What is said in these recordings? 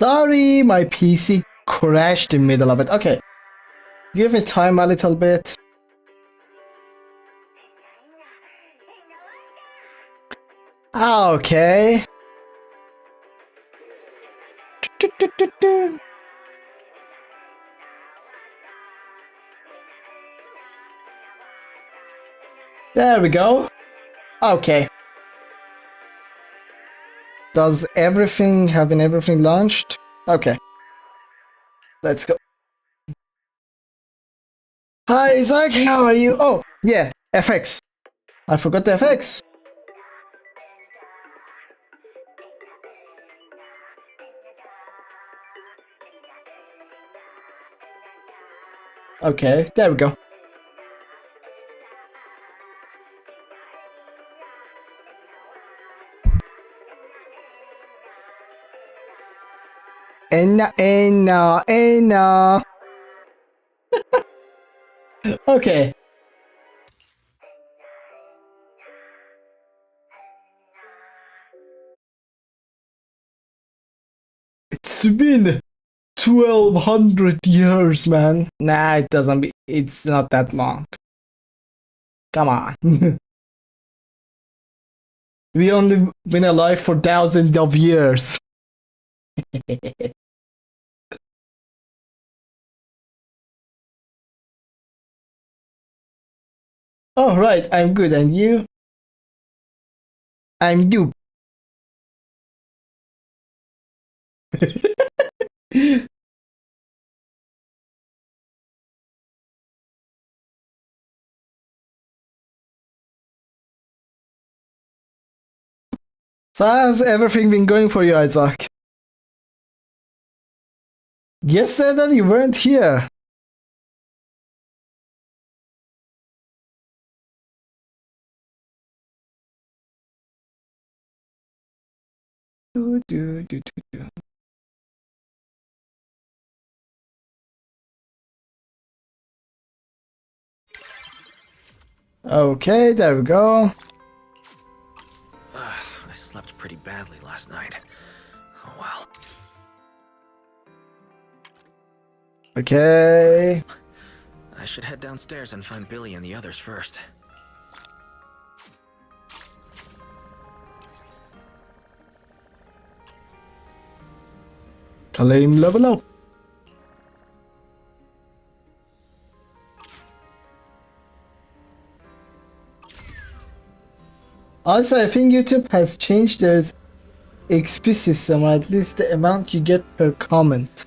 Sorry, my PC crashed in the middle of it. Okay. Give me time a little bit. Okay. There we go. Okay. Does everything, having everything launched? Okay. Let's go. Hi, Isaac. How are you? Oh, yeah. FX. I forgot the FX. Okay, there we go. No. Okay. It's been 1200 years, man. Nah, it doesn't be. It's not that long. Come on. We only been alive for thousands of years. Oh, right. I'm good. And you? I'm you. So how's everything been going for you, Isaac? Yesterday you weren't here. Okay, there we go. I slept pretty badly last night. Oh well. Okay. I should head downstairs and find Billy and the others first. Claim level up. Also, I think YouTube has changed their XP system, or at least the amount you get per comment.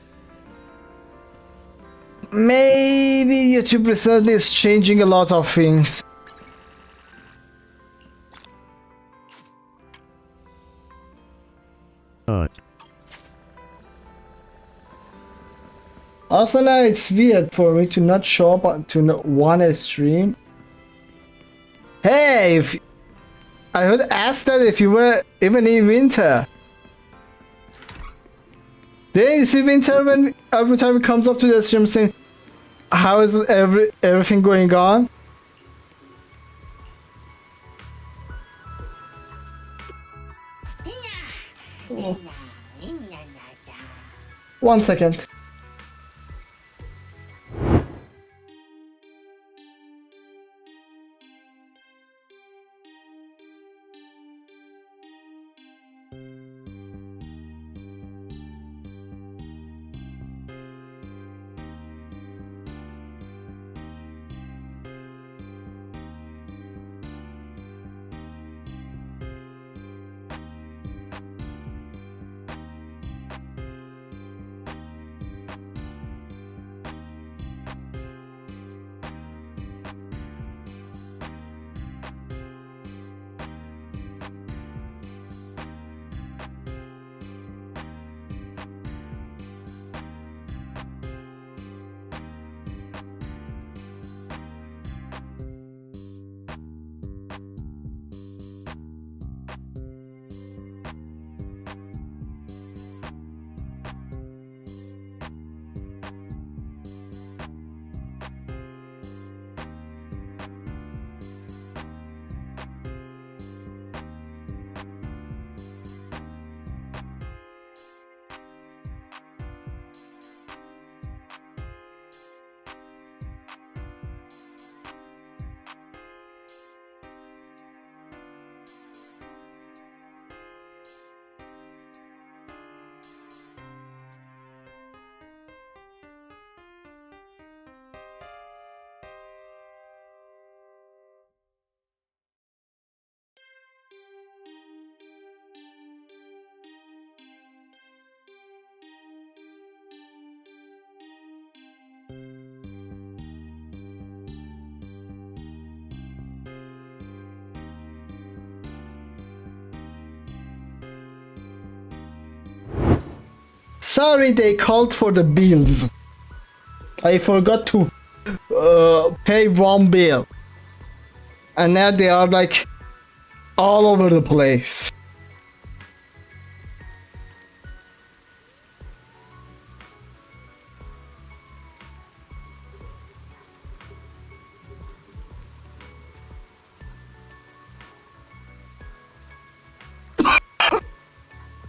Maybe YouTube recently is changing a lot of things. Also now it's weird for me to not show up to one stream. Hey, if I would ask that if you were even in winter. Then you see winter when every time it comes up to the stream saying, how is everything going on? Oh. 1 second. Sorry, they called for the bills. I forgot to pay one bill. And now they are like all over the place.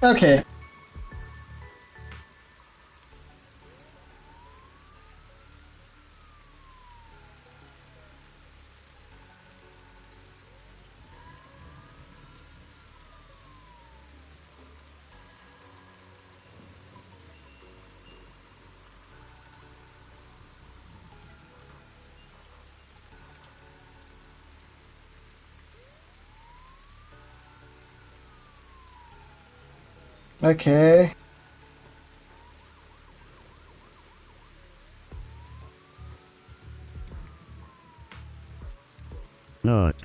Okay. Okay. Not.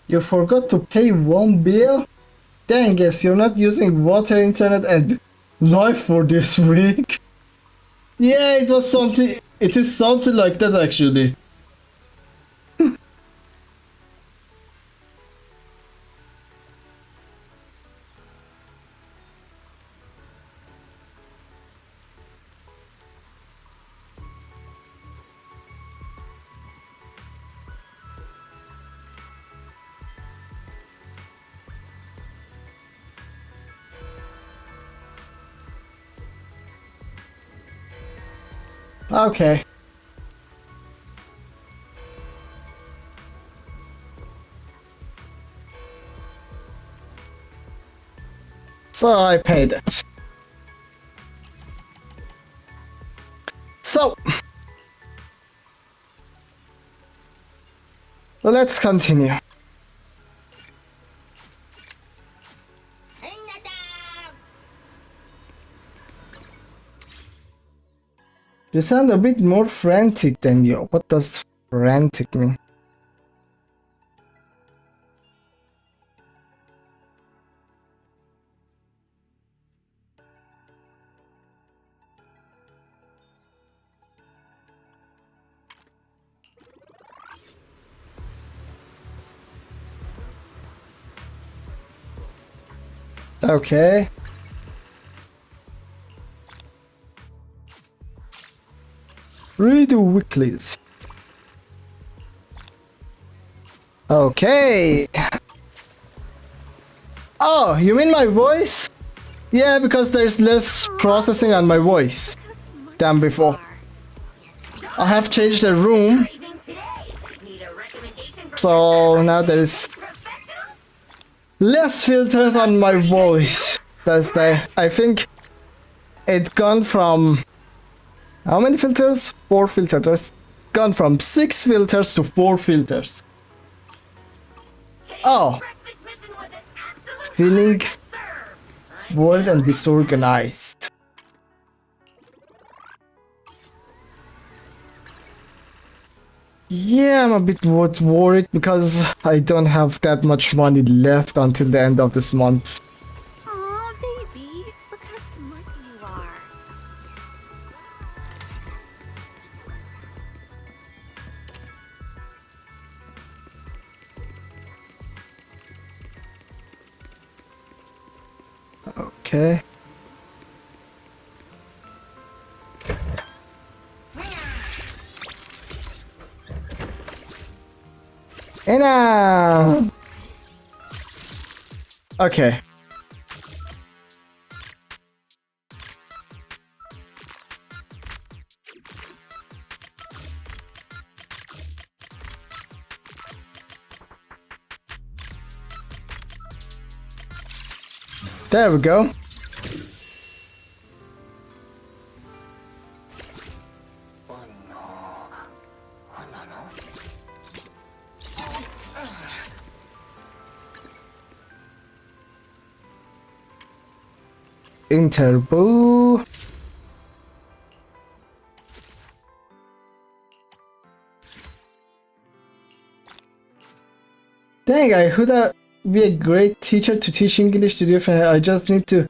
You forgot to pay one bill? Dang, guess you're not using water, internet, and life for this week. Yeah, it was something. It is something like that actually. Okay. So I paid it. So let's continue. You sound a bit more frantic than you. What does frantic mean? Okay. Redo weeklies. Okay. Oh, you mean my voice? Yeah, because there's less processing on my voice than before. I have changed the room, so now there is less filters on my voice. I think it gone from how many filters? 4 filters. Gone from 6 filters to 4 filters. Oh, feeling bored and disorganized. Yeah, I'm a bit worried because I don't have that much money left until the end of this month. Aw, baby, look how smart you are. Okay. Anna! Okay. There we go. Interbo. Dang, I would be a great teacher to teach English to different. I just need to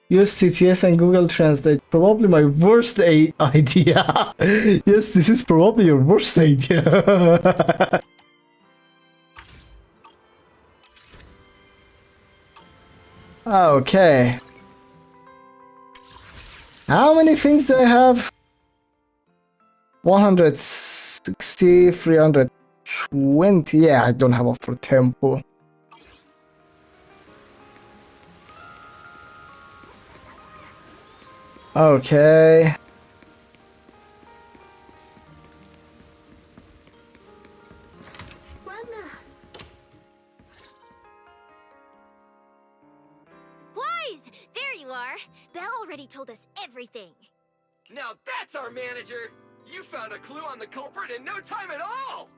use CTS and Google Translate. Probably my worst idea. Yes, this is probably your worst idea. Okay. How many things do I have? 160, 320. Yeah, I don't have a for temple. Okay. Wise! There you are. Belle already told us everything. Now that's our manager! You found a clue on the culprit in no time at all!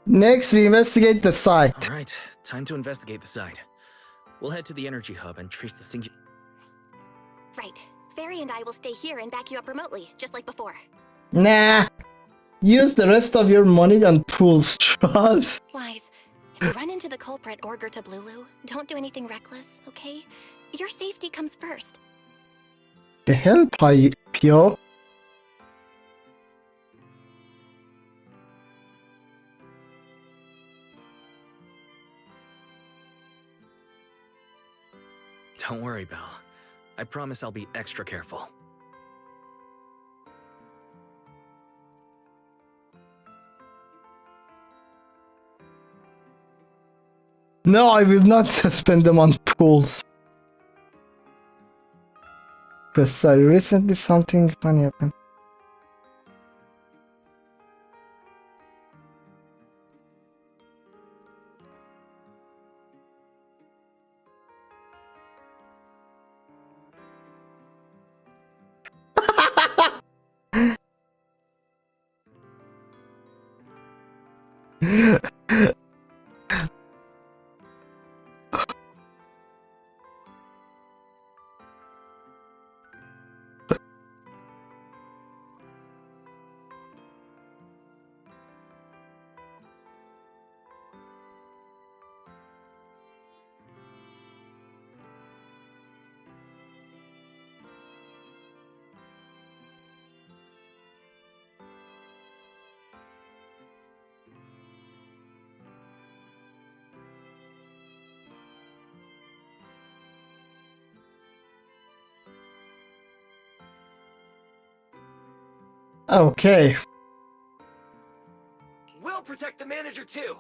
Next, we investigate the site. All right, time to investigate the site. We'll head to the energy hub and trace the singular. Right. Fairy and I will stay here and back you up remotely, just like before. Nah. Use the rest of your money on pool straws. Wise, if you run into the culprit or Gerta Blulu, don't do anything reckless, okay? Your safety comes first. The hell, Pio? Don't worry, Belle. I promise I'll be extra careful. No, I will not spend them on pools. But sorry, recently something funny happened. Okay. We'll protect the manager too!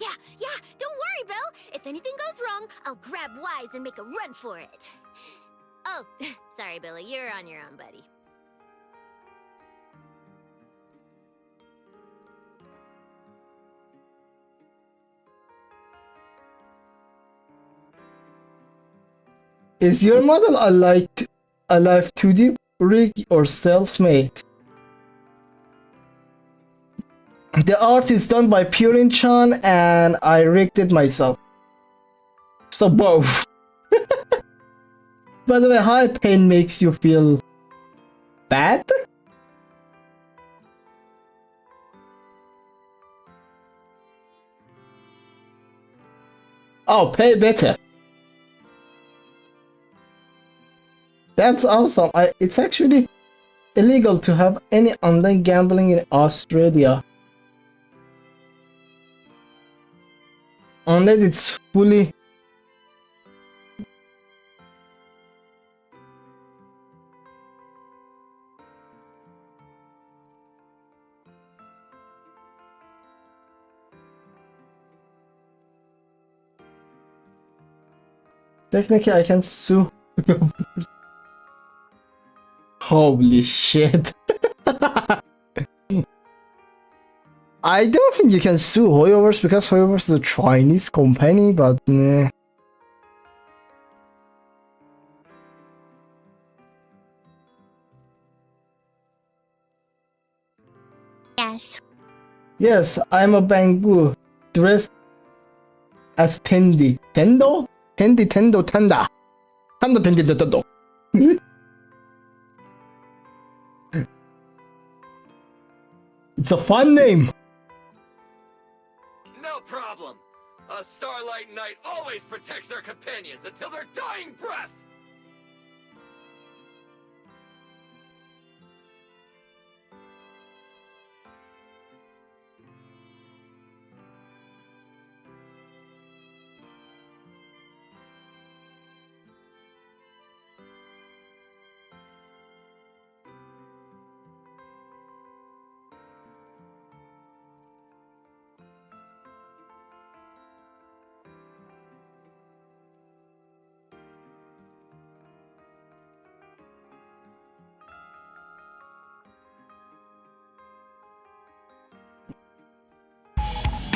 Yeah, don't worry, Belle. If anything goes wrong, I'll grab Wise and make a run for it. Oh, sorry, Billy, you're on your own, buddy. Is your model alive 2D rig or self-made? The art is done by Purin-chan and I rigged it myself. So both. By the way, high pain makes you feel bad? Oh, pay better. That's awesome. It's actually illegal to have any online gambling in Australia. Unless it's fully... Technically, I can sue. Holy shit. I don't think you can sue Hoyoverse because Hoyoverse is a Chinese company, but nah. Yes. Yes, I'm a Bangbu dressed as Tendi. Tendo? Tendi, Tendo, Tanda. Tanda, Tendi, Tendo. It's a fun name. No problem. A Starlight Knight always protects their companions until their dying breath.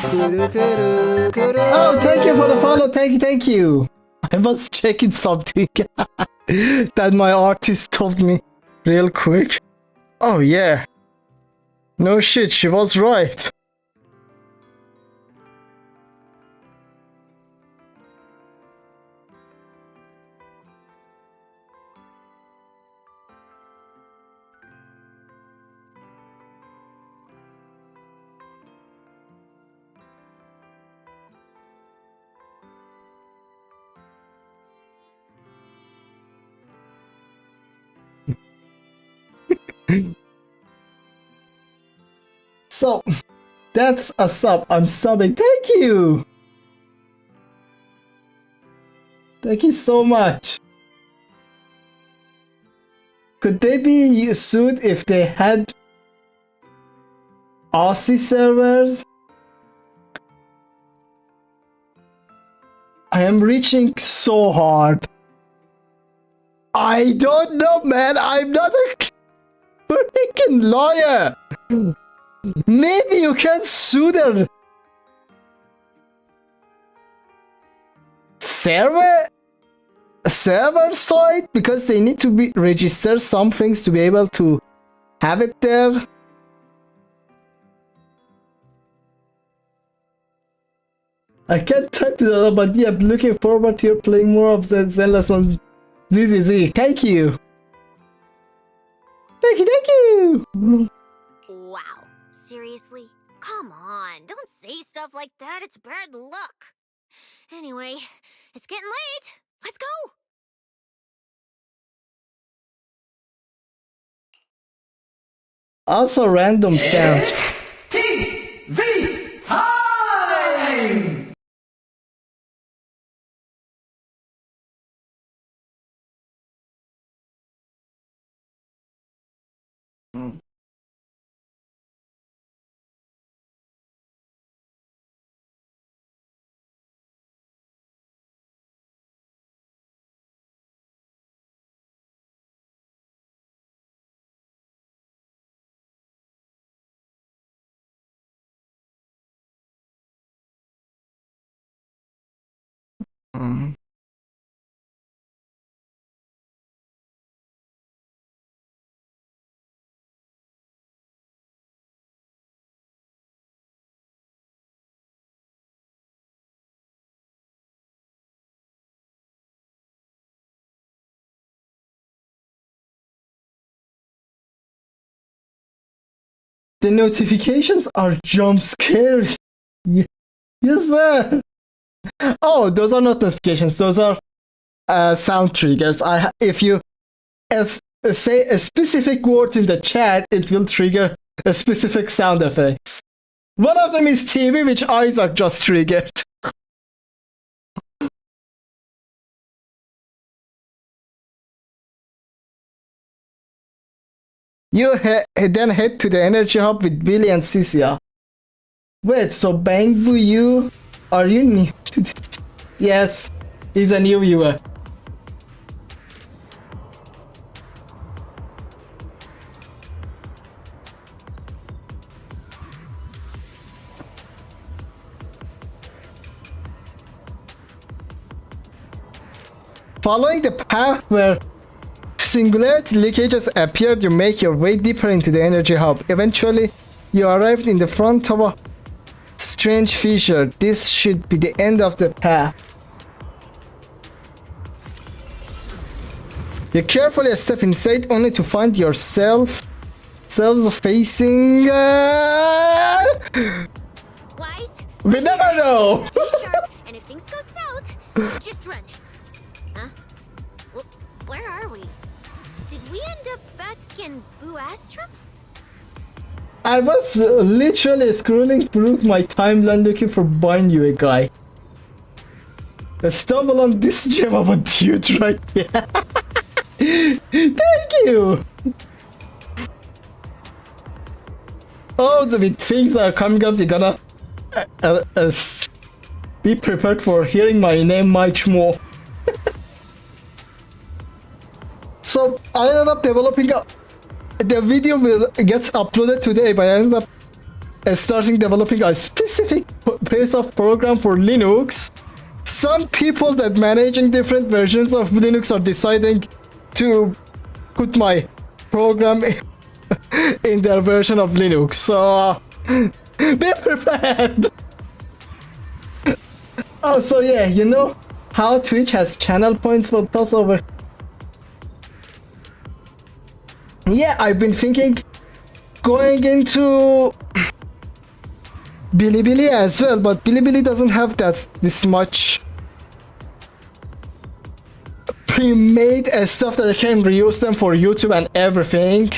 Oh, thank you for the follow. Thank you. I was checking something that my artist told me real quick. Oh, yeah. No shit, she was right. So, that's a sub. I'm subbing. Thank you. Thank you so much. Could they be sued if they had Aussie servers? I am reaching so hard. I don't know, man. I'm not a freaking lawyer. Maybe you can sue their server side because they need to be register some things to be able to have it there. I can't type to that, but yeah, looking forward to your playing more of the zenless on ZZZ. Thank you. Thank you. Wow. Seriously? Come on, don't say stuff like that. It's bad luck. Anyway, it's getting late. Let's go. Also random sound. The notifications are jump scary. Yes, sir. Oh, those are not notifications. Those are sound triggers. If you say a specific word in the chat, it will trigger a specific sound effects. One of them is TV, which Isaac just triggered. You then head to the energy hub with Billy and Cisia. Wait, so Bangbu, are you new to this? Yes, he's a new viewer. Following the path where singularity leakages appeared, you make your way deeper into the energy hub. Eventually, you arrived in the front of a strange fissure. This should be the end of the path. You carefully step inside only to find yourselves facing... Wise? We never know! Stay sharp, and if things go south, just run. Huh? Where are we? Did we end up back in Buastrum? I was literally scrolling through my timeline looking for buying you a guy. I stumbled on this gem of a dude right here. Thank you! Oh, the things are coming up, you're gonna be prepared for hearing my name much more. So I ended up developing the video will get uploaded today, but I ended up starting developing a specific piece of program for Linux. Some people that managing different versions of Linux are deciding to put my program in their version of Linux, so be prepared. Oh, so yeah, you know how Twitch has channel points will toss over. Yeah, I've been thinking going into Bilibili as well, but Bilibili doesn't have this much pre-made stuff that I can reuse them for YouTube and everything.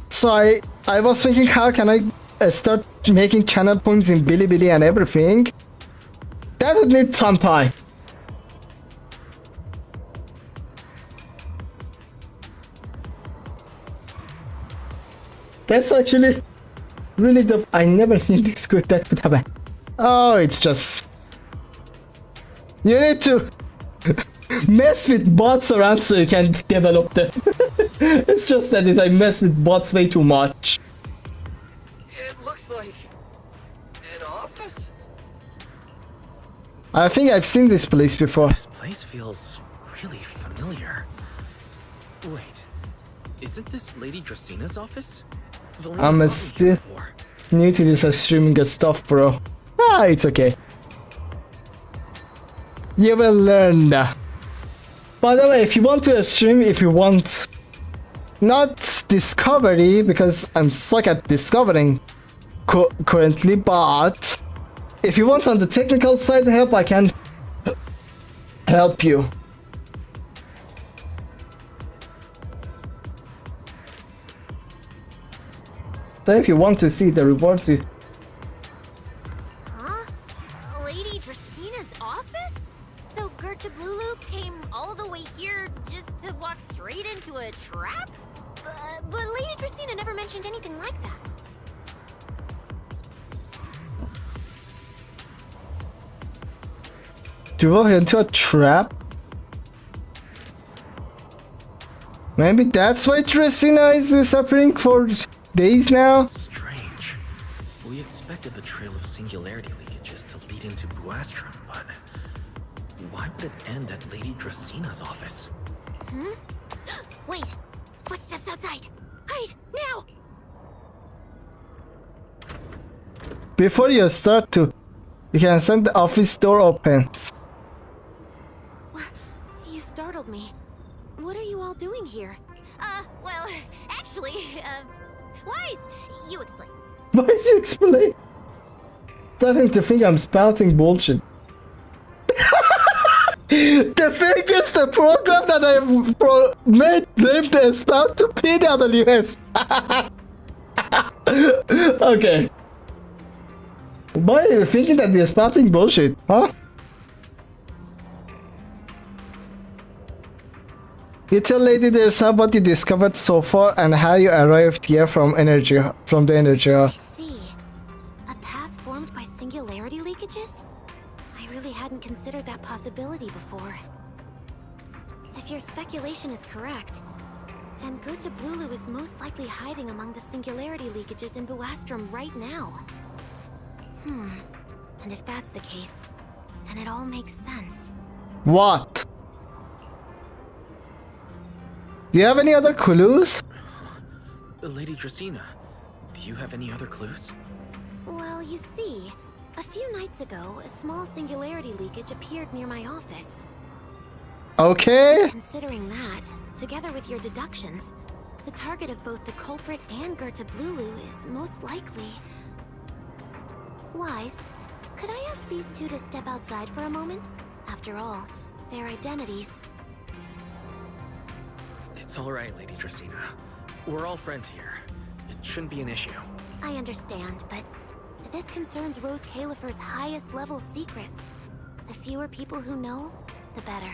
So I was thinking, how can I start making channel points in Bilibili and everything? That would need some time. That's actually really dope. I never knew this that could happen. Oh, it's just... You need to mess with bots around so you can develop them. It's just that I mess with bots way too much. It looks like an office. I think I've seen this place before. This place feels really familiar. Wait, isn't this Lady Dracina's office? Valina I'm brought me still here before. new to this streaming stuff, bro. Ah, it's okay. You will learn. By the way, if you want to stream, if you want not discovery, because I'm stuck at discovering currently, but if you want on the technical side help, I can help you. So if you want to see the rewards, you... Huh? Lady Dracina's office? So Gerta Blulu came all the way here just to walk straight into a trap? But Lady Dracina never mentioned anything like that. To walk into a trap? Maybe that's why Dracina is disappearing for days now? Strange. We expected the trail of singularity leakages to lead into Buastrum, but why would it end at Lady Dracina's office? Hmm? Wait! Footsteps outside! Hide! Now! Before you start to, you can send the office door opens. You startled me. What are you all doing here? Well, actually, Wise, you explain. Why is you explain? Starting to think I'm spouting bullshit. The thing is, the program that I made named as spout to PWS. Okay. Why are you thinking that they're spouting bullshit, huh? You tell Lady there's what you discovered so far and how you arrived here from the energy I hub. see. A path formed by singularity leakages? I really hadn't considered that possibility before. If your speculation is correct, then Gerta Blulu is most likely hiding among the singularity leakages in Buastrum right now. And if that's the case, then it all makes sense. What? Do you have any other clues? Lady Dracena, do you have any other clues? Well, you see, a few nights ago, a small singularity leakage appeared near my office. Okay. Considering that, together with your deductions, the target of both the culprit and Goethe Blulu is most likely... Wise, could I ask these two to step outside for a moment? After all, their identities... It's all right, Lady Dracena. We're all friends here. It shouldn't be an issue. I understand, but this concerns Rose Califer's highest level secrets. The fewer people who know, the better.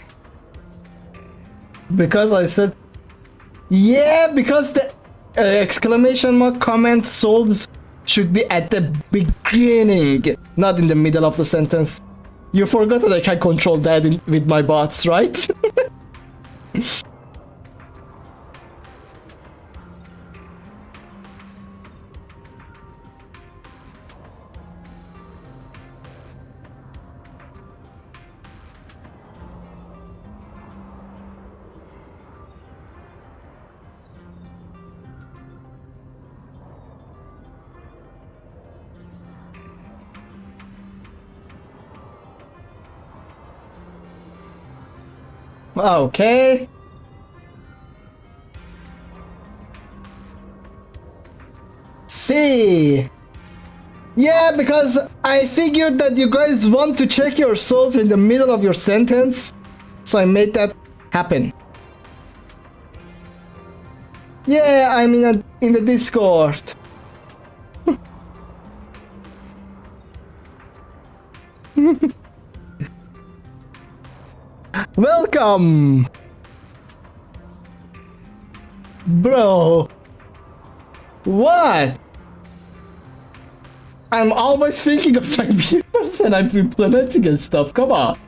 Because I said... Yeah, because the exclamation mark comment souls should be at the beginning, not in the middle of the sentence. You forgot that I can control that with my bots, right? Okay. See. Yeah, because I figured that you guys want to check your souls in the middle of your sentence, so I made that happen. Yeah, I'm in the Discord. Welcome! Bro! What? I'm always thinking of my viewers when I'm implementing and stuff, come on!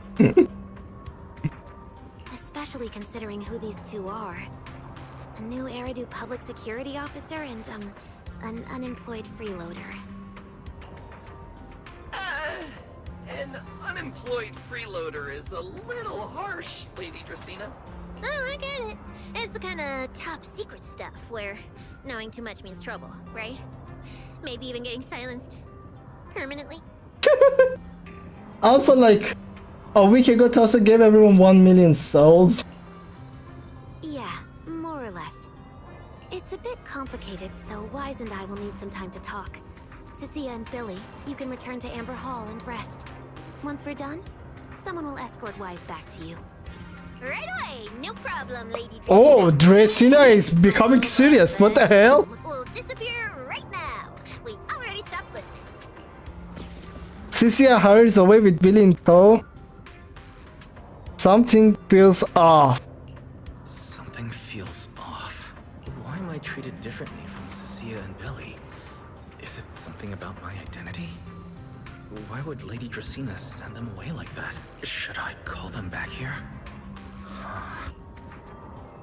Especially considering who these two are. A new Eridu public security officer and, an unemployed freeloader. An unemployed freeloader is a little harsh, Lady Dracena. Oh, I get it. It's the kind of top secret stuff where knowing too much means trouble, right? Maybe even getting silenced permanently. Also, like, a week ago, Tosa gave everyone 1 million souls. Yeah, more or less. It's a bit complicated, so Wise and I will need some time to talk. Cecilia and Billy, you can return to Amber Hall and rest. Once we're done, someone will escort Wise back to you. Right away, no problem, Lady Dracena. Oh, Dracena is becoming serious, what the hell? Will disappear right now. We already stopped listening. Cecilia hurries away with Billy in tow. Something feels off. Something feels off. Why am I treated differently from Cecilia and Billy? Is it something about my identity? Why would Lady Dracena send them away like that? Should I call them back here?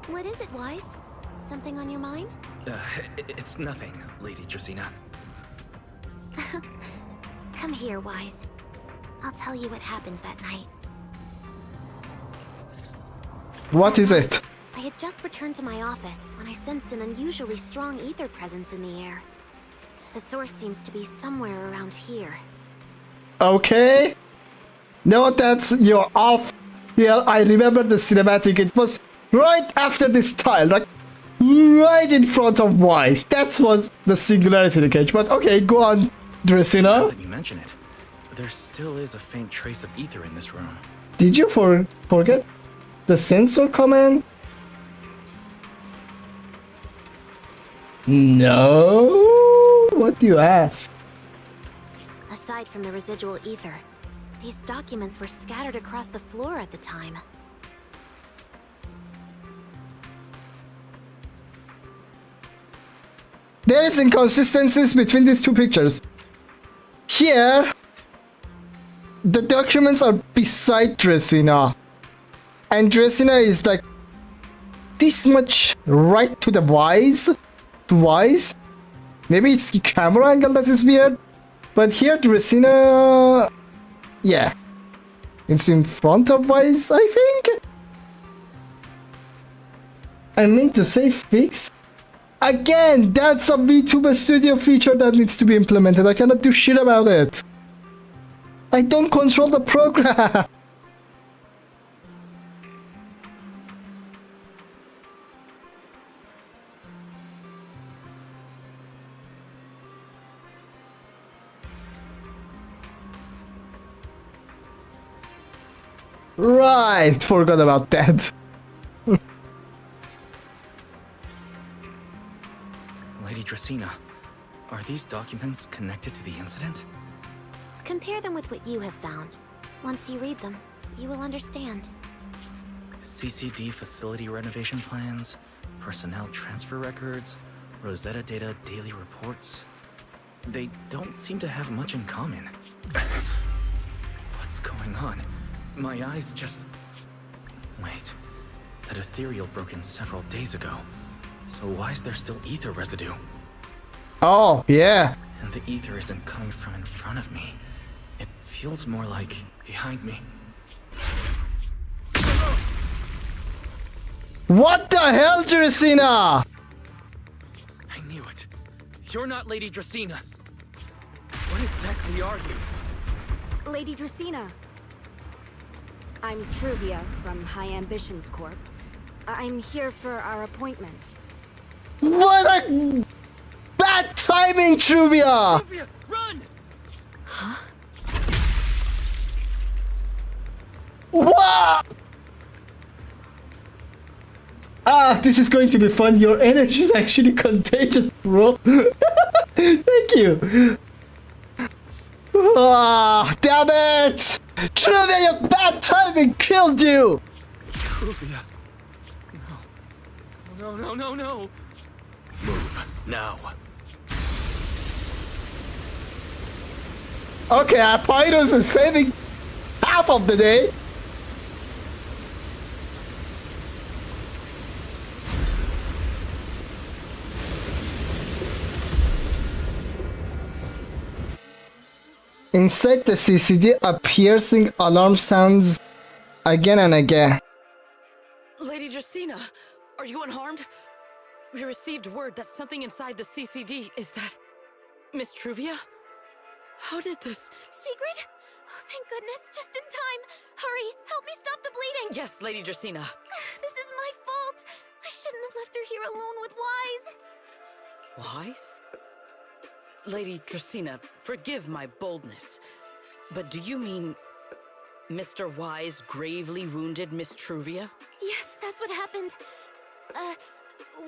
What is it, Wise? Something on your mind? It's nothing, Lady Dracena. Come here, Wise. I'll tell you what happened that night. What is it? I had just returned to my office when I sensed an unusually strong ether presence in the air. The source seems to be somewhere around here. Okay. No, that's you're off. Yeah, I remember the cinematic. It was right after this tile, like right in front of Wise. That was the singularity leakage. But okay, go on, Now Dracena. that you mention it, there still is a faint trace of ether in this room. Did you forget the sensor command? No. What do you ask? Aside from the residual ether, these documents were scattered across the floor at the time. There is inconsistencies between these two pictures. Here, the documents are beside Dracena. And Dracena is like this much right to the Wise. To Wise. Maybe it's the camera angle that is weird. But here Dracena... Yeah. It's in front of Wise, I think. I mean to say fix? Again, that's a VTuber Studio feature that needs to be implemented. I cannot do shit about it. I don't control the program. Right, forgot about that. Lady Dracena, are these documents connected to the incident? Compare them with what you have found. Once you read them, you will understand. CCD facility renovation plans, personnel transfer records, Rosetta Data daily reports. They don't seem to have much in common. What's going on? My eyes just... Wait. That ethereal broke in several days ago. So why is there still ether residue? Oh, yeah. And the ether isn't coming from in front of me. It feels more like behind me. What the hell, Dracena? I knew it. You're not Lady Dracena. What exactly are you? Lady Dracena. I'm Truvia from High Ambitions Corp. I'm here for our appointment. What a bad timing, Truvia! Truvia, run! What? Ah, this is going to be fun. Your energy is actually contagious, bro. Thank you. Ah, damn it! Truvia, your bad timing killed you! Truvia. No. Move, now. Okay, Pyros is saving half of the day. Inside the CCD, a piercing alarm sounds again and again. Lady Dracena, are you unharmed? We received word that something inside the CCD is that... Miss Truvia? How did this... Secret? Oh, thank goodness, just in time. Hurry, help me stop the bleeding. Yes, Lady Dracena. This is my fault. I shouldn't have left her here alone with Wise. Wise? Lady Dracena, forgive my boldness, but do you mean Mr. Wise gravely wounded Miss Truvia? Yes, that's what happened.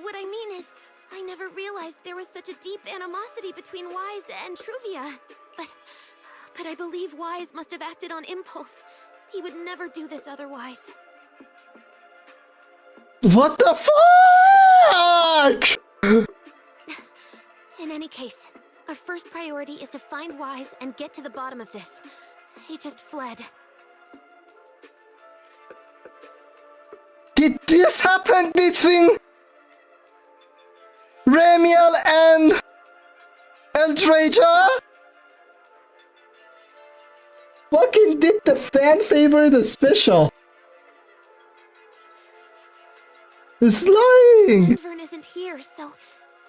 What I mean is, I never realized there was such a deep animosity between Wise and Truvia. But I believe Wise must have acted on impulse. He would never do this otherwise. What the fuck? In any case, our first priority is to find Wise and get to the bottom of this. He just fled. Did this happen between Ramiel and Eldraja? Fucking did the fan favorite special. It's lying. Vern isn't here, so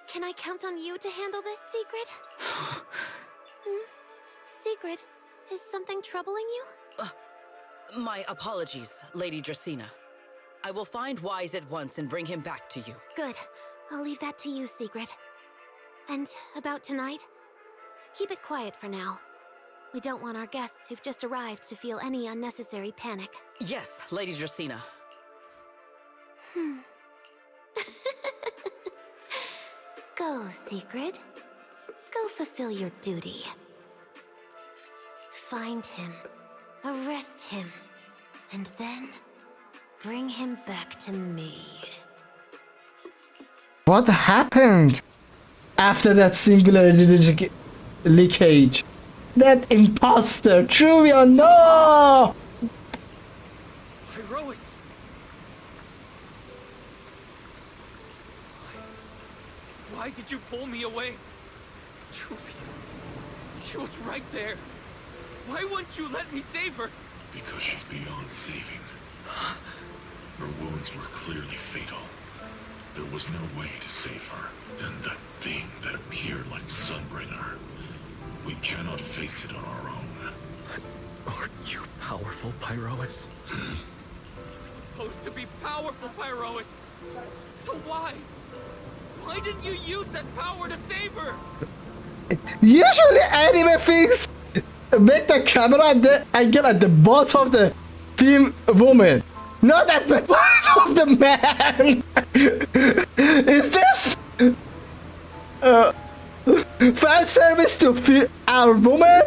can I count on you to handle this, Secret? Secret, is something troubling you? My apologies, Lady Dracena. I will find Wise at once and bring him back to you. Good. I'll leave that to you, Secret. And about tonight? Keep it quiet for now. We don't want our guests who've just arrived to feel any unnecessary panic. Yes, Lady Dracena. Go, Secret. Go fulfill your duty. Find him, arrest him, and then bring him back to me. What happened after that singularity leakage? That imposter, Truvia, no! Irois! Why did you pull me away? Truvia, she was right there. Why wouldn't you let me save her? Because she's beyond saving. Her wounds were clearly fatal. There was no way to save her. And that thing that appeared like Sunbringer. We cannot face it on our own. Are you powerful, Pyrois? Supposed to be powerful, Pyrois. So why? Why didn't you use that power to save her? Usually anime things make the camera at the angle at the bottom of the film woman, not at the bottom of the man. Is this fan service to our woman?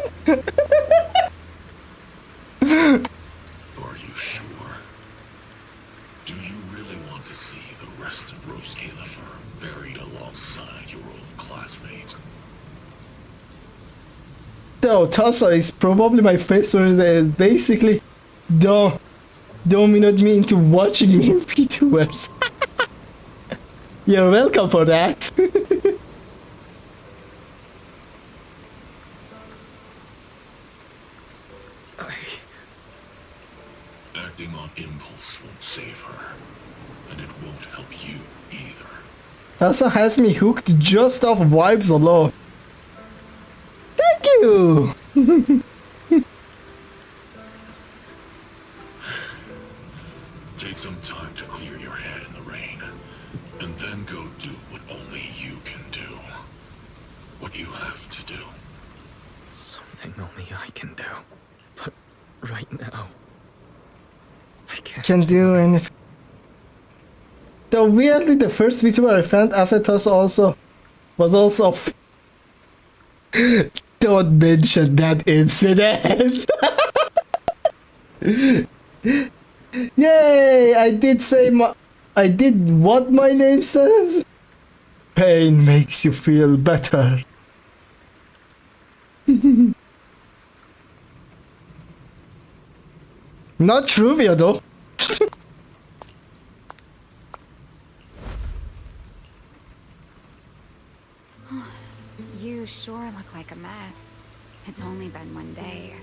Are you sure? Do you really want to see the rest of Rose Califer buried alongside your old classmates? Though Tassa is probably my favorite. Basically, dominate me into watching me in VTubers. You're welcome for that. Acting on impulse won't save her. And it won't help you either. Tassa has me hooked just off vibes alone. Thank you! Take some time to clear your head in the rain. And then go do what only you can do. What you have to do. Something only I can do. But right now, I can't. Can do anything. Though weirdly, the first VTuber I found after Tassa was also. Don't mention that incident. Yay! I did what my name says. Pain makes you feel better. Not trivia though. You sure look like a mess. It's only been one day.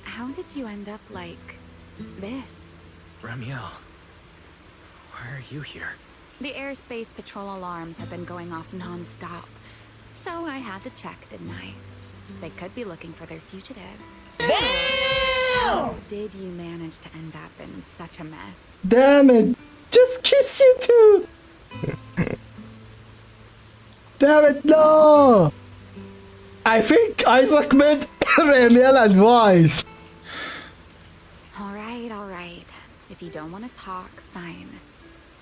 How did you end up like this? Ramiel, why are you here? The airspace patrol alarms have been going off non-stop. So I had to check, didn't I? They could be looking for their fugitive. How did you manage to end up in such a mess? Damn it! Just kiss you too! Damn it, no! I think Isaac meant Ramiel and Wise. Alright. If you don't want to talk, fine.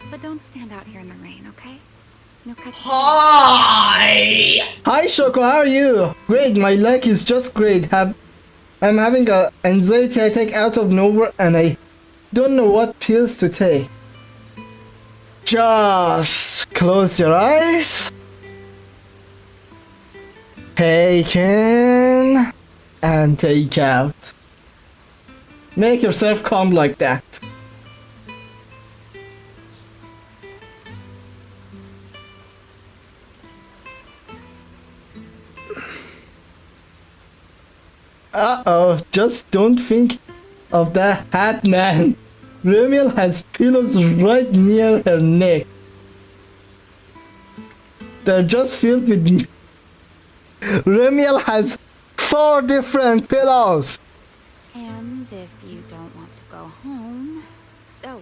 But don't stand out here in the rain, okay? No cut. Hi Shoko, how are you? Great, my leg is just great. I'm having an anxiety attack out of nowhere and I don't know what pills to take. Just close your eyes. Take in and take out. Make yourself calm like that. Uh-oh, just don't think of the hat man. Ramiel has pillows right near her neck. They're just filled with... Ramiel has 4 different pillows. And if you don't want to go home... Oh,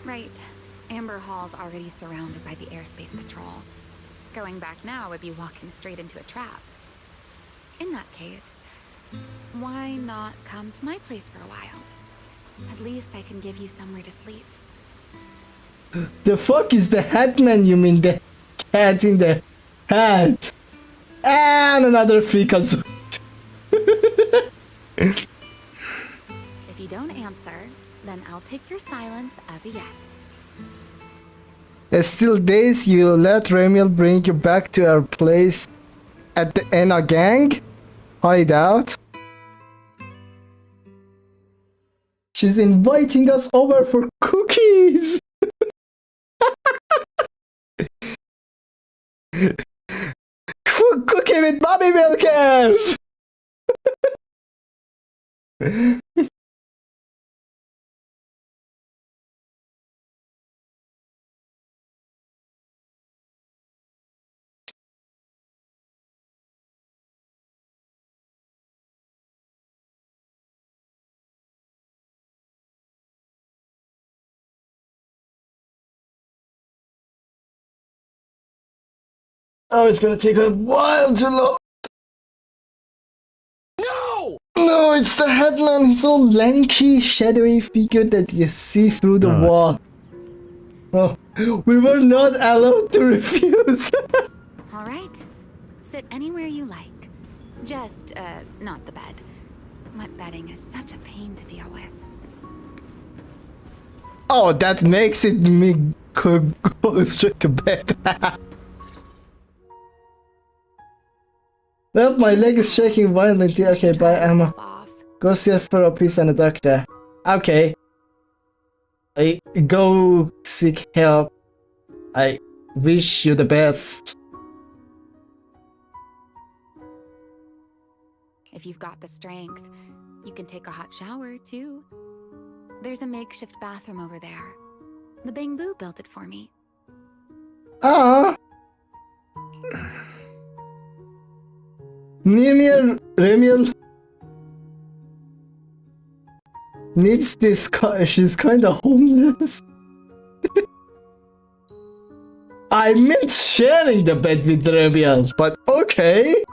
right. Amber Hall's already surrounded by the airspace patrol. Going back now would be walking straight into a trap. In that case, why not come to my place for a while? At least I can give you somewhere to sleep. The fuck is the hat man? You mean the cat in the hat? And another freakazoid. If you don't answer, then I'll take your silence as a yes. Still days you let Ramiel bring you back to our place at the Enna gang? Hideout? She's inviting us over for cookies! Cookie with Bobby Milkers! Oh, it's gonna take a while to load. No! No, it's the headman. He's a lanky, shadowy figure that you see through the wall. Oh, we were not allowed to refuse. All right. Sit anywhere you like. Just, not the bed. Wet bedding is such a pain to deal with. Oh, that makes it me go straight to bed. Well, my leg is shaking violently. Okay, bye, Emma. Go see a therapist and a doctor. Okay. I go seek help. I wish you the best. If you've got the strength, you can take a hot shower, too. There's a makeshift bathroom over there. The Bangbu built it for me. Ah. Remiel needs this. She's kind of homeless. I meant sharing the bed with Remiel, but okay.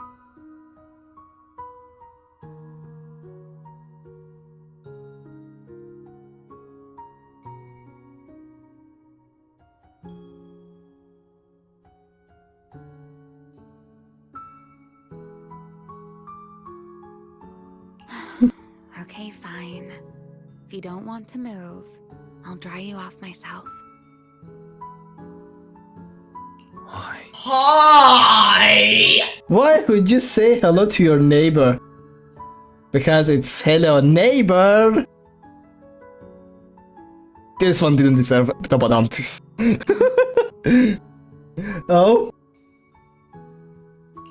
Okay, fine. If you don't want to move, I'll dry you off myself. Why? Hi! Why would you say hello to your neighbor? Because it's hello neighbor. This one didn't deserve the bottoms. Oh?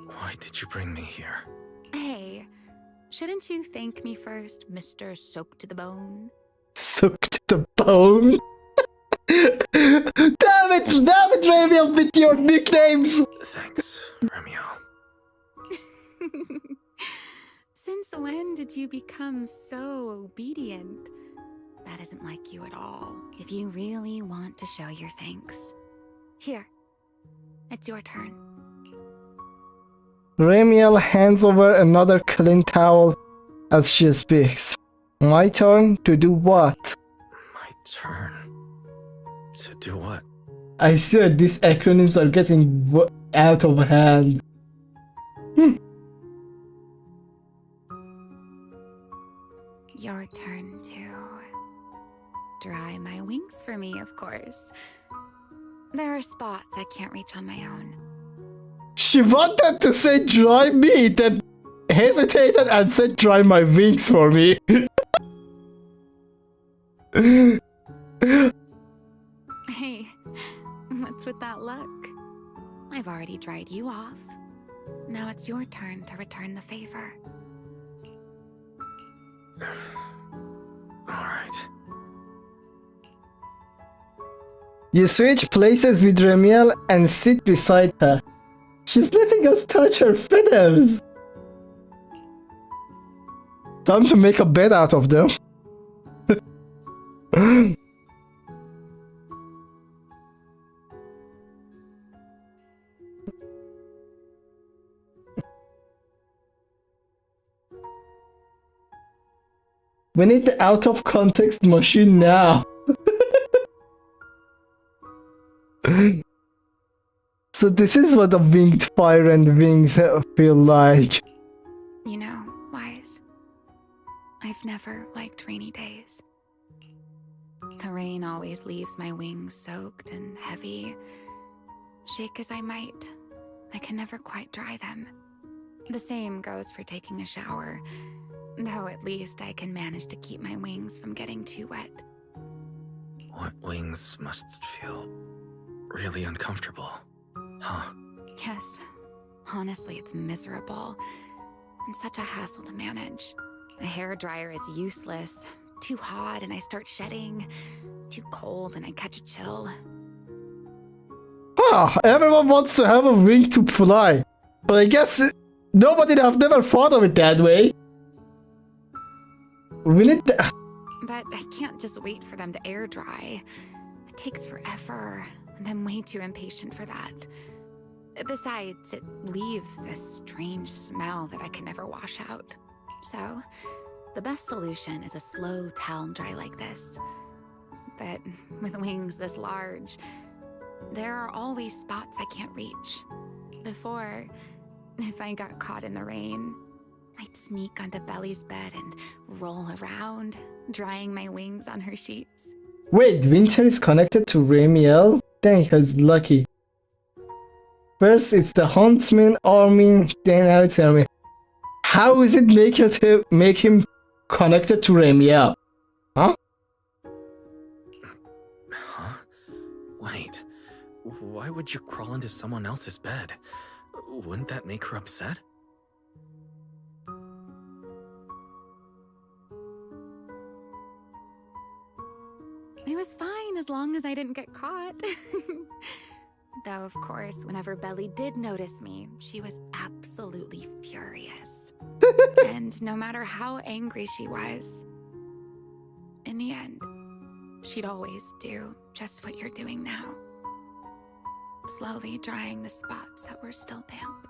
Why did you bring me here? Hey, shouldn't you thank me first, Mr. Soaked to the Bone? Soaked to the bone? Damn it, Ramiel, with your nicknames! Thanks, Romeo. Since when did you become so obedient? That isn't like you at all. If you really want to show your thanks. Here, it's your turn. Ramiel hands over another clean towel as she speaks. My turn to do what? My turn. To do what? I swear these acronyms are getting out of hand. Your turn to dry my wings for me, of course. There are spots I can't reach on my own. She wanted to say dry me, then hesitated and said dry my wings for me. Hey, what's with that look? I've already dried you off. Now it's your turn to return the favor. Alright. You switch places with Ramiel and sit beside her. She's letting us touch her feathers. Time to make a bed out of them. We need the out of context machine now. So this is what a winged fire and wings feel like. You know, Wise, I've never liked rainy days. The rain always leaves my wings soaked and heavy. Shake as I might, I can never quite dry them. The same goes for taking a shower, though at least I can manage to keep my wings from getting too wet. Wet wings must feel really uncomfortable, huh? Yes, honestly, it's miserable and such a hassle to manage. A hairdryer is useless. Too hot and I start shedding. Too cold and I catch a chill. Ah, everyone wants to have a wing to fly. But I guess nobody have never thought of it that way. We need the... But I can't just wait for them to air dry. It takes forever, and I'm way too impatient for that. Besides, it leaves this strange smell that I can never wash out. So, the best solution is a slow towel dry like this. But with wings this large, there are always spots I can't reach. Before, if I got caught in the rain, I'd sneak onto Belly's bed and roll around, drying my wings on her sheets. Wait, Winter is connected to Ramiel? Dang, he's lucky. First it's the Huntsman army, then now it's Ramiel. How is it make him connected to Ramiel? Huh? Huh? Wait. Why would you crawl into someone else's bed? Wouldn't that make her upset? It was fine as long as I didn't get caught. Though, of course, whenever Belly did notice me, she was absolutely furious. And no matter how angry she was, in the end, she'd always do just what you're doing now. Slowly drying the spots that were still damp.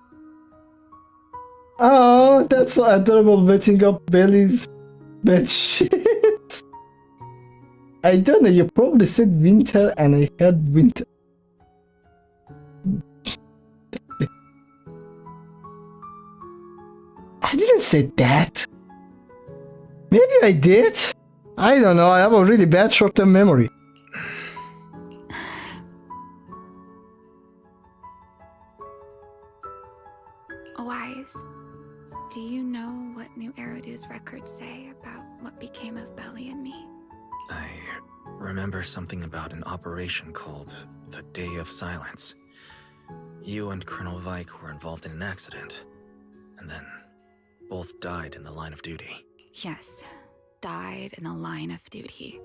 Oh, that's so adorable, wetting up Belly's bed sheet. I don't know, you probably said Winter and I heard Winter. I didn't say that. Maybe I did. I don't know, I have a really bad short-term memory. Wise, do you know what New Eridu's records say about what became of Belly and me? I remember something about an operation called the Day of Silence. You and Colonel Vike were involved in an accident, and then both died in the line of duty. Yes, died in the line of duty.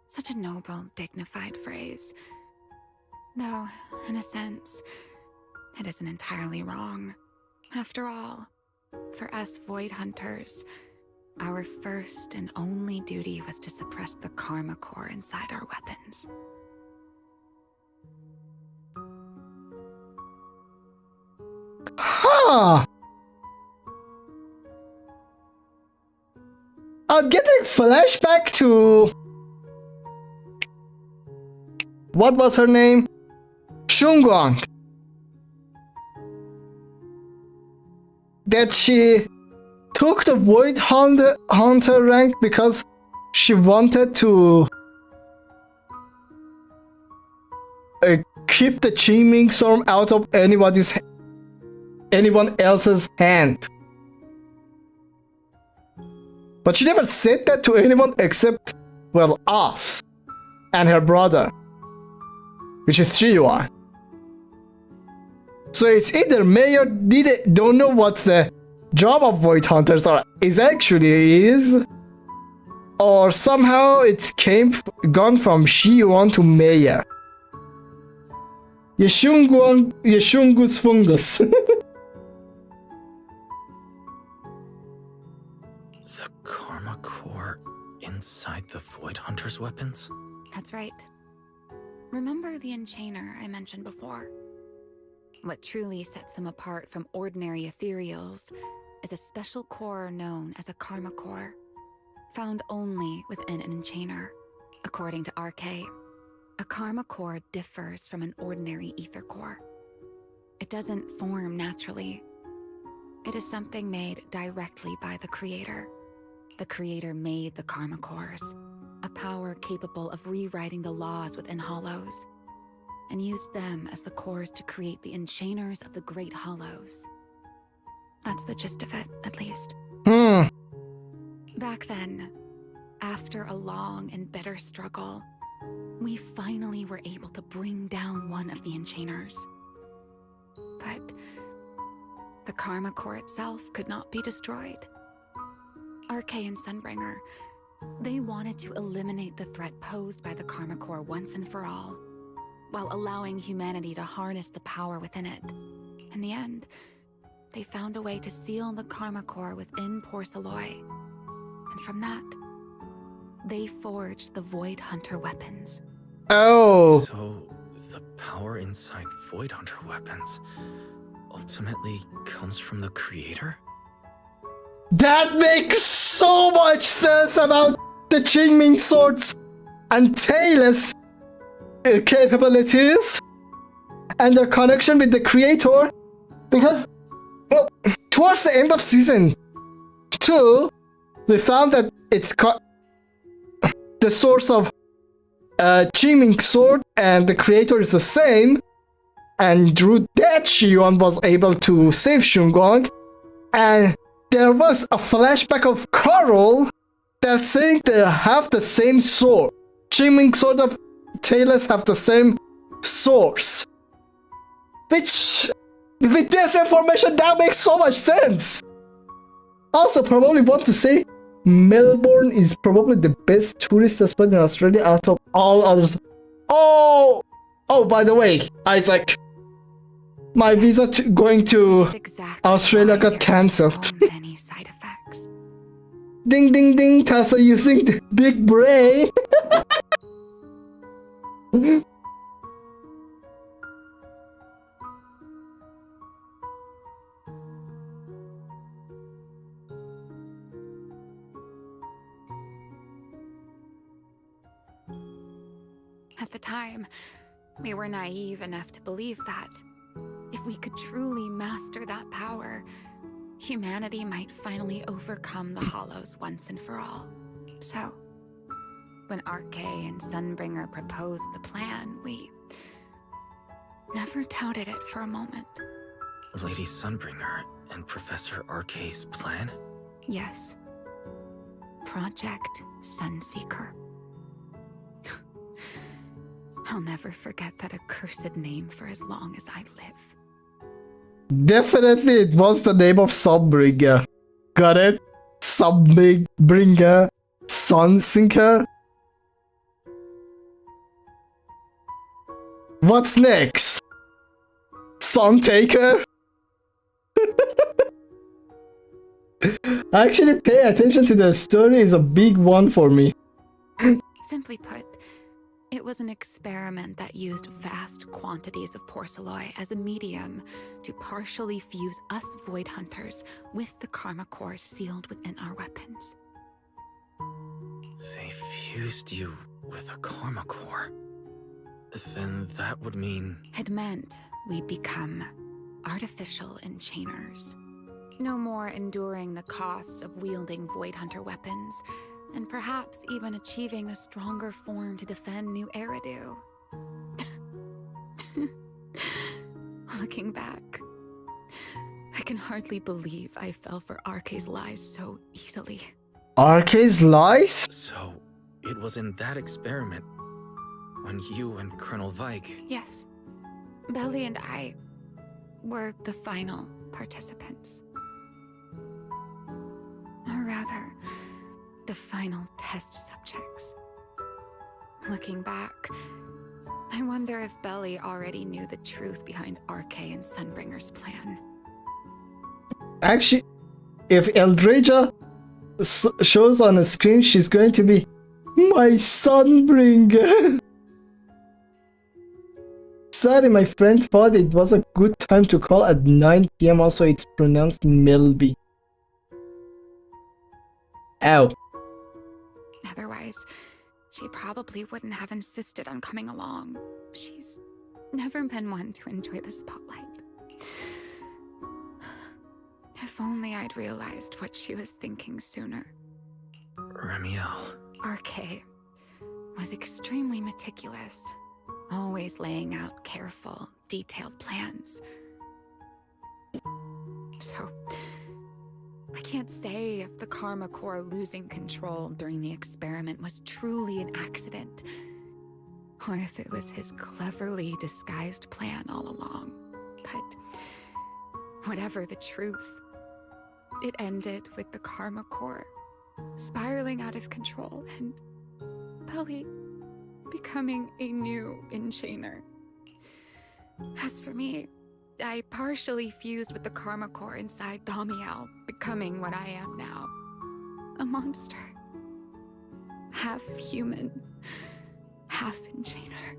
Such a noble, dignified phrase. Though, in a sense, it isn't entirely wrong. After all, for us Void Hunters, our first and only duty was to suppress the karma core inside our weapons. Huh! I'm getting flashback to... What was her name? Shunguang. That she took the Void Hunter rank because she wanted to keep the Qiming Storm out of anyone else's hand. But she never said that to anyone except, well, us and her brother, which is Shiyuan. So it's either Mayor don't know what the job of Void Hunters is, or somehow it's gone from Shiyuan to Mayor. Yeshungus fungus. The karma core inside the Void Hunter's weapons? That's right. Remember the enchainer I mentioned before? What truly sets them apart from ordinary ethereals is a special core known as a karma core, found only within an enchainer. According to RK, a karma core differs from an ordinary ether core. It doesn't form naturally. It is something made directly by the creator. The creator made the karma cores, a power capable of rewriting the laws within hollows, and used them as the cores to create the enchainers of the Great Hollows. That's the gist of it, at least. Back then, after a long and bitter struggle, we finally were able to bring down one of the enchainers. But the karma core itself could not be destroyed. RK and Sunbringer, they wanted to eliminate the threat posed by the karma core once and for all, while allowing humanity to harness the power within it. In the end, they found a way to seal the karma core within Porceloy. And from that, they forged the Void Hunter weapons. Oh. So, the power inside Void Hunter weapons ultimately comes from the creator? That makes so much sense about the Qingming swords and tailless capabilities and their connection with the creator. Because, well, towards the end of season 2, we found that it's the source of Qingming sword and the creator is the same. And through that, Shiyuan was able to save Shunguang. And there was a flashback of Carol that saying they have the same sword. Qingming sword of tailless have the same source. Which, with this information, that makes so much sense. Also, probably want to say Melbourne is probably the best tourist spot in Australia out of all others. Oh, by the way, Isaac, my visa going to Australia got cancelled. So many side effects. Ding ding ding, Tessa using the big brain. At the time, we were naive enough to believe that if we could truly master that power, humanity might finally overcome the Hollows once and for all. So, when RK and Sunbringer proposed the plan, we never doubted it for a moment. Lady Sunbringer and Professor RK's plan? Yes. Project Sunseeker. I'll never forget that accursed name for as long as I live. Definitely it was the name of Sunbringer. Got it? Sunbringer, Sunsinker. What's next? Suntaker? Actually, pay attention to the story is a big one for me. Simply put, it was an experiment that used vast quantities of porcelloi as a medium to partially fuse us Void Hunters with the Karma Core sealed within our weapons. They fused you with a Karma Core. Then that would mean... It meant we'd become artificial enchainers. No more enduring the costs of wielding Void Hunter weapons, and perhaps even achieving a stronger form to defend New Eridu. Looking back, I can hardly believe I fell for RK's lies so easily. RK's lies? So, it was in that experiment when you and Colonel Vike... Yes. Belly and I were the final participants. Or rather, the final test subjects. Looking back, I wonder if Belly already knew the truth behind RK and Sunbringer's plan. Actually, if Eldreja shows on the screen, she's going to be my Sunbringer. Sorry, my friend thought it was a good time to call at 9 PM. Also, it's pronounced Melby. Ow. Otherwise, she probably wouldn't have insisted on coming along. She's never been one to enjoy the spotlight. If only I'd realized what she was thinking sooner. Remiel. RK was extremely meticulous, always laying out careful, detailed plans. So, I can't say if the Karma Core losing control during the experiment was truly an accident, or if it was his cleverly disguised plan all along. But whatever the truth, it ended with the Karma Core spiraling out of control and Belly becoming a new enchainer. As for me, I partially fused with the Karma Core inside Damiel, becoming what I am now. A monster. Half human, half enchainer.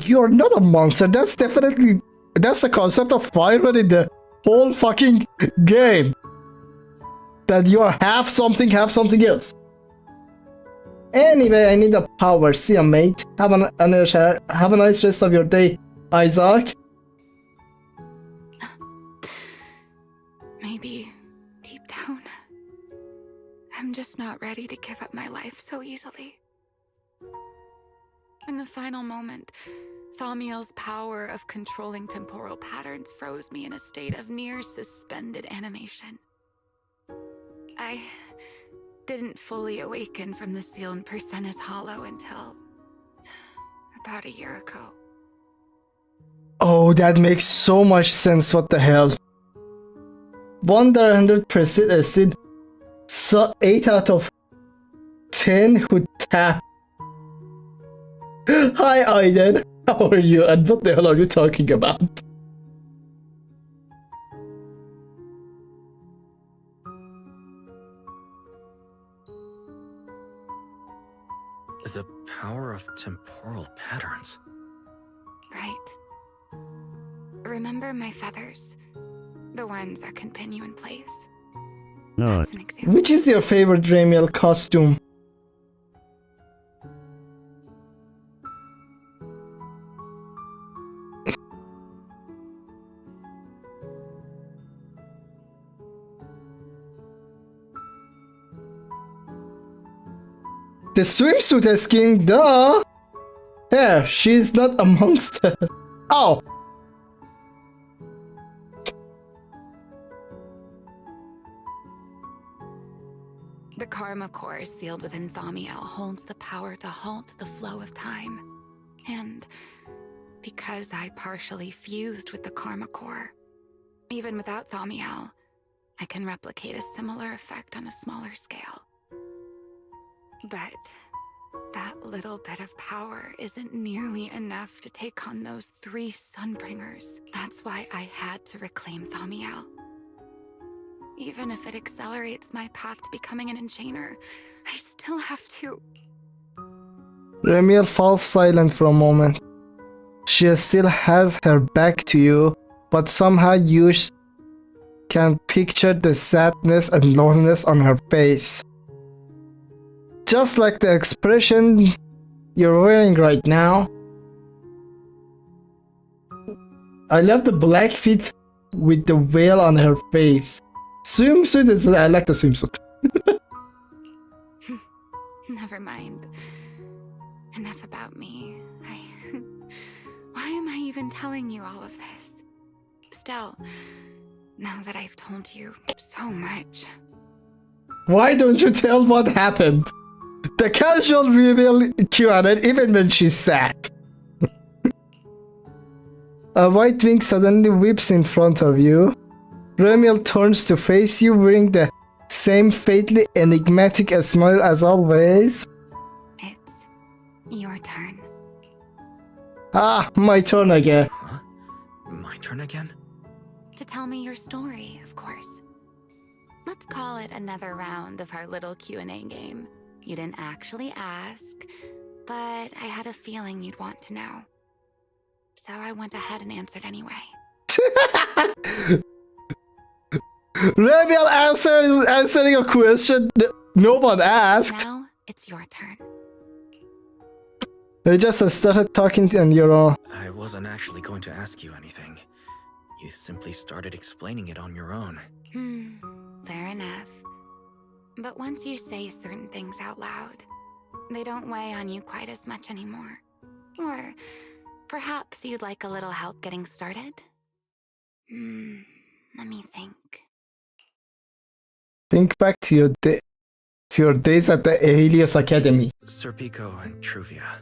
You're not a monster. That's the concept of Fire in the whole fucking game. That you are half something else. Anyway, I need a power. See ya, mate. Have a nice rest of your day, Isaac. Maybe deep down, I'm just not ready to give up my life so easily. In the final moment, Thaumiel's power of controlling temporal patterns froze me in a state of near suspended animation. I didn't fully awaken from the seal in Persena's Hollow until about a year ago. Oh, that makes so much sense. What the hell? 100% acid. So 8 out of 10 would tap. Hi, Aiden. How are you? And what the hell are you talking about? The power of temporal patterns. Right. Remember my feathers? The ones that can pin you in place? No. That's an example. Which is your favorite Ramiel costume? The swimsuit skin, duh! There, she's not a monster. Oh! The Karma Core sealed within Thaumiel holds the power to halt the flow of time. And because I partially fused with the Karma Core, even without Thaumiel, I can replicate a similar effect on a smaller scale. But that little bit of power isn't nearly enough to take on those 3 Sunbringers. That's why I had to reclaim Thaumiel. Even if it accelerates my path to becoming an enchainer, I still have to... Ramiel falls silent for a moment. She still has her back to you, but somehow you can picture the sadness and loneliness on her face. Just like the expression you're wearing right now. I love the black feet with the veil on her face. Swimsuit is... I like the swimsuit. Never mind. Enough about me. Why am I even telling you all of this? Still, now that I've told you so much... Why don't you tell what happened? The casual reveal Q&A even when she's sad. A white wing suddenly whips in front of you. Ramiel turns to face you wearing the same fatally enigmatic smile as always. It's your turn. Ah, my turn again. Huh? My turn again? To tell me your story, of course. Let's call it another round of our little Q&A game. You didn't actually ask, but I had a feeling you'd want to know. So I went ahead and answered anyway. Ramiel answering a question no one asked. Now, it's your turn. I just started talking on your own. I wasn't actually going to ask you anything. You simply started explaining it on your own. Fair enough. But once you say certain things out loud, they don't weigh on you quite as much anymore. Or perhaps you'd like a little help getting started? Let me think. Think back to your days at the Helios Academy. Serpico and Truvia.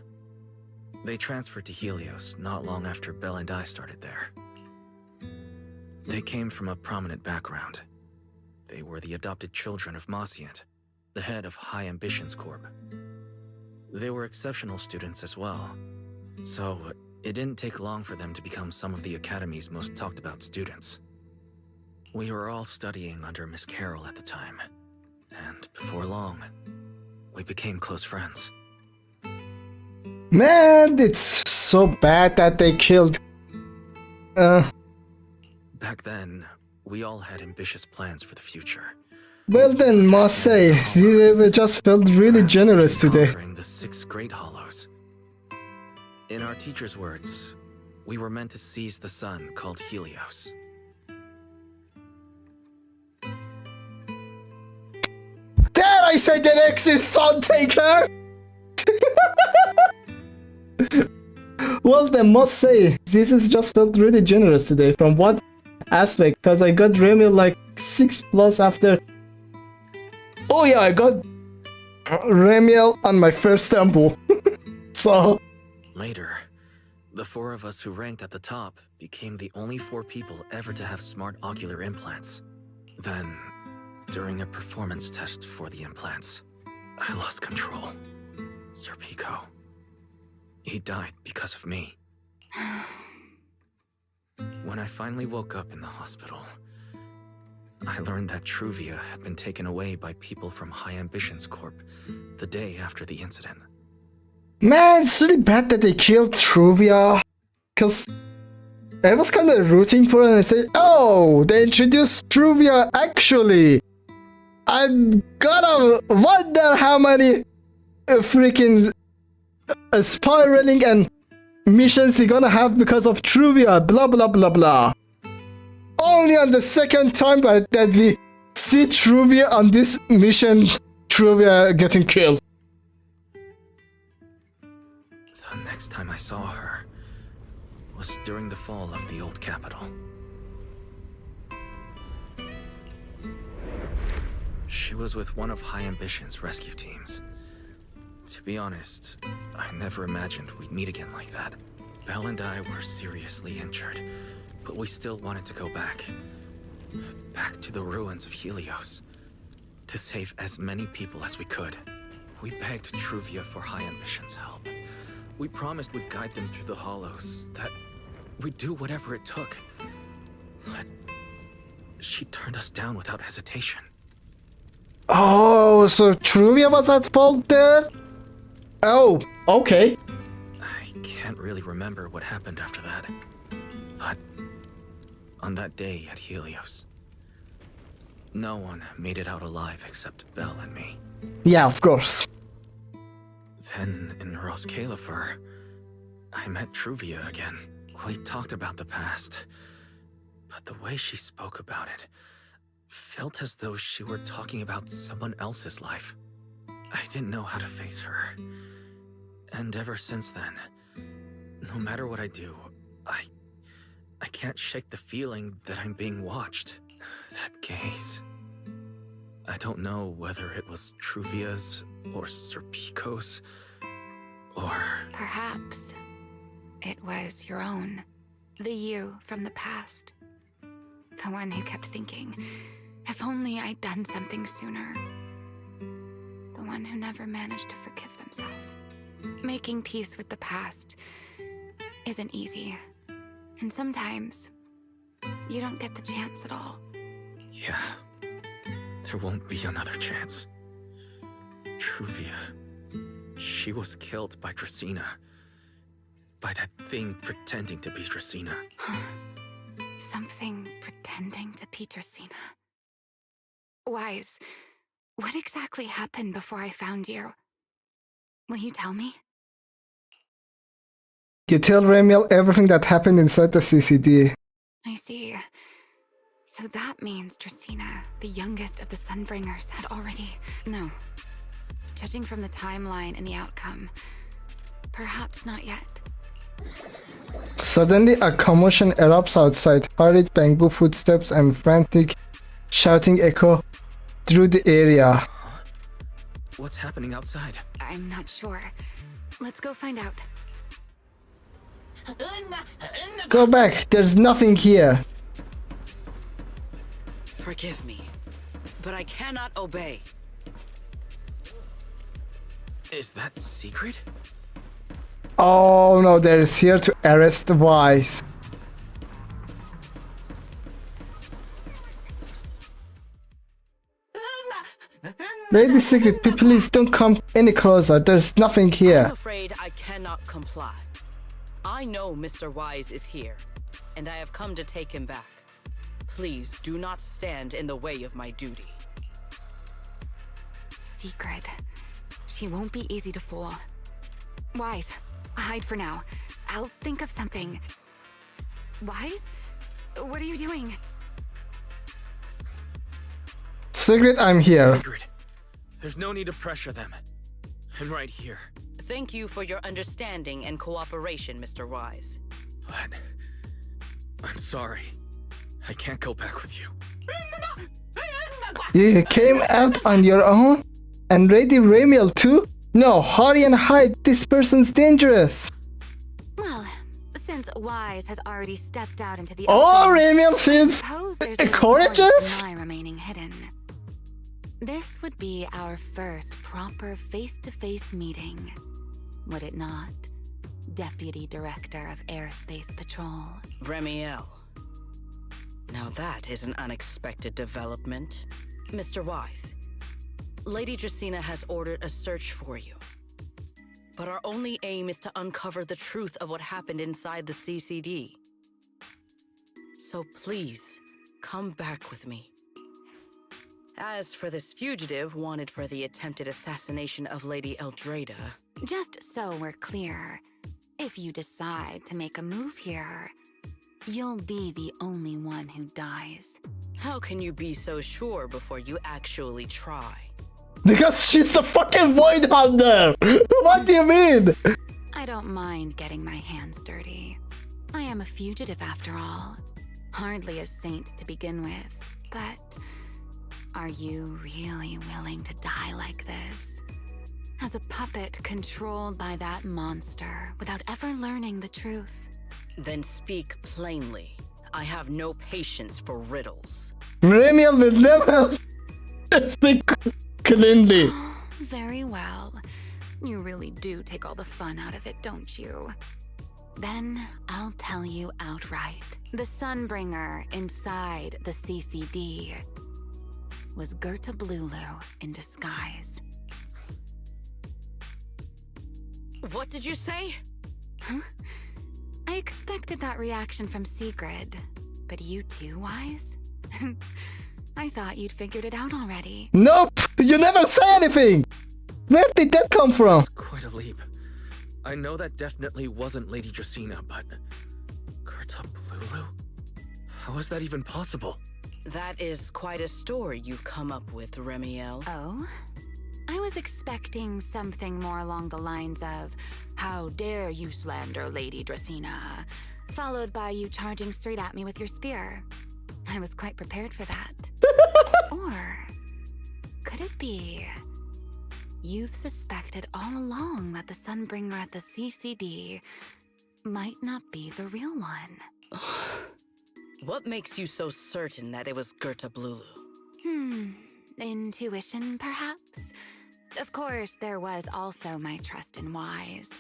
They transferred to Helios not long after Belle and I started there. They came from a prominent background. They were the adopted children of Mosient, the head of High Ambitions Corp. They were exceptional students as well, so it didn't take long for them to become some of the Academy's most talked about students. We were all studying under Miss Carroll at the time, and before long, we became close friends. Man, it's so bad that they killed. Back then, we all had ambitious plans for the future. Well then, must say, they just felt really Perhaps generous even today. conquering the 6 great hollows. In our teacher's words, we were meant to seize the sun called Helios. There I said the next is Sun Taker! Well then, must say, this is just felt really generous today. From what aspect? Because I got Remy like 6+ after. Oh yeah, I got Remiel on my first temple. So Later, the 4 of us who ranked at the top became the only 4 people ever to have smart ocular implants. Then, during a performance test for the implants, I lost control. Sir Pico. He died because of me. When I finally woke up in the hospital, I learned that Truvia had been taken away by people from High Ambitions Corp the day after the incident. man, it's really bad that they killed Truvia. Cause I was kind of rooting for it and I said, oh, they introduced Truvia actually. I'm gonna wonder how many freaking spiraling and missions we're gonna have because of Truvia, blah blah blah blah. Only on the second time that we see Truvia on this mission, Truvia getting killed. The next time I saw her was during the fall of the old capital. She was with one of High Ambition's rescue teams. To be honest, I never imagined we'd meet again like that. Belle and I were seriously injured, but we still wanted to go back. Back to the ruins of Helios. To save as many people as we could. We begged Truvia for High Ambition's help. We promised we'd guide them through the hollows, that we'd do whatever it took. But she turned us down without hesitation. Oh, so Truvia was at fault there? Oh, okay. I can't really remember what happened after that. But on that day at Helios, no one made it out alive except Belle and me. Yeah, of course. Then in Rose Califer, I met Truvia again. We talked about the past, but the way she spoke about it felt as though she were talking about someone else's life. I didn't know how to face her. And ever since then, no matter what I do, I can't shake the feeling that I'm being watched. That gaze. I don't know whether it was Truvia's or Sir Pico's, or... Perhaps it was your own. The you from the past. The one who kept thinking, if only I'd done something sooner. The one who never managed to forgive themselves. Making peace with the past isn't easy. And sometimes, you don't get the chance at all. Yeah, there won't be another chance. Truvia, she was killed by Dracena. By that thing pretending to be Dracena. Something pretending to be Dracena. Wise, what exactly happened before I found you? Will you tell me? You tell Remiel everything that happened inside the CCD. I see. So that means Dracena, the youngest of the Sunbringers, had already... No. Judging from the timeline and the outcome, perhaps not yet. Suddenly, a commotion erupts outside. Hurried bamboo footsteps and frantic shouting echo through the area. What's happening outside? I'm not sure. Let's go find out. Go back, there's nothing here. Forgive me, but I cannot obey. Is that secret? Oh no, there's here to arrest Wise. Lady Secret, please don't come any closer. There's nothing I'm here. afraid I cannot comply. I know Mr. Wise is here, and I have come to take him back. Please do not stand in the way of my duty. Secret. She won't be easy to fool. Wise, hide for now. I'll think of something. Wise? What are you doing? Secret, I'm here. Secret. There's no need to pressure them. I'm right here. Thank you for your understanding and cooperation, Mr. Wise. But I'm sorry. I can't go back with you. You came out on your own? And Lady Ramiel too? No, hurry and hide. This person's dangerous. Well, since Wise has already stepped out into the Oh, open, Ramiel feels suppose there's no courageous? point in my remaining hidden. This would be our first proper face-to-face meeting, would it not, Deputy Director of Airspace Patrol? Ramiel. Now that is an unexpected development. Mr. Wise, Lady Dracaena has ordered a search for you. But our only aim is to uncover the truth of what happened inside the CCD. So please, come back with me. As for this fugitive wanted for the attempted assassination of Lady Eldrada... Just so we're clear, if you decide to make a move here, you'll be the only one who dies. How can you be so sure before you actually try? Because she's the fucking Void Hunter! What do you mean? I don't mind getting my hands dirty. I am a fugitive after all. Hardly a saint to begin with, but are you really willing to die like this? As a puppet controlled by that monster without ever learning the truth? Then speak plainly. I have no patience for riddles. Ramiel will never speak cleanly. Very well. You really do take all the fun out of it, don't you? Then I'll tell you outright. The Sunbringer inside the CCD was Gerta Blulu in disguise. What did you say? Huh? I expected that reaction from Sigrid, but you too, Wise? I thought you'd figured it out already. Nope! You never say anything! Where did that come from? It's quite a leap. I know that definitely wasn't Lady Dracaena, but... Gerta Blulu? How is that even possible? That is quite a story you've come up with, Ramiel. Oh? I was expecting something more along the lines of, how dare you slander Lady Dracaena, followed by you charging straight at me with your spear. I was quite prepared for that. Or could it be you've suspected all along that the Sunbringer at the CCD might not be the real one? What makes you so certain that it was Gerta Blulu? Intuition, perhaps? Of course, there was also my trust in Wise,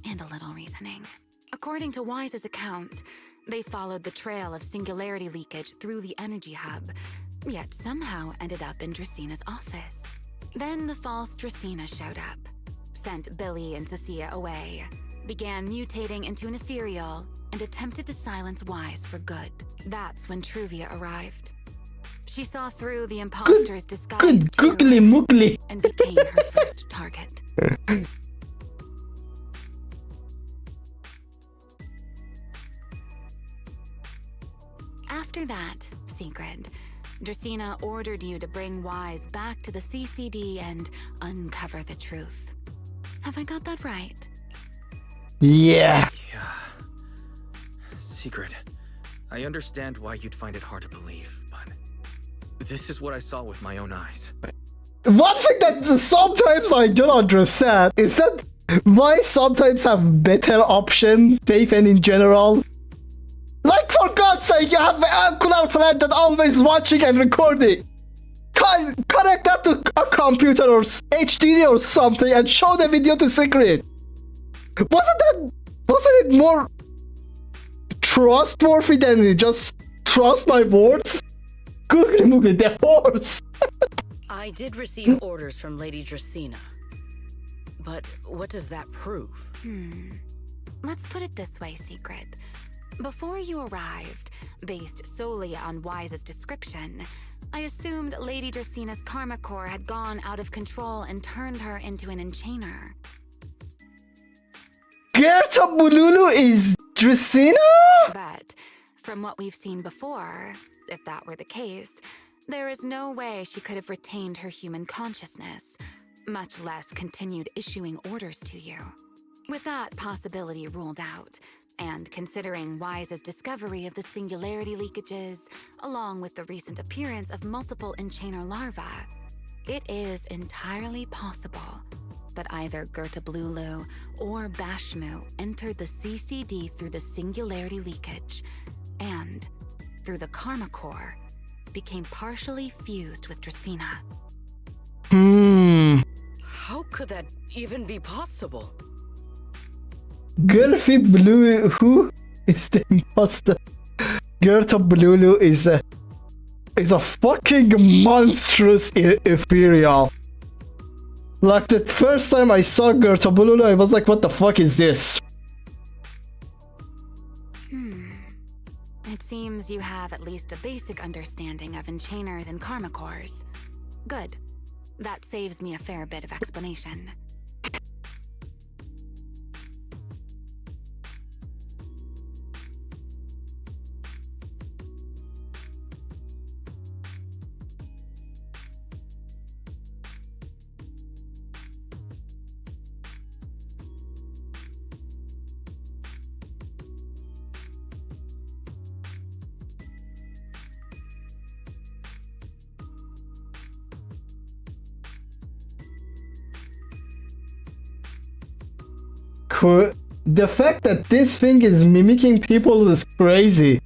and a little reasoning. According to Wise's account, they followed the trail of singularity leakage through the energy hub, yet somehow ended up in Draceena's office. Then the false Dracaena showed up, sent Billy and Cecilia away, began mutating into an ethereal, and attempted to silence Wise for good. That's when Truvia arrived. She saw through the imposter's disguise Good googly moogly. and became her first target. After that, Sigrid, Dracaena ordered you to bring Wise back to the CCD and uncover the truth. Have I got that right? Yeah. Yeah. Secret. I understand why you'd find it hard to believe, but... this is what I saw with my own eyes. One thing that sometimes I don't understand is that why sometimes have better option, Faith and in general. Like, for God's sake, you have an angular planet that always watching and recording. Connect that to a computer or HDD or something and show the video to Secret. Wasn't it more trustworthy than just trust my words? Googly moogly, the horse. I did receive orders from Lady Dracena. But what does that prove? Let's put it this way, Secret. Before you arrived, based solely on Wise's description, I assumed Lady Dracena's karma core had gone out of control and turned her into an enchainer. Gerta Bululu is Dracena? But from what we've seen before, if that were the case, there is no way she could have retained her human consciousness, much less continued issuing orders to you. With that possibility ruled out, and considering Wise's discovery of the singularity leakages, along with the recent appearance of multiple enchainer larvae, it is entirely possible that either Gerta Blulu or Bashmu entered the CCD through the singularity leakage, and, through the karma core, became partially fused with Dracena. How could that even be possible? Gerfi Blue, who is the imposter? Gerta Bululu is a fucking monstrous ethereal. Like the first time I saw Gerta Bululu, I was like, what the fuck is this? It seems you have at least a basic understanding of enchainers and karma cores. Good. That saves me a fair bit of explanation. The fact that this thing is mimicking people is crazy.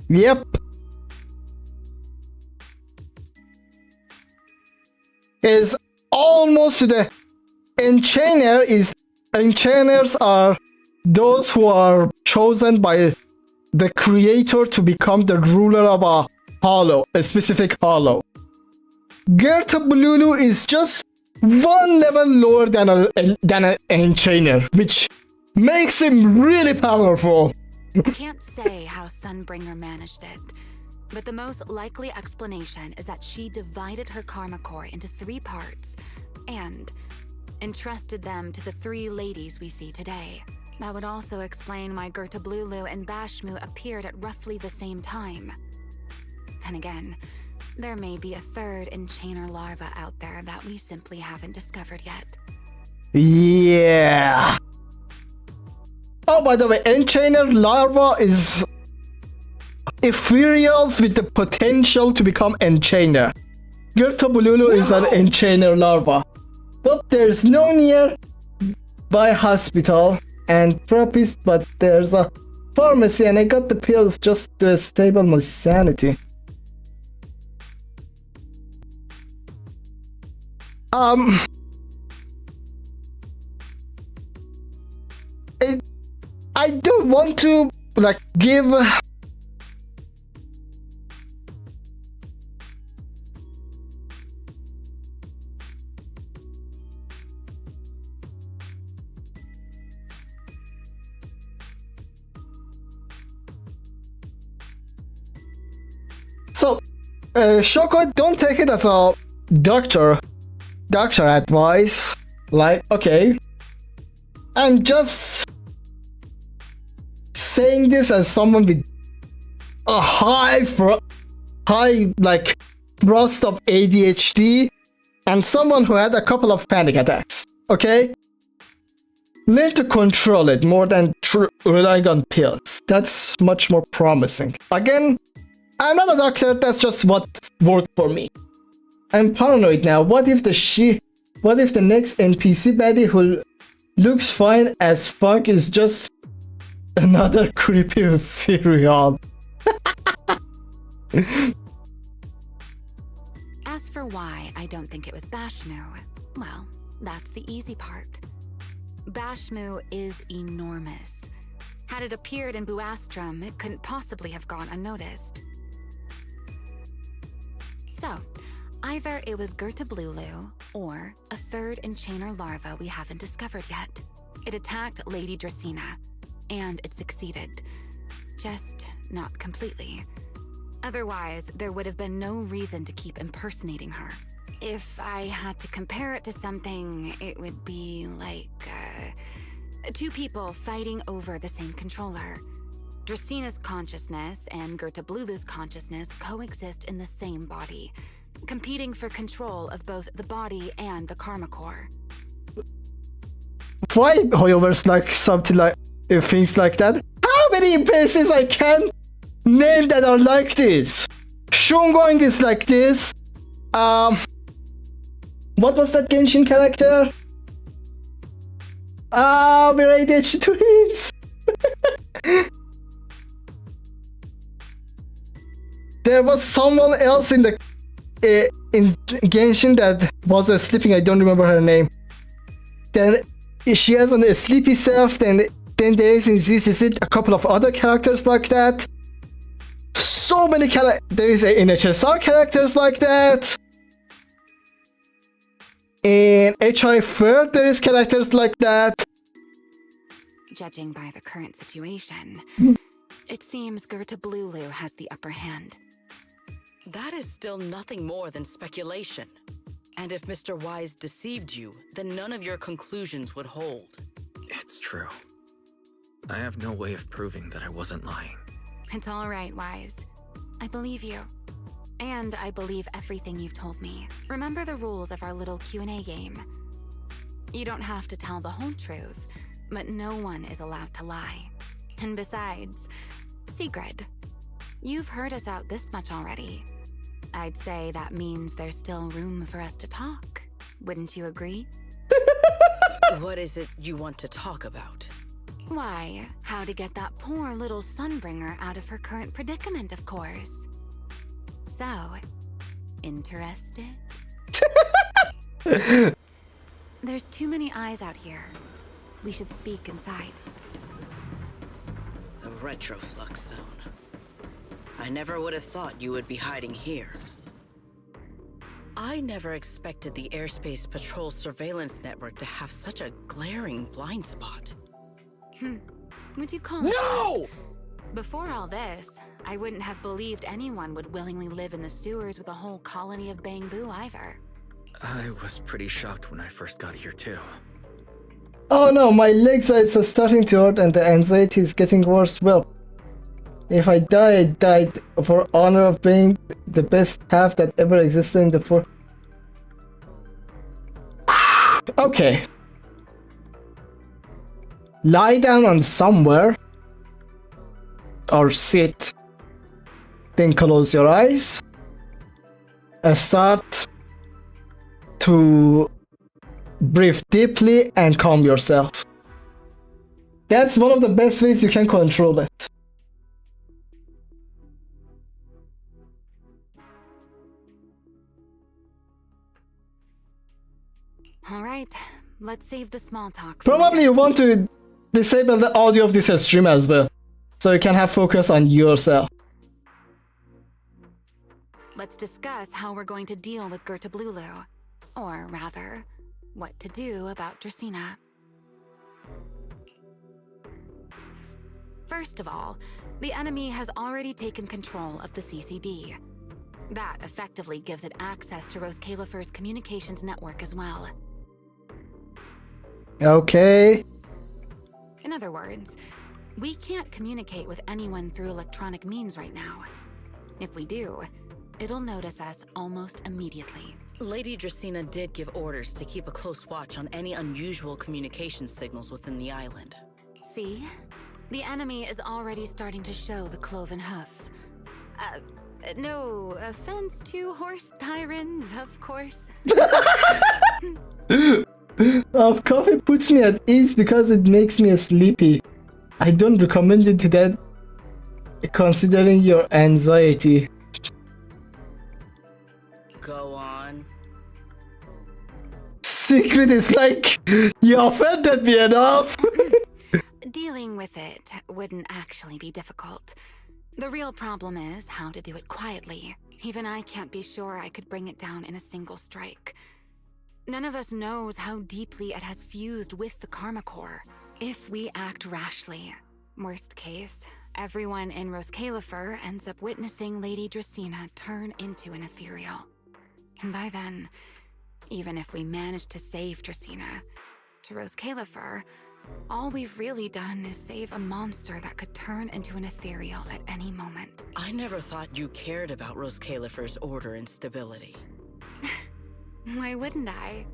Yep. Is almost to the enchainers are those who are chosen by the creator to become the ruler of a hollow, a specific hollow. Gerta Bululu is just one level lower than an enchainer, which makes him really powerful. I can't say how Sunbringer managed it, but the most likely explanation is that she divided her karma core into 3 parts and entrusted them to the 3 ladies we see today. That would also explain why Gerta Blulu and Bashmu appeared at roughly the same time. Then again, there may be a 3rd enchainer larva out there that we simply haven't discovered yet. Yeah. Oh, by the way, enchainer larva is ethereals with the potential to become enchainer. Gerta Bululu is an enchainer larva. But there's no nearby hospital and therapist, but there's a pharmacy and I got the pills just to stable my sanity. I don't want to like give so Shoko, don't take it as a doctor advice. Like, okay, I'm just saying this as someone with a high like thrust of ADHD and someone who had a couple of panic attacks. Okay, learn to control it more than relying on pills. That's much more promising. Again, I'm not a doctor, that's just what worked for me. I'm paranoid now. What if the next NPC baddie who looks fine as fuck is just another creepy ethereal? As for why I don't think it was Bashmu, well, that's the easy part. Bashmu is enormous. Had it appeared in Buastrum, it couldn't possibly have gone unnoticed. So, either it was Gertablulu, or a third enchainer larva we haven't discovered yet. It attacked Lady Dracena, and it succeeded. Just not completely. Otherwise, there would have been no reason to keep impersonating her. If I had to compare it to something, it would be like, two people fighting over the same controller. Dracena's consciousness and Gertablulu's consciousness coexist in the same body, competing for control of both the body and the Karma Core. Why Hoyoverse like something like things like that? How many NPCs I can name that are like this? Shungoing is like this. What was that Genshin character? We're ADHD twins. There was someone else in the in Genshin that was sleeping. I don't remember her name. Then she has a sleepy self. Then there is in this a couple of other characters like that. So many there is in HSR characters like that. In HI3 there is characters like that. Judging by the current situation, it seems Gertablulu has the upper hand. That is still nothing more than speculation. And if Mr. Wise deceived you, then none of your conclusions would hold. It's true. I have no way of proving that I wasn't lying. It's all right, Wise. I believe you. And I believe everything you've told me. Remember the rules of our little Q&A game. You don't have to tell the whole truth, but no one is allowed to lie. And besides, Sigrid, you've heard us out this much already. I'd say that means there's still room for us to talk. Wouldn't you agree? What is it you want to talk about? Why, how to get that poor little Sunbringer out of her current predicament, of course. So, interested? There's too many eyes out here. We should speak inside. The retroflux zone. I never would have thought you would be hiding here. I never expected the Airspace Patrol surveillance network to have such a glaring blind spot. Would you call it that? Before all this, I wouldn't have believed anyone would willingly live in the sewers with a whole colony of Bangbu either. I was pretty shocked when I first got here too. Oh no, my legs are starting to hurt and the anxiety is getting worse. Well, if I die, I died for honor of being the best half that ever existed in the Okay. Lie down on somewhere. Or sit. Then close your eyes. And start to breathe deeply and calm yourself. That's one of the best ways you can control it. All right, let's save the small talk. Probably you want to disable the audio of this stream as well, so you can have focus on yourself. Let's discuss how we're going to deal with Gertablulu. Or rather, what to do about Dracena. First of all, the enemy has already taken control of the CCD. That effectively gives it access to Rose Califer's communications network as well. Okay. In other words, we can't communicate with anyone through electronic means right now. If we do, it'll notice us almost immediately. Lady Dracena did give orders to keep a close watch on any unusual communication signals within the island. See? The enemy is already starting to show the cloven hoof. No offense to horse tyrants, of course. Coffee puts me at ease because it makes me sleepy. I don't recommend it to that, considering your anxiety. Go on. Secret is like, you offended me enough. dealing with it wouldn't actually be difficult. The real problem is how to do it quietly. Even I can't be sure I could bring it down in a single strike. None of us knows how deeply it has fused with the Karma Core. If we act rashly, worst case, everyone in Roscalifer ends up witnessing Lady Dracena turn into an ethereal. And by then, even if we manage to save Dracena, to Roscalifer, all we've really done is save a monster that could turn into an ethereal at any moment. I never thought you cared about Roscalifer's order and stability. Why wouldn't I?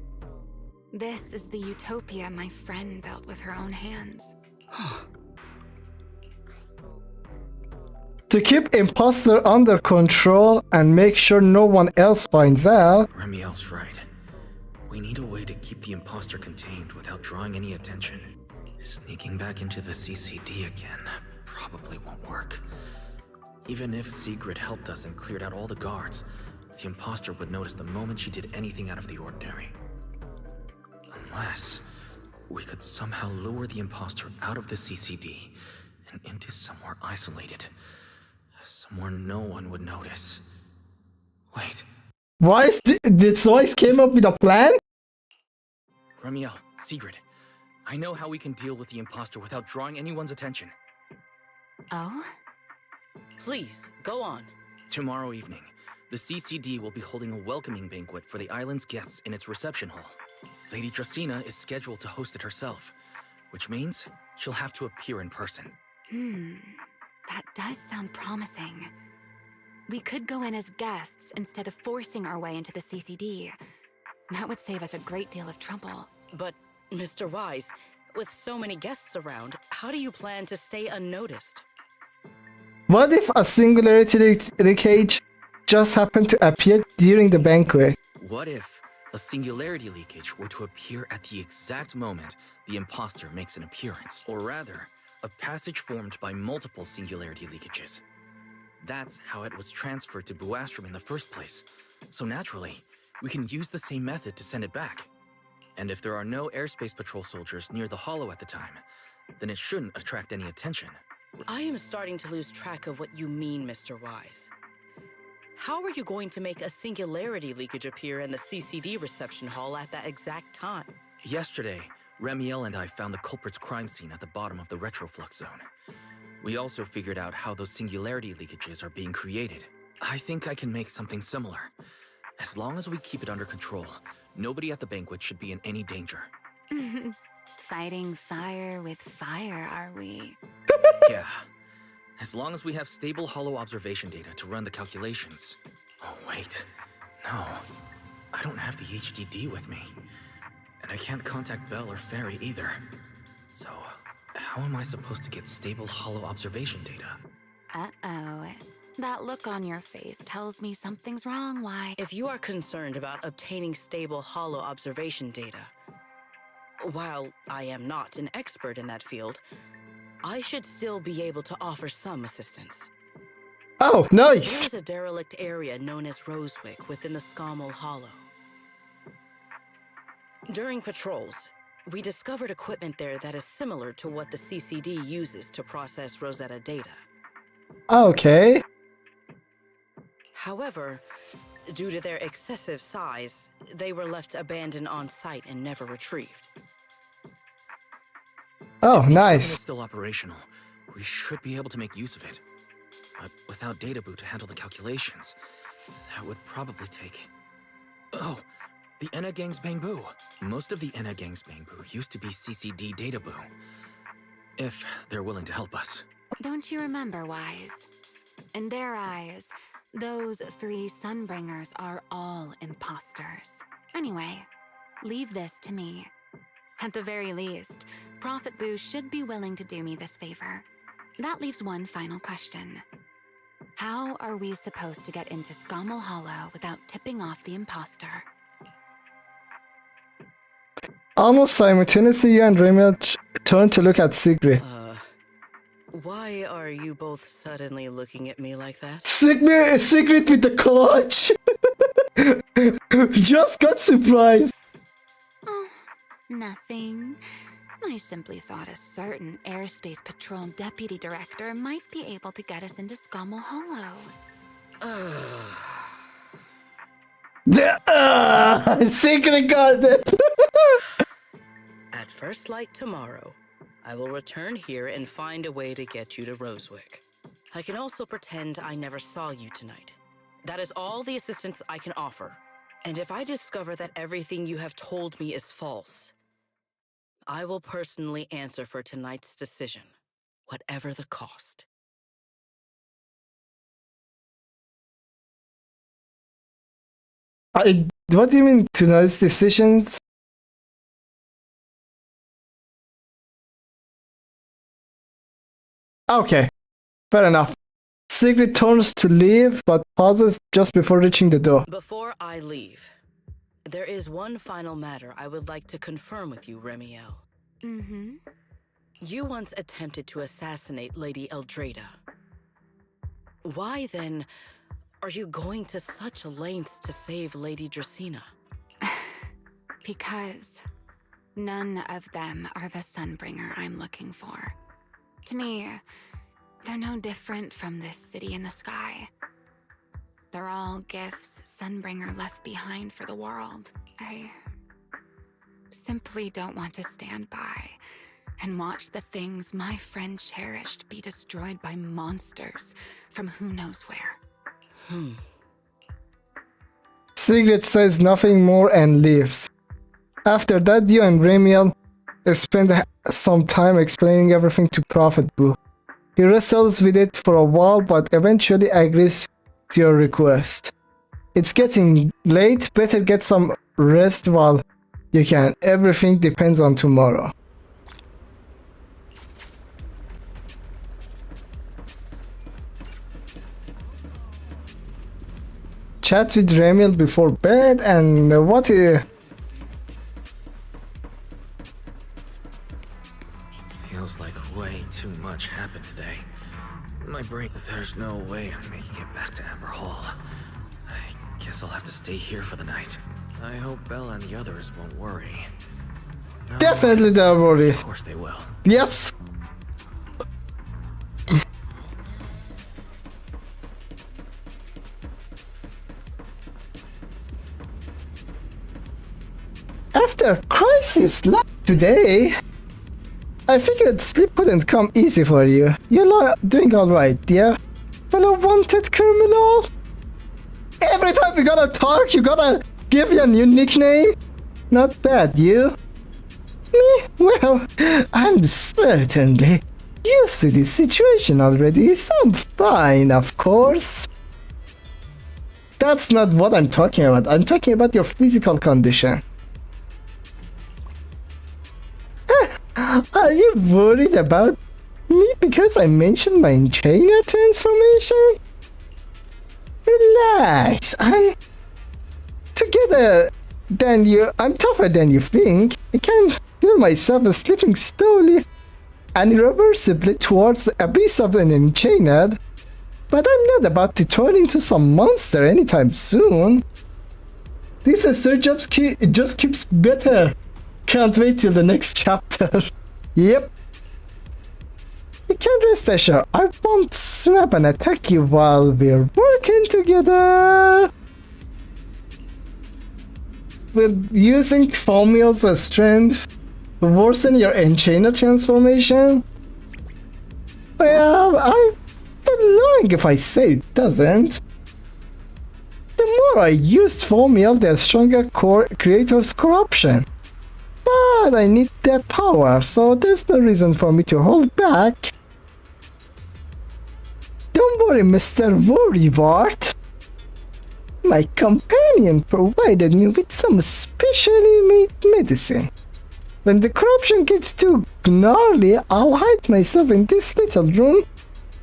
This is the utopia my friend built with her own hands. To keep imposter under control and make sure no one else finds out. Remiel's right. We need a way to keep the imposter contained without drawing any attention. Sneaking back into the CCD again probably won't work. Even if Sigrid helped us and cleared out all the guards, the imposter would notice the moment she did anything out of the ordinary. Unless we could somehow lure the imposter out of the CCD and into somewhere isolated. Somewhere no one would notice. Wait. Did Zois came up with a plan? Remiel, Sigrid, I know how we can deal with the imposter without drawing anyone's attention. Oh? Please, go on. Tomorrow evening, the CCD will be holding a welcoming banquet for the island's guests in its reception hall. Lady Dracena is scheduled to host it herself, which means she'll have to appear in person. That does sound promising. We could go in as guests instead of forcing our way into the CCD. That would save us a great deal of trouble. But, Mr. Wise, with so many guests around, how do you plan to stay unnoticed? What if a singularity leakage just happened to appear during the banquet? What if a singularity leakage were to appear at the exact moment the imposter makes an appearance? Or rather, a passage formed by multiple singularity leakages. That's how it was transferred to Buastrom in the first place. So naturally, we can use the same method to send it back. And if there are no airspace patrol soldiers near the hollow at the time, then it shouldn't attract any attention. I am starting to lose track of what you mean, Mr. Wise. How are you going to make a singularity leakage appear in the CCD reception hall at that exact time? Yesterday, Remiel and I found the culprit's crime scene at the bottom of the retroflux zone. We also figured out how those singularity leakages are being created. I think I can make something similar. As long as we keep it under control, nobody at the banquet should be in any danger. Fighting fire with fire, are we? Yeah. As long as we have stable hollow observation data to run the calculations. Oh, wait. No. I don't have the HDD with me. And I can't contact Bell or Ferry either. So, how am I supposed to get stable hollow observation data? Uh-oh. That look on your face tells me something's wrong, Why? If you are concerned about obtaining stable hollow observation data, while I am not an expert in that field, I should still be able to offer some assistance. Oh, There nice! is a derelict area known as Rosewick within the Scommel Hollow. During patrols, we discovered equipment there that is similar to what the CCD uses to process Rosetta data. Okay. However, due to their excessive size, they were left abandoned on site and never retrieved. Oh, When it's nice. still operational, we should be able to make use of it. But without data boot to handle the calculations, that would probably take... Oh, the Enna Gang's Bangbu. Most of the Enna Gang's Bangbu used to be CCD data boo. If they're willing to help us. Don't you remember, Wise? In their eyes, those 3 Sunbringers are all imposters. Anyway, leave this to me. At the very least, Prophet Boo should be willing to do me this favor. That leaves one final question. How are we supposed to get into Scommel Hollow without tipping off the imposter? Almost simultaneously, you and Remiel turned to look at Sigrid. Why are you both suddenly looking at me like that? Sigrid with the clutch! Just got surprised. Oh, nothing. I simply thought a certain airspace patrol deputy director might be able to get us into Scommel Hollow. Secret got it. At first light tomorrow, I will return here and find a way to get you to Rosewick. I can also pretend I never saw you tonight. That is all the assistance I can offer. And if I discover that everything you have told me is false, I will personally answer for tonight's decision, whatever the cost. What do you mean tonight's decisions? Okay, fair enough. Sigrid turns to leave, but pauses just before reaching the door. Before I leave, there is one final matter I would like to confirm with you, Remiel. Mm-hmm. You once attempted to assassinate Lady Eldrada. Why, then, are you going to such lengths to save Lady Dracena? Because none of them are the Sunbringer I'm looking for. To me, they're no different from this city in the sky. They're all gifts Sunbringer left behind for the world. I simply don't want to stand by and watch the things my friend cherished be destroyed by monsters from who knows where. Sigrid says nothing more and leaves. After that, you and Remiel spend some time explaining everything to Prophet Boo. He wrestles with it for a while, but eventually agrees to your request. It's getting late, better get some rest while you can. Everything depends on tomorrow. Chat with Remiel before bed, and what Feels like way too much happened today. My brain... There's no way I'm making it back to Amber Hall. I guess I'll have to stay here for the night. I hope Bella and the others won't worry. No, definitely they'll worry. of course they will. Yes. After crisis like today, I figured sleep couldn't come easy for you. You're doing alright, dear. Fellow wanted criminal. Every time we gotta talk, you gotta give you a new nickname. Not bad, you. Me? Well, I'm certainly used to this situation already, so I'm fine, of course. That's not what I'm talking about. I'm talking about your physical condition. Are you worried about me because I mentioned my enchainer transformation? Relax, I'm tougher than you think. I can feel myself slipping slowly and irreversibly towards the abyss of an enchainer, but I'm not about to turn into some monster anytime soon. This search just keeps better. Can't wait till the next chapter. Yep. You can rest assured I won't snap and attack you while we're working together. With using Fomiel's strength to worsen your enchainer transformation? Well, I'd be lying if I say it doesn't. The more I use Fomiel, the stronger creator's corruption. But I need that power, so there's no reason for me to hold back. Don't worry, Mr. Worrywart. My companion provided me with some specially made medicine. When the corruption gets too gnarly, I'll hide myself in this little room,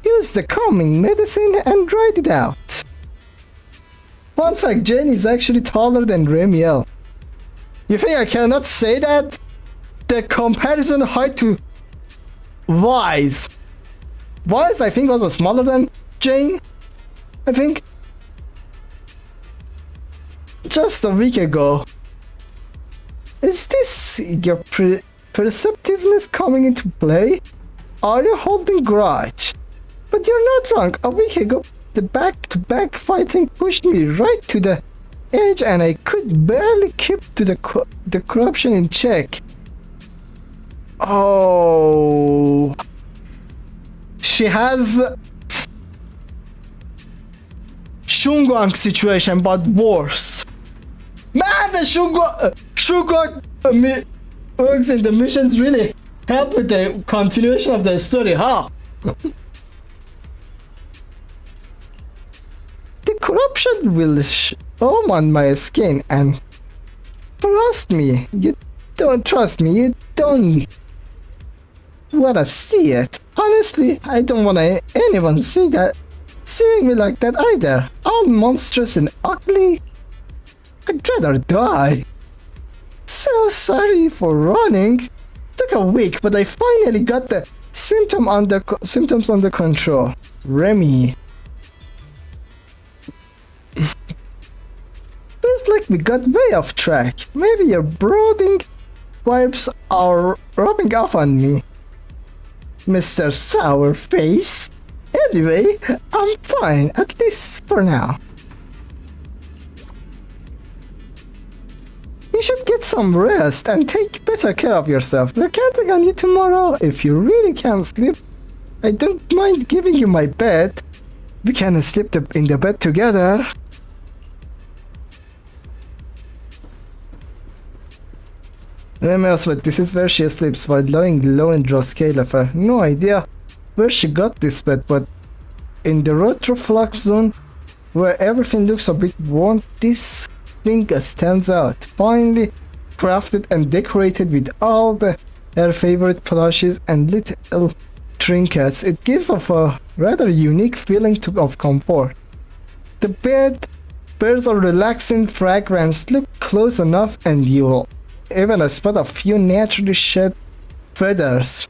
use the calming medicine, and ride it out. Fun fact, Jane is actually taller than Remiel. You think I cannot say that? The comparison height to Wise. Wise, I think, was smaller than Jane. I think. Just a week ago. Is this your perceptiveness coming into play? Are you holding grudge? But you're not wrong. A week ago, the back-to-back fighting pushed me right to the edge and I could barely keep to the corruption in check. Oh... She has... Shunguang situation, but worse. Man, the Shunguang works in the missions really help with the continuation of the story, huh? The corruption will show on my skin, and trust me, you don't wanna see it. Honestly, I don't wanna anyone seeing me like that either. All monstrous and ugly. I'd rather die. So sorry for running. Took a week, but I finally got the symptoms under control. Remy. Feels like we got way off track. Maybe your brooding vibes are rubbing off on me, Mr. Sourface. Anyway, I'm fine, at least for now. You should get some rest and take better care of yourself. We're counting on you tomorrow. If you really can't sleep, I don't mind giving you my bed. We can sleep in the bed together. Remember, this is where she sleeps while lying low in Droskelefer. No idea where she got this bed, but in the retroflux zone, where everything looks a bit worn, this thing stands out. Finely crafted and decorated with all her favorite plushes and little trinkets. It gives off a rather unique feeling of comfort. The bed bears a relaxing fragrance. Look close enough and you'll even spot a few naturally shed feathers.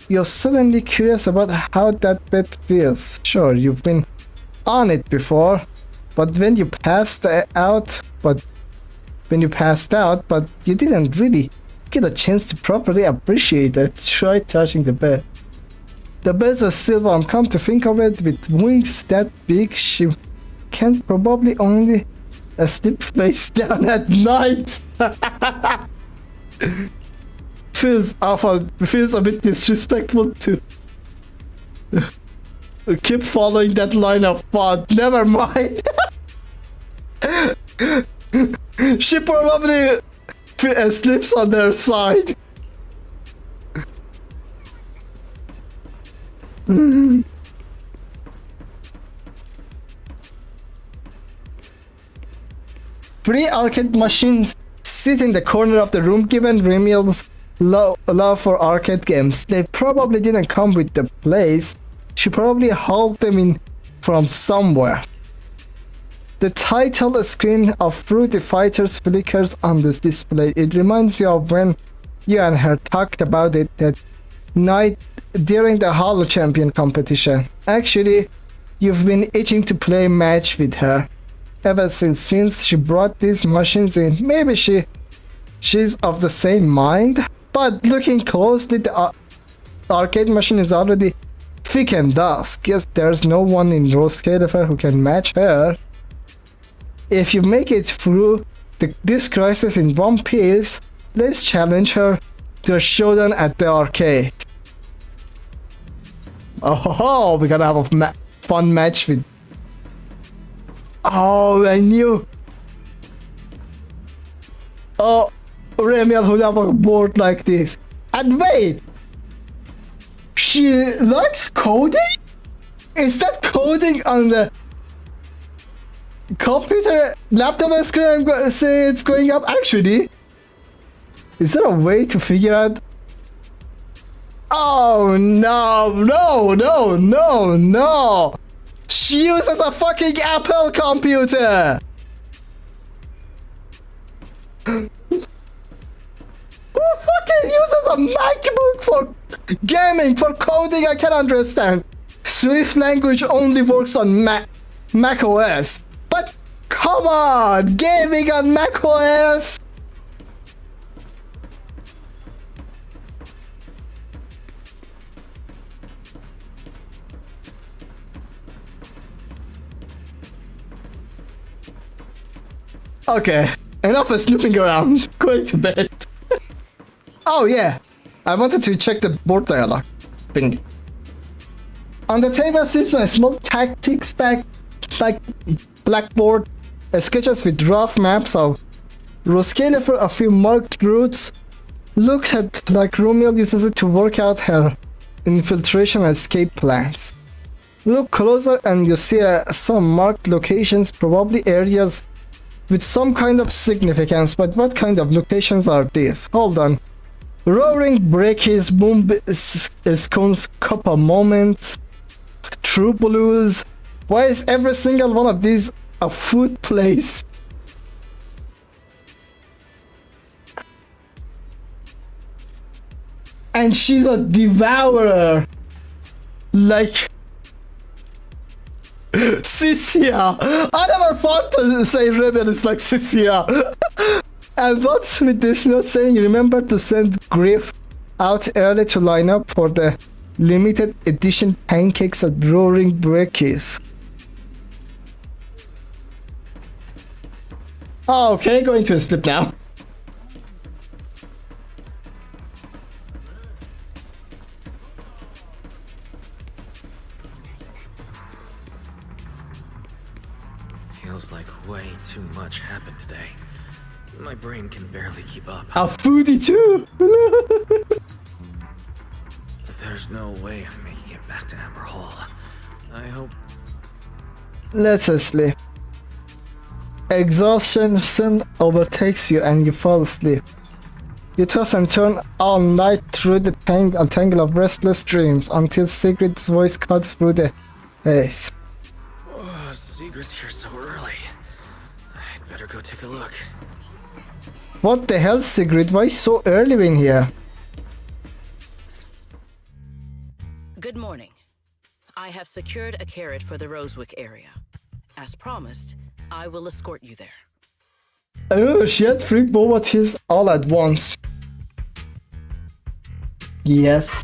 You're suddenly curious about how that bed feels. Sure, you've been on it before, but when you passed out, but you didn't really get a chance to properly appreciate it. Try touching the bed. The beds are still warm. Come to think of it, with wings that big, she can probably only sleep face down at night. Feels awful. Feels a bit disrespectful to keep following that line of thought. Never mind. She probably sleeps on their side. Three arcade machines sit in the corner of the room. Given Remy's love for arcade games, they probably didn't come with the place. She probably hauled them in from somewhere. The title screen of Fruity Fighters flickers on this display. It reminds you of when you and her talked about it that night during the Halo Champion competition. Actually, you've been itching to play a match with her ever since she brought these machines in. Maybe she's of the same mind, but looking closely, the arcade machine is already thick and dusk. Guess there's no one in Droskelefer who can match her. If you make it through this crisis in one piece, let's challenge her to a showdown at the arcade. Oh, we're gonna have a fun match with... Oh, I knew. Oh, Remiel would have a board like this. And wait! She likes coding? Is that coding on the computer laptop screen? Say it's going up. Actually, is there a way to figure out? Oh no! She uses a fucking Apple computer. Who fucking uses a MacBook for gaming, for coding? I can understand. Swift language only works on Mac OS. But come on, gaming on Mac OS? Okay, enough of snooping around. Going to bed. Oh yeah, I wanted to check the board dialogue. Bing. On the table sits my small tactics blackboard, sketches with rough maps of Roskilde for a few marked routes. Looks like Romeo uses it to work out her infiltration and escape plans. Look closer and you see some marked locations, probably areas with some kind of significance, but what kind of locations are these? Hold on. Roaring Breakies, Boom Scones, Copper Moment, True Blues. Why is every single one of these a food place? And she's a devourer. Like Sisia. I never thought to say rebel is like Sisia. And what's with this note saying? Remember to send Griff out early to line up for the limited edition pancakes at Roaring Breakies. Oh, okay, going to sleep now. Feels like way too much happened today. My brain can barely keep up. A foodie too. There's no way I'm making it back to Amber Hall. I hope... Let's sleep. Exhaustion soon overtakes you and you fall asleep. You toss and turn all night through the tangle of restless dreams until Sigrid's voice cuts through the haze. Oh, Sigrid's here so early. I'd better go take a look. What the hell, Sigrid? Why so early in here? Good morning. I have secured a carrot for the Rosewick area. As promised, I will escort you there. Oh, she had 3 boba teas all at once. Yes.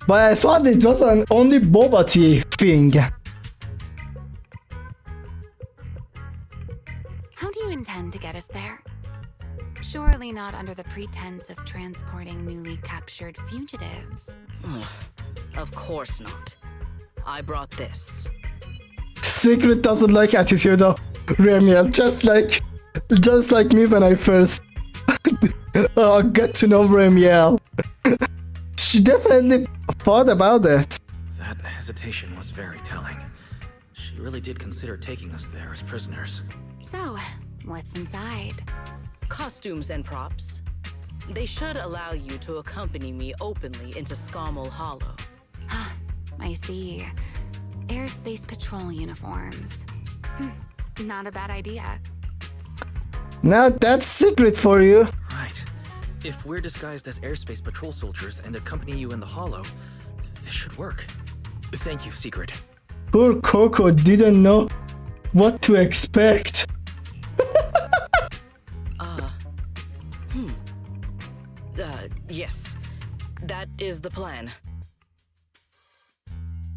But I thought it was an only boba tea thing. How do you intend to get us there? Surely not under the pretense of transporting newly captured fugitives. Of course not. I brought this. Secret doesn't like attitude of Remiel, just like me when I first got to know Remiel. She definitely thought about it. That hesitation was very telling. She really did consider taking us there as prisoners. So, what's inside? Costumes and props. They should allow you to accompany me openly into Scommel Hollow. I see. Airspace patrol uniforms. Not a bad idea. Now that's secret for you. Right. If we're disguised as airspace patrol soldiers and accompany you in the hollow, this should work. Thank you, Sigrid. Poor Coco didn't know what to expect. Yes. That is the plan.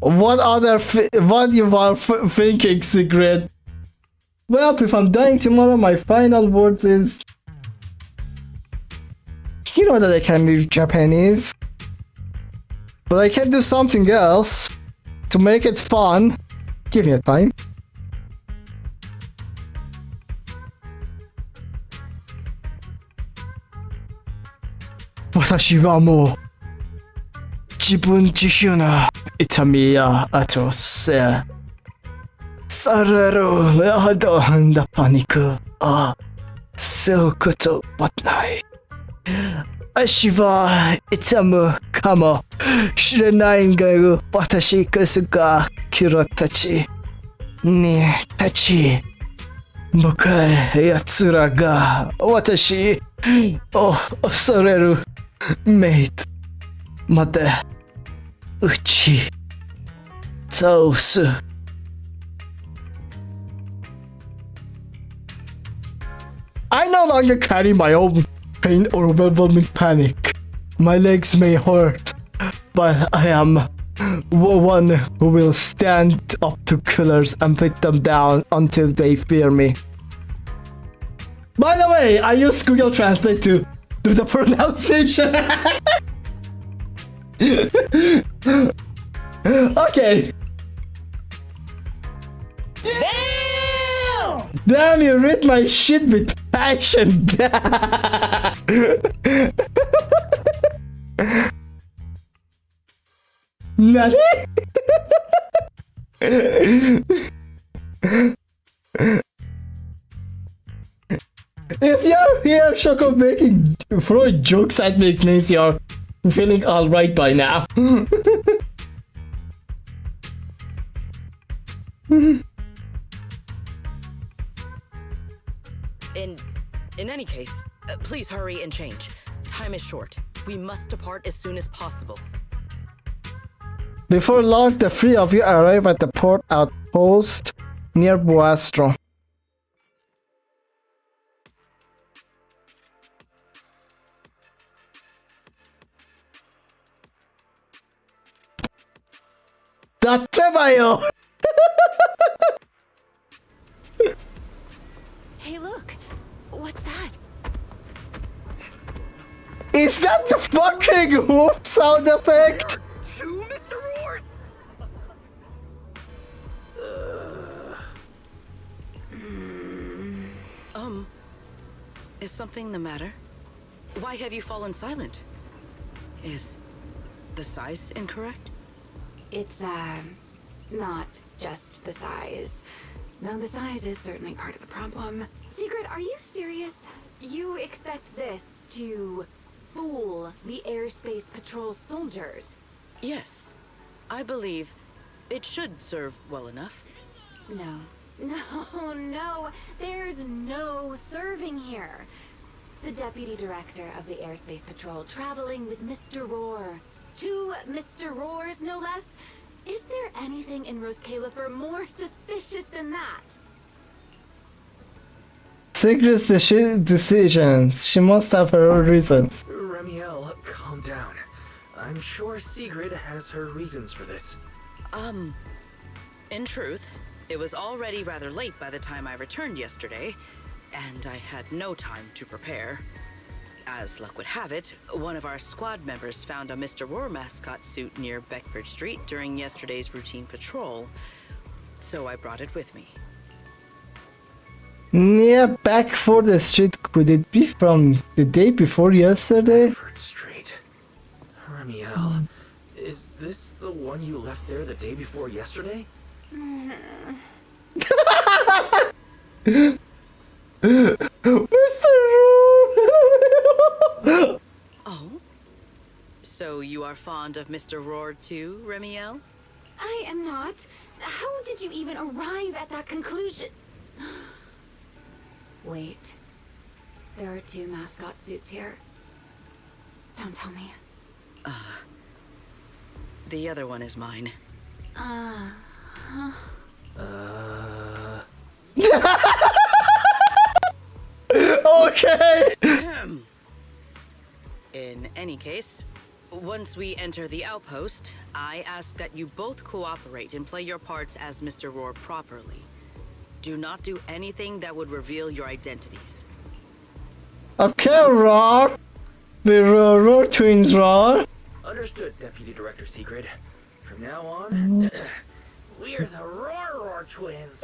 What you are thinking, Sigrid? Well, if I'm dying tomorrow, my final words is... You know that I can read Japanese. But I can do something else to make it fun. Give me a time. 私はもう自分自身の痛みや後せされるほどのパニックを背負うことはない。足は痛むかもしれないが私こそが君たちに立ち向かい奴らが私を恐れるメイトまで打ち倒す。no longer carry my own pain or overwhelming panic. My legs may hurt, but I am one who will stand up to killers and put them down until they fear me. By the way, I use Google Translate to do the pronunciation. Okay. Damn, you read my shit with passion. Nani? If you're here, Shoko, making throwing jokes at me, it means you're feeling alright by now. In any case, please hurry and change. Time is short. We must depart as soon as possible. Before long, the three of you arrive at the port outpost near Boastro. Dattebayo! Hey, look! What's that? Is that the fucking whoop sound effect? Two Mr. Roars? Is something the matter? Why have you fallen silent? Is the size incorrect? It's, not just the size. Though the size is certainly part of the problem. Secret, are you serious? You expect this to fool the airspace patrol soldiers? Yes. I believe it should serve well enough. No. No. There's no serving here. The deputy director of the airspace patrol traveling with Mr. Roar. Two Mr. Roars, no less. Is there anything in Rose Califer more suspicious than that? Secret's decision. She must have her own reasons. Remiel, calm down. I'm sure Sigrid has her reasons for this. In truth, it was already rather late by the time I returned yesterday, and I had no time to prepare. As luck would have it, one of our squad members found a Mr. Roar mascot suit near Beckford Street during yesterday's routine patrol, so I brought it with me. Near Beckford Street, could it be from the day before yesterday? Beckford Street. Remiel, is this the one you left there the day before yesterday? Mr. Roar! Oh? So you are fond of Mr. Roar too, Remiel? I am not. How did you even arrive at that conclusion? Wait. There are two mascot suits here. Don't tell me. The other one is mine. Okay! In any case, once we enter the outpost, I ask that you both cooperate and play your parts as Mr. Roar properly. Do not do anything that would reveal your identities. Okay, Roar! The Roar twins, Roar! Understood, Deputy Director Sigrid. From now on, we're the Roar twins.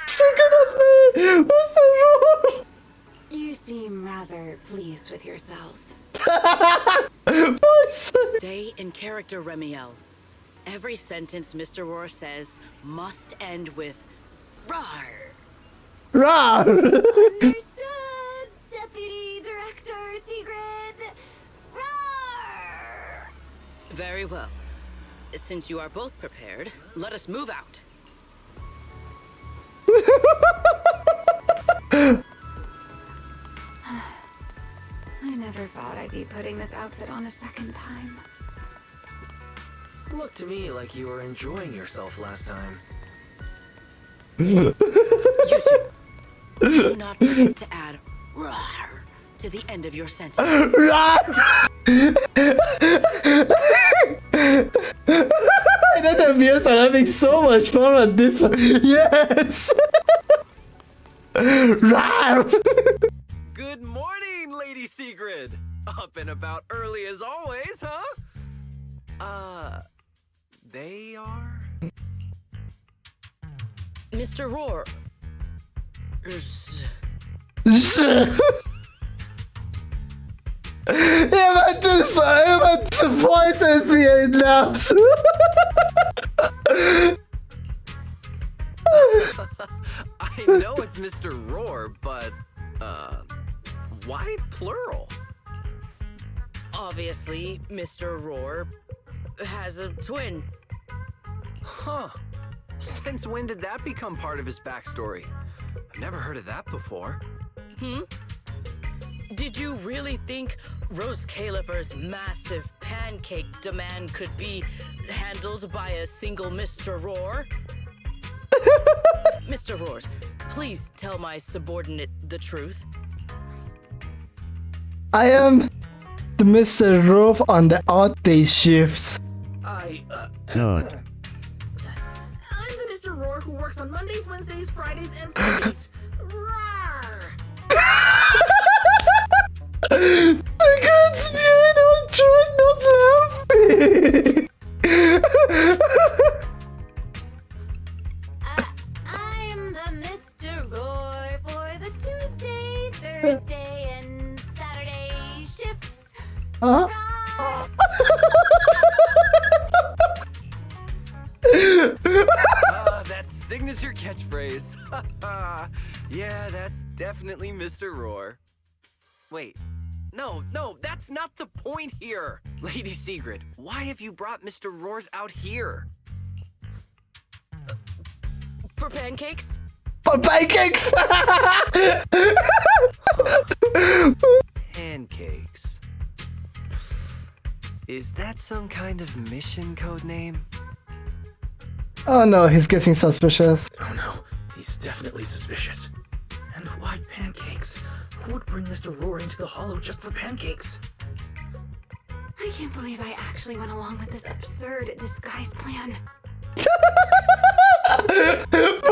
Secret, that's me! What's the Roar? You seem rather pleased with yourself. Stay in character, Remiel. Every sentence Mr. Roar says must end with "rar." Roar! Understood, Deputy Director Sigrid. Roar! Very well. Since you are both prepared, let us move out. I never thought I'd be putting this outfit on a second time. Looked to me like you were enjoying yourself last time. You two, do not forget to add Roar, to the end of your sentence. That appears are having so much fun at this one. Yes! Good morning, Lady Sigrid! Up and about early as always, huh? They are? Mr. Roar. Even disappointed me in laughs. I know it's Mr. Roar, but, why plural? Obviously, Mr. Roar has a twin. Huh. Since when did that become part of his backstory? I've never heard of that before. Did you really think Rose Califer's massive pancake demand could be handled by a single Mr. Roar? Mr. Roars, please tell my subordinate the truth. I am the Mr. Rove on the odd day shifts. Not. I'm the Mr. Roar who works on Mondays, Wednesdays, Fridays, and Sundays. Rawr! Secrets behind I'm trying not laughing. I'm the Mr. Roar for the Tuesday, Thursday, and Saturday shifts. Huh? That signature catchphrase. Yeah, that's definitely Mr. Roar. Wait, no, that's not the point here. Lady Sigrid, why have you brought Mr. Roars out here? For pancakes? For pancakes! Pancakes. Is that some kind of mission code name? Oh no, he's getting suspicious. Oh no, he's definitely suspicious. And why pancakes? Who would bring Mr. Roar into the hollow just for pancakes? I can't believe I actually went along with this absurd disguise plan. Bro,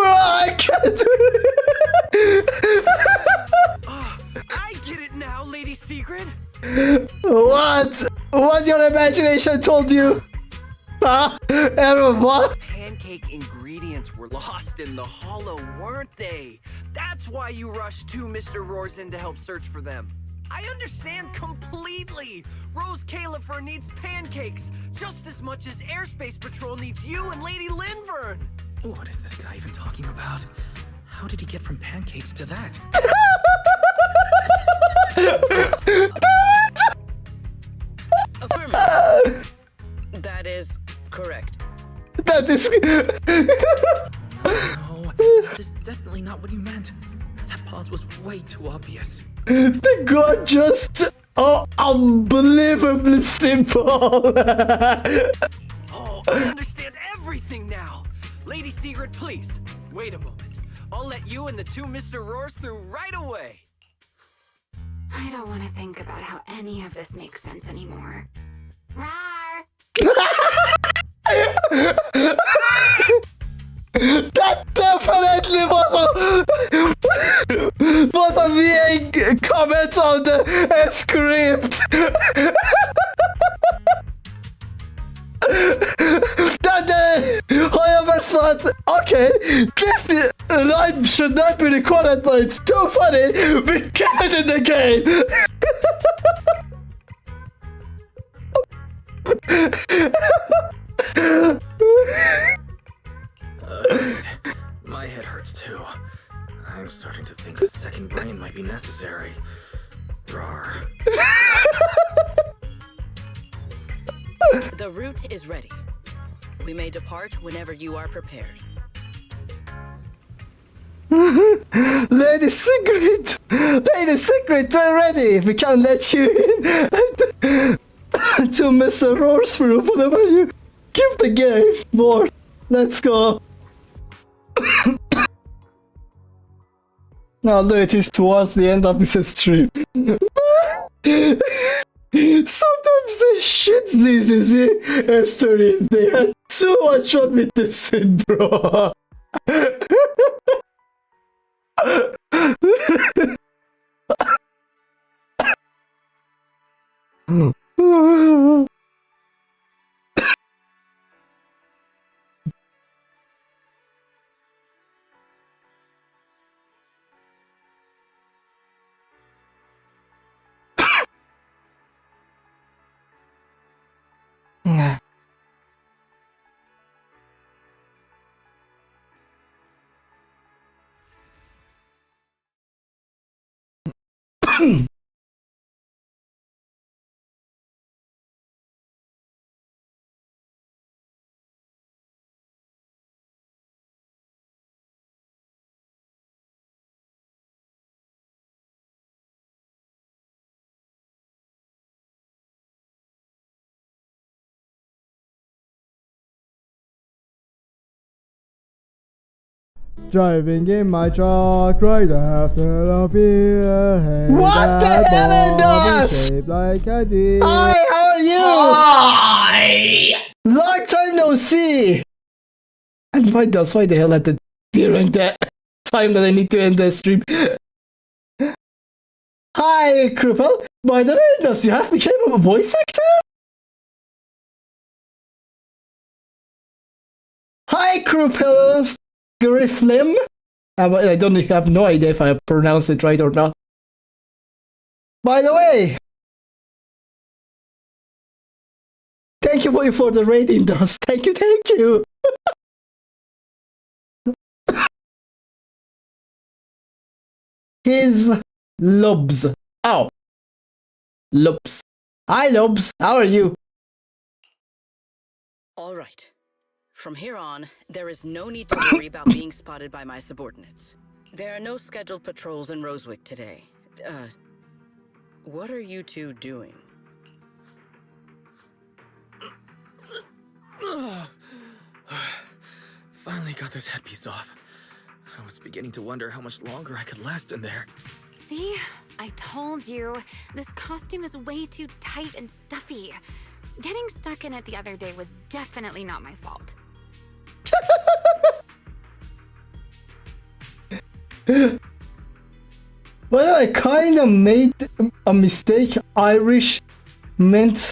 I can't do it. I get it now, Lady Sigrid. What? What your imagination told you? Huh? Everyone, what? Pancake ingredients were lost in the hollow, weren't they? That's why you rushed two Mr. Roars in to help search for them. I understand completely. Rose Califer needs pancakes just as much as Airspace Patrol needs you and Lady Linvern. What is this guy even talking about? How did he get from pancakes to that? Affirmative. That is correct. That is. No, that is definitely not what you meant. That pause was way too obvious. The god just. Oh, unbelievably simple. Oh, I understand everything now. Lady Sigrid, please, wait a moment. I'll let you and the two Mr. Roars through right away. I don't want to think about how any of this makes sense anymore. Rawr! That definitely was a VA comment on the script. However, smart. Okay, this line should not be recorded, but it's too funny. We get in the game. My head hurts too. I'm starting to think a second brain might be necessary. Rawr. The route is ready. We may depart whenever you are prepared. Lady Sigrid! Lady Sigrid, we're ready! We can let you in! To Mr. Roars for whatever you give the game more. Let's go! Although it is towards the end of this stream. Sometimes the shits need to see a story. They had so much fun with this scene, bro. Driving in my truck right after a beer. Hey, what the hell is this? Like a deer. Hi, how are you? Hi! Long time no see! And why the hell at the during the time that I need to end the stream? Hi, Krupel. By the way, does you have become a voice actor? Hi, Krupel. Grifflim? I don't have no idea if I pronounced it right or not. By the way, thank you for the rating, Dust. Thank you. His Lobs. Oh. Lobs. Hi, Lobs. How are you? All right. From here on, there is no need to worry about being spotted by my subordinates. There are no scheduled patrols in Rosewick today. What are you two doing? Finally got this headpiece off. I was beginning to wonder how much longer I could last in there. See? I told you. This costume is way too tight and stuffy. Getting stuck in it the other day was definitely not my fault. Well, I kinda made a mistake. I meant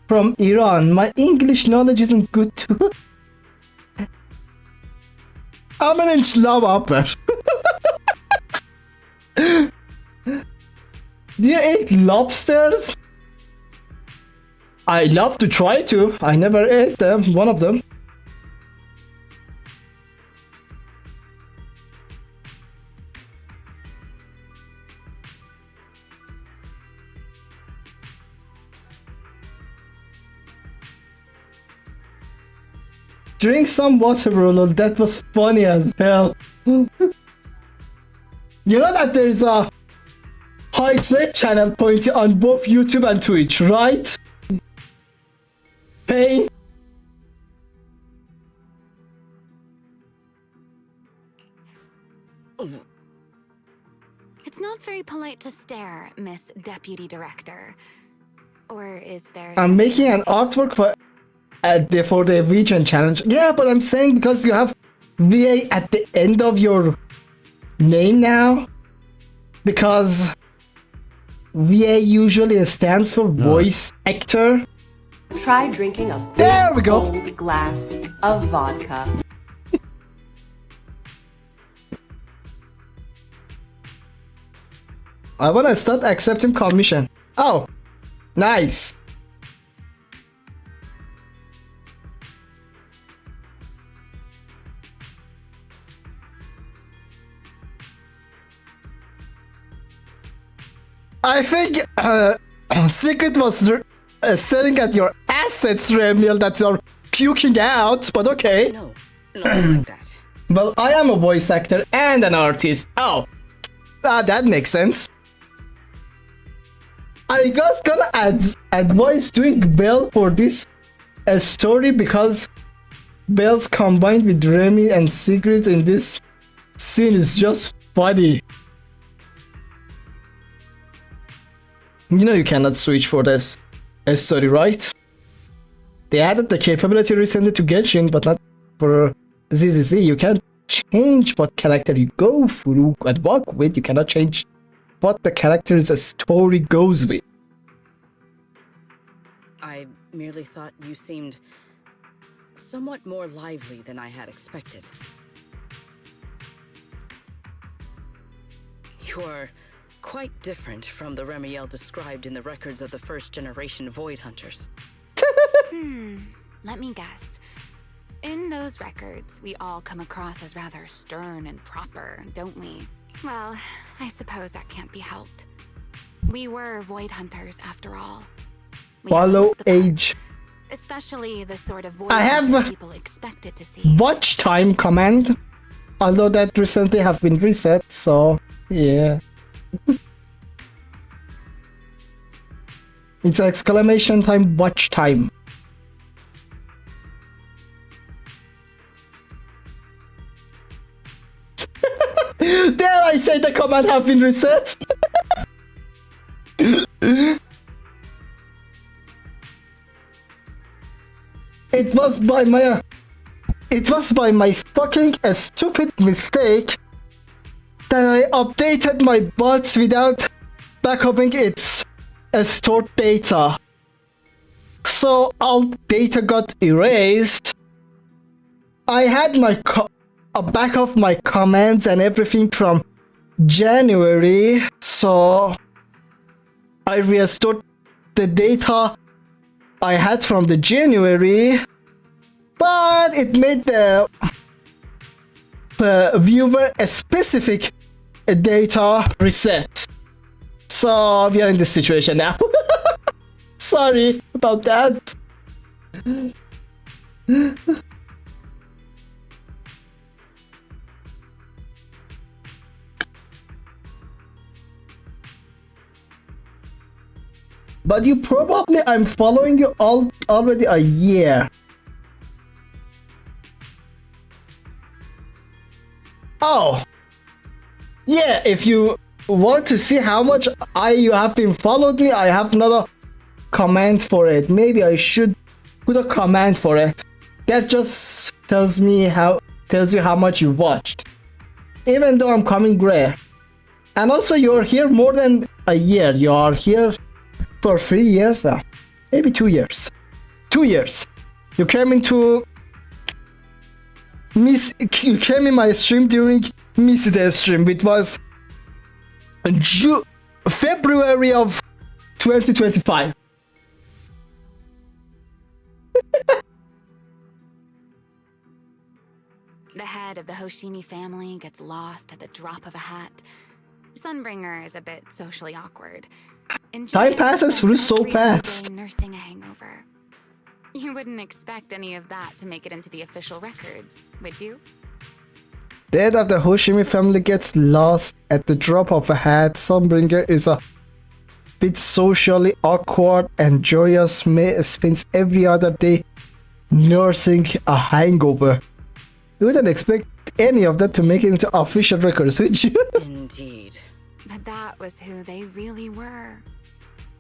from Iran. My English knowledge isn't good too. I'm an inch love upper. Do you eat lobsters? I love to try to. I never ate them. One of them. Drink some water, Rolo. That was funny as hell. You know that there's a hydrate channel pointing on both YouTube and Twitch, right? Pain. It's not very polite to stare, Miss Deputy Director. Or is there... I'm making an artwork for the region challenge. Yeah, but I'm saying because you have VA at the end of your name now. Because VA usually stands for voice actor. Try drinking a big cold glass of vodka. I wanna start accepting commission. Oh, nice. I think Secret was staring at your assets, Remiel, that are puking out, but okay. No, not like that. Well, I am a voice actor and an artist. Oh, that makes sense. I was gonna advise doing well for this story because Bells combined with Remy and Sigrid in this scene is just funny. You know you cannot switch for this story, right? They added the capability recently to Genshin, but not for ZZZ. You can't change what character you go through and walk with. You cannot change what the character's story goes with. I merely thought you seemed somewhat more lively than I had expected. You're quite different from the Remiel described in the records of the first-generation Void Hunters. Let me guess. In those records, we all come across as rather stern and proper, don't we? Well, I suppose that can't be helped. We were Void Hunters, after all. We had to Follow look the part, age. especially the sort of Void I have Hunter people expected to see. watch time command, although that recently have been reset, so yeah. It's exclamation time watch time. Dare I say the command have been reset? It was by my fucking stupid mistake that I updated my bots without backupping its stored data. So all data got erased. I had a back of my comments and everything from January, so I restored the data I had from the January, but it made the viewer specific data reset. So we are in this situation now. Sorry about that. But you probably, I'm following you already a year. Oh. Yeah, if you want to see how much you have been followed me, I have another comment for it. Maybe I should put a comment for it. That just tells you how much you watched. Even though I'm coming rare. And also you're here more than a year. You are here for 3 years now. Maybe 2 years. 2 years. You came in my stream during Missy Day stream, which was February of 2025. The head of the Hoshimi family gets lost at the drop of a hat. Sunbringer is a bit socially awkward. Time passes through so fast. Nursing a hangover. You wouldn't expect any of that to make it into the official records, would you? Dead of the Hoshimi family gets lost at the drop of a hat. Sunbringer is a bit socially awkward and Joyous spends every other day nursing a hangover. You wouldn't expect any of that to make it into official records, would you? Indeed. But that was who they really were.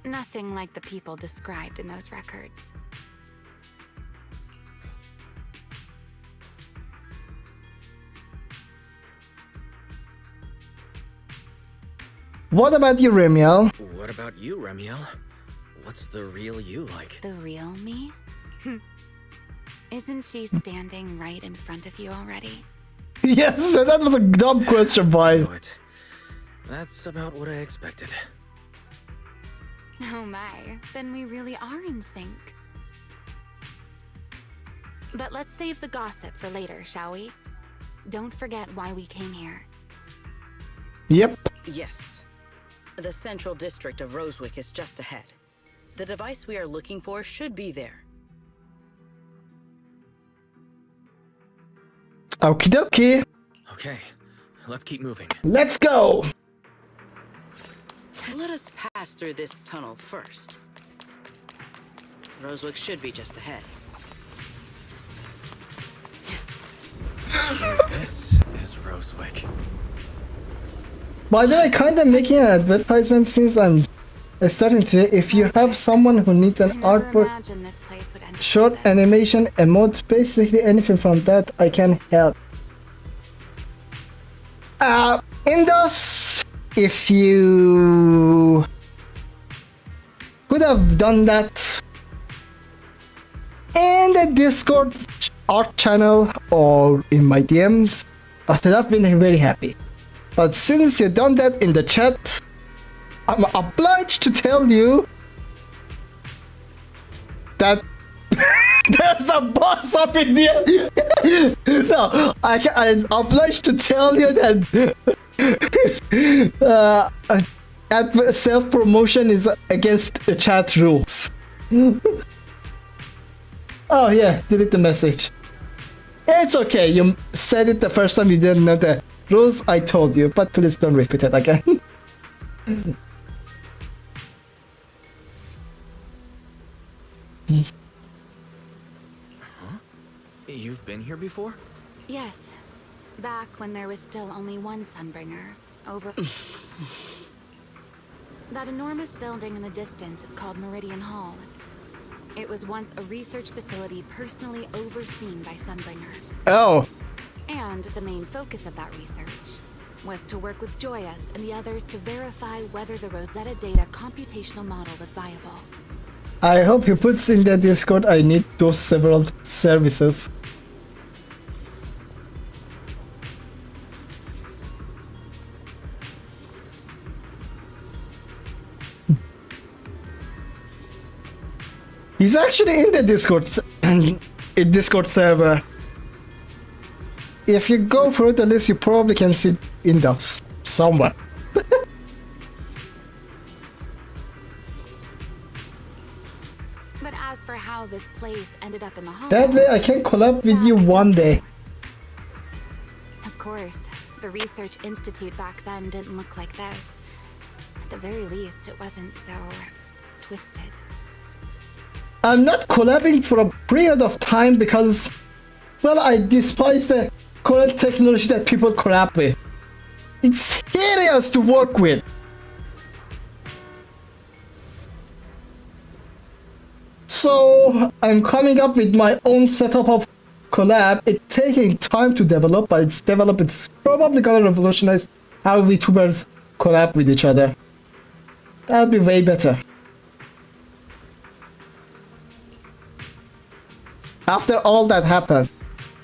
Nothing like the people described in those records. What about you, Remiel? What about you, Remiel? What's the real you like? The real me? Isn't she standing right in front of you already? Yes, that was a dumb question, boy. That's about what I expected. Oh my, then we really are in sync. But let's save the gossip for later, shall we? Don't forget why we came here. Yep. Yes. The central district of Rosewick is just ahead. The device we are looking for should be there. Okie dokie. Okay, let's keep moving. Let's go. Let us pass through this tunnel first. Rosewick should be just ahead. By the way, kind of making an advertisement since I'm starting today. If you have someone who needs an I never artwork, imagined this place would end up short like this. animation, emote, basically anything from that, I can help. Indos, if you could have done that in the Discord art channel or in my DMs, I would have been very happy. But since you've done that in the chat, I'm obliged to tell you that there's a boss up in there. No, I'm obliged to tell you that self-promotion is against the chat rules. Oh yeah, delete the message. It's okay, you said it the first time you didn't know the rules, I told you, but please don't repeat it again. You've been here before? Yes. Back when there was still only one Sunbringer. Over... That enormous building in the distance is called Meridian Hall. It was once a research facility personally overseen by Sunbringer. Oh. And the main focus of that research was to work with Joyous and the others to verify whether the Rosetta Data computational model was viable. I hope he puts in the Discord I need those several services. He's actually in the Discord server. If you go through the list, you probably can see Indos somewhere. But as for how this place ended up in the hall... That way I can collab with you one day. Of course, the Research Institute back then didn't look like this. At the very least, it wasn't so... twisted. I'm not collabing for a period of time because, well, I despise the current technology that people collab with. It's hideous to work with. So I'm coming up with my own setup of collab. It's taking time to develop, but it's developed. It's probably gonna revolutionize how VTubers collab with each other. That'd be way better. After all that happened,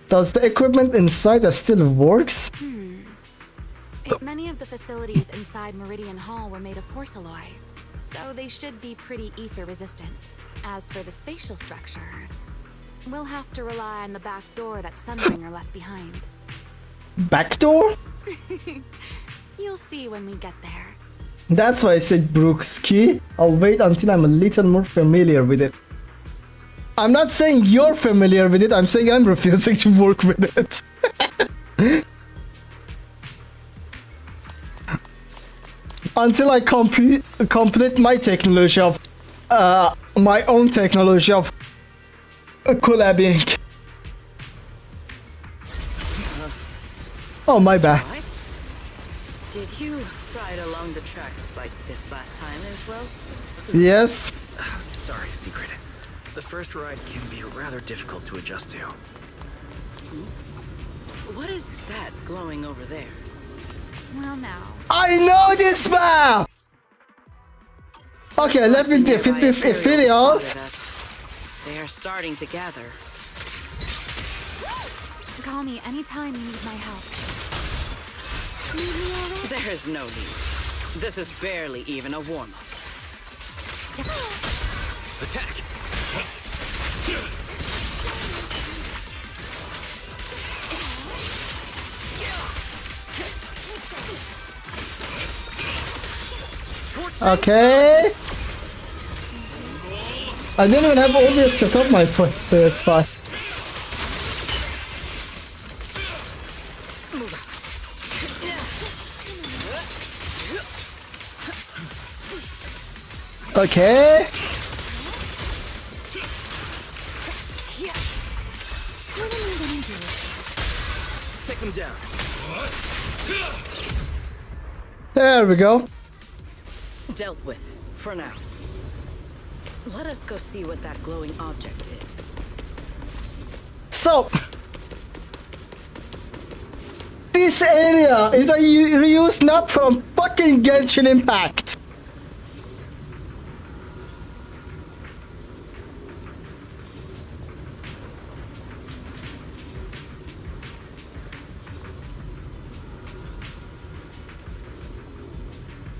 does the equipment inside still works? Many of the facilities inside Meridian Hall were made of porcelain, so they should be pretty ether resistant. As for the spatial structure, we'll have to rely on the back door that Sunbringer left behind. Back door? You'll see when we get there. That's why I said Brookski. I'll wait until I'm a little more familiar with it. I'm not saying you're familiar with it, I'm saying I'm refusing to work with it. Until I complete my technology of my own technology of collabing. Oh, my bad. Did you ride along the tracks like this last time as well? Yes. Sorry, Secret. The first ride can be rather difficult to adjust to. What is that glowing over there? Well, now. I know this map! Okay, let me defeat these Ethereals. They are starting to gather. Call me anytime you need my help. There is no need. This is barely even a warm-up. Attack! Okay. I didn't even have all this set up my foot, so it's fine. Okay. Take them down. There we go. Dealt with, for now. Let us go see what that glowing object is. So, this area is a reused map from fucking Genshin Impact.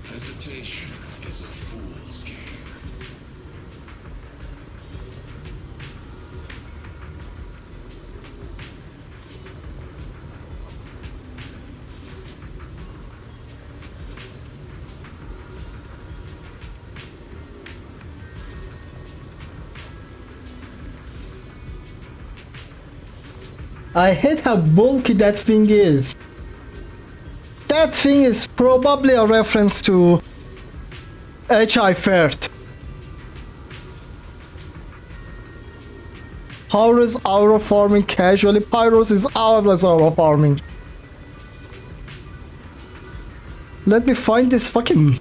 Hesitation is a fool's game. I hate how bulky that thing is. That thing is probably a reference to H.I. Firth. Pyro's aura farming casually. Pyros is auraless aura farming. Let me find this fucking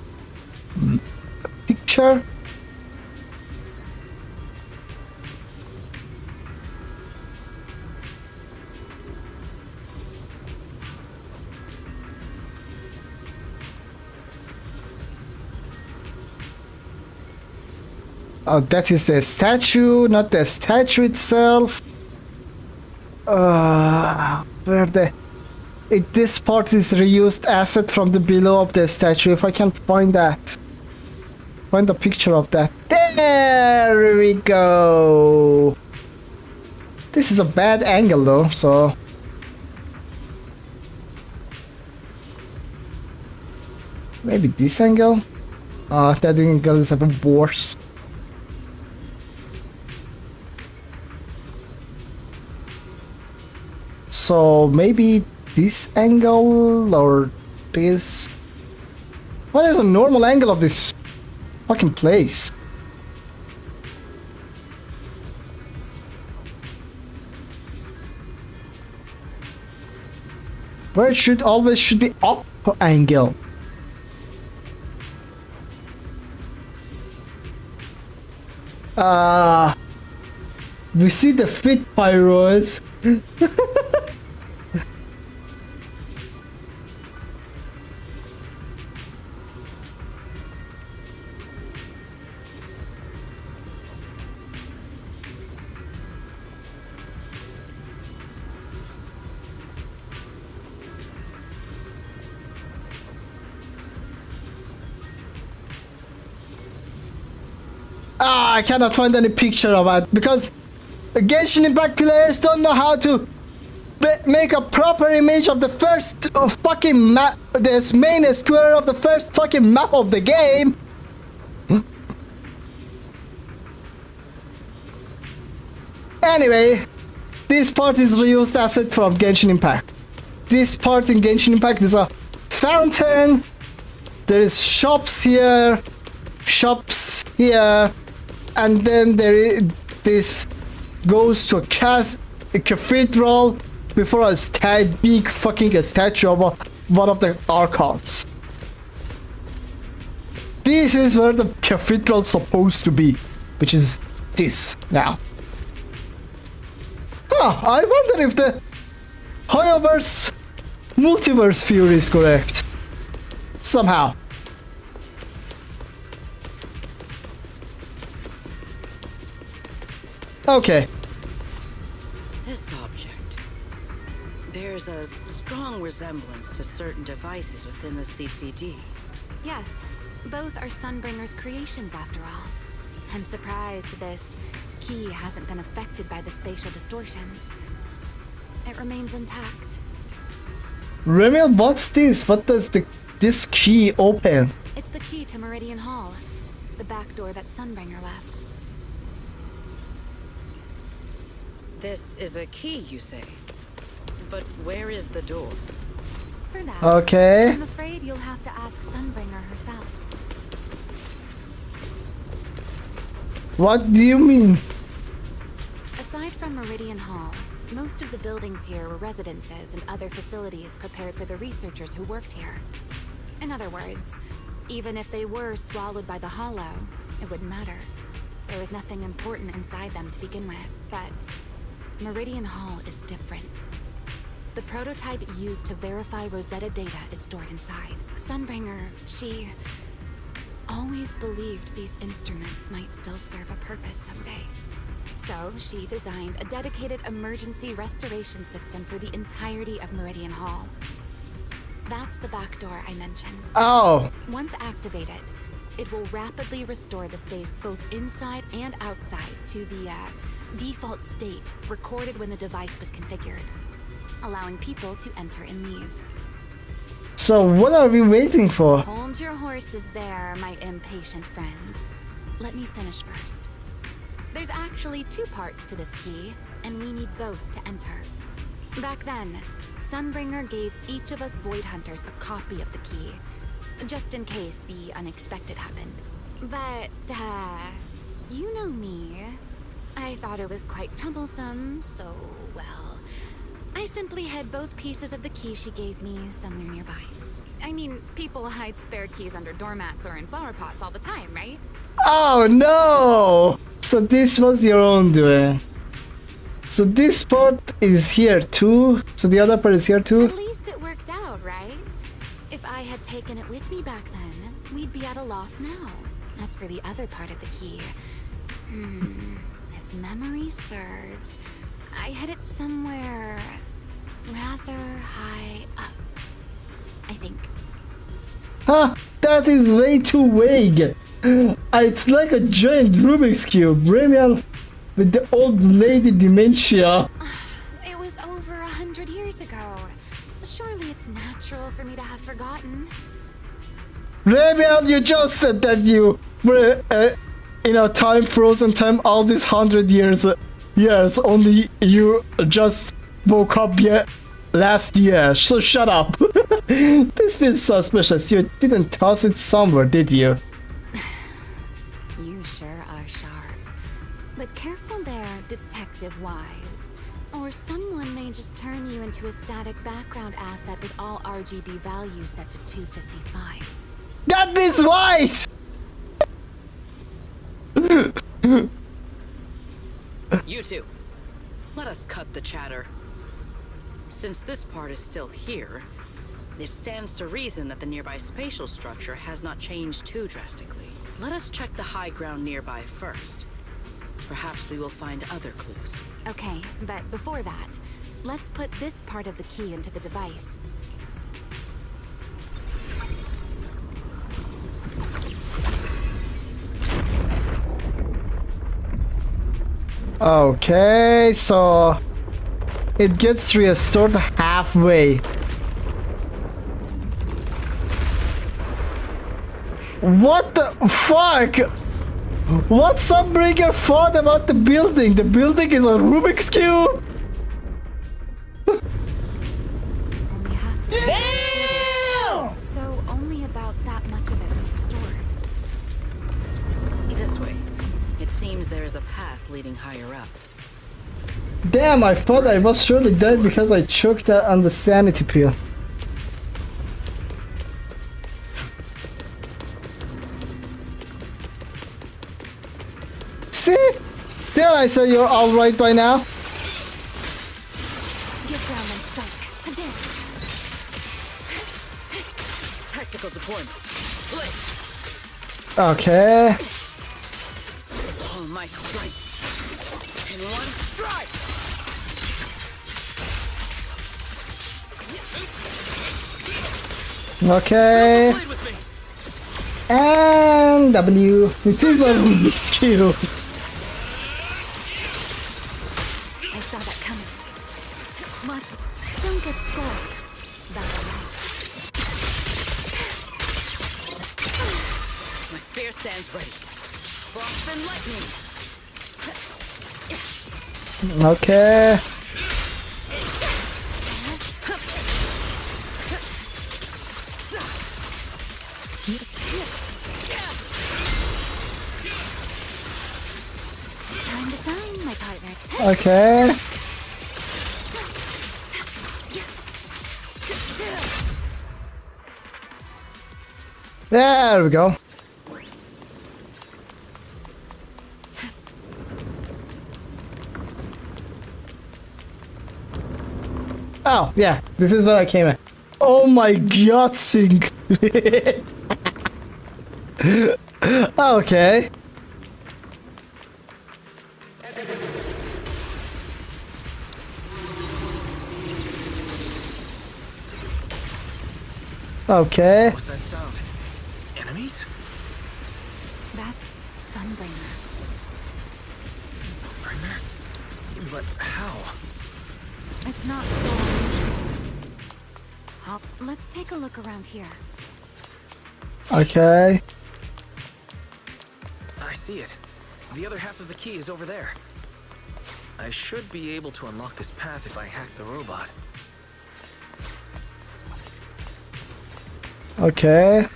picture. Oh, that is the statue, not the statue itself. This part is reused asset from the below of the statue. If I can find that. Find a picture of that. There we go. This is a bad angle though, so. Maybe this angle? That angle is even worse. So maybe this angle or this. What is a normal angle of this fucking place? Where it should be up angle. We see the fit pyros. I cannot find any picture of it because Genshin Impact players don't know how to make a proper image of the first fucking map, this main square of the first fucking map of the game. Anyway, this part is reused asset from Genshin Impact. This part in Genshin Impact is a fountain. There is shops here, and then this goes to a cathedral before a big fucking statue of one of the archons. This is where the cathedral's supposed to be, which is this now. I wonder if the Hoyoverse multiverse theory is correct. Somehow. Okay. This object bears a strong resemblance to certain devices within the CCD. Yes, both are Sunbringer's creations after all. I'm surprised this key hasn't been affected by the spatial distortions. It remains intact. Remy, what's this? What does this key open? It's the key to Meridian Hall, the back door that Sunbringer left. This is a key, you say? But where is the door? For that, Okay. I'm afraid you'll have to ask Sunbringer herself. What do you mean? Aside from Meridian Hall, most of the buildings here were residences and other facilities prepared for the researchers who worked here. In other words, even if they were swallowed by the Hollow, it wouldn't matter. There was nothing important inside them to begin with, but Meridian Hall is different. The prototype used to verify Rosetta data is stored inside. Sunbringer, she always believed these instruments might still serve a purpose someday. So she designed a dedicated emergency restoration system for the entirety of Meridian Hall. That's the back door I mentioned. Oh! Once activated, it will rapidly restore the space both inside and outside to the default state recorded when the device was configured, allowing people to enter and leave. So what are we waiting for? Hold your horses there, my impatient friend. Let me finish first. There's actually two parts to this key, and we need both to enter. Back then, Sunbringer gave each of us Void Hunters a copy of the key, just in case the unexpected happened. But, you know me. I thought it was quite troublesome, so, well, I simply hid both pieces of the key she gave me somewhere nearby. I mean, people hide spare keys under doormats or in flower pots all the time, right? Oh no! So this was your own doing. So this part is here too. So the other part is here too. At least it worked out, right? If I had taken it with me back then, we'd be at a loss now. As for the other part of the key, if memory serves, I hid it somewhere rather high up, I think. Huh? That is way too vague. It's like a giant Rubik's Cube. Ramian with the old lady dementia. It was over 100 years ago. Surely it's natural for me to have forgotten. Ramian, you just said that you were in a time frozen time all these 100 years. Yes, only you just woke up last year. So shut up. This feels suspicious. You didn't toss it somewhere, did you? You sure are sharp. But careful there, Detective Wise. Or someone may just turn you into a static background asset with all RGB values set to 255. That is white! You two, let us cut the chatter. Since this part is still here, it stands to reason that the nearby spatial structure has not changed too drastically. Let us check the high ground nearby first. Perhaps we will find other clues. Okay, but before that, let's put this part of the key into the device. Okay, so it gets restored halfway. What the fuck? What Sunbringer thought about the building? The building is a Rubik's Cube? Only half the Damn! So only about that much of it was restored. This way. It seems there is a path leading higher up. Damn, I thought I was surely dead because I choked on the sanity pill. See? There I said you're alright by now. Get ground and strike. Again. Tactical deployment. Blade. Okay. All my strength. In one strike. Okay. Blade with me. And W. It is a Rubik's Cube. I saw that coming. What? Don't get scared. That's right. My spear stands ready. Frost and lightning. Okay. Time to shine, my partner. Okay. There we go. Oh, yeah, this is where I came in. Oh my god, Sing. Okay. Okay. What's that sound? Enemies? That's Sunbringer. Sunbringer? But how? It's not so unusual. Let's take a look around here. Okay. I see it. The other half of the key is over there. I should be able to unlock this path if I hack the robot. Okay.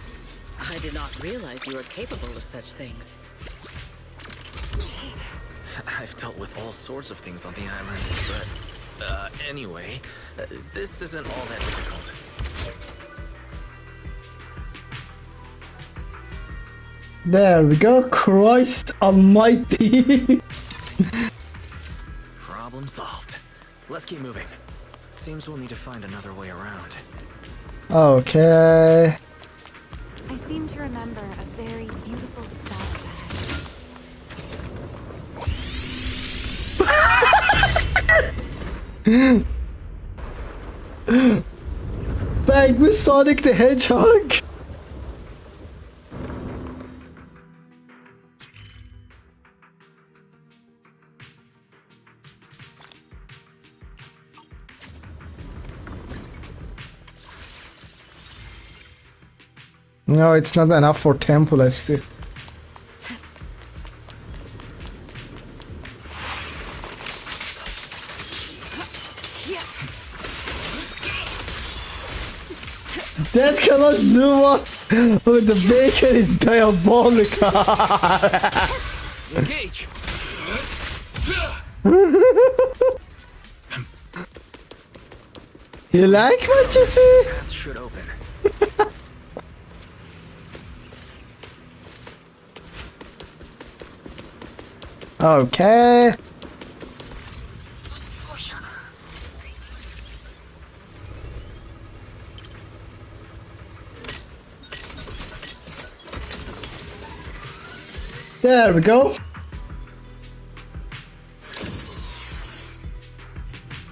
I did not realize you were capable of such things. I've dealt with all sorts of things on the island, but, anyway, this isn't all that difficult. There we go. Christ almighty. Problem solved. Let's keep moving. Seems we'll need to find another way around. Okay. I seem to remember a very beautiful spell ahead. Bang with Sonic the Hedgehog. No, it's not enough for temple, I see. That cannot zoom up! Oh, the bacon is diabolical! Engage! You like what you see? Path should open. Okay. There we go.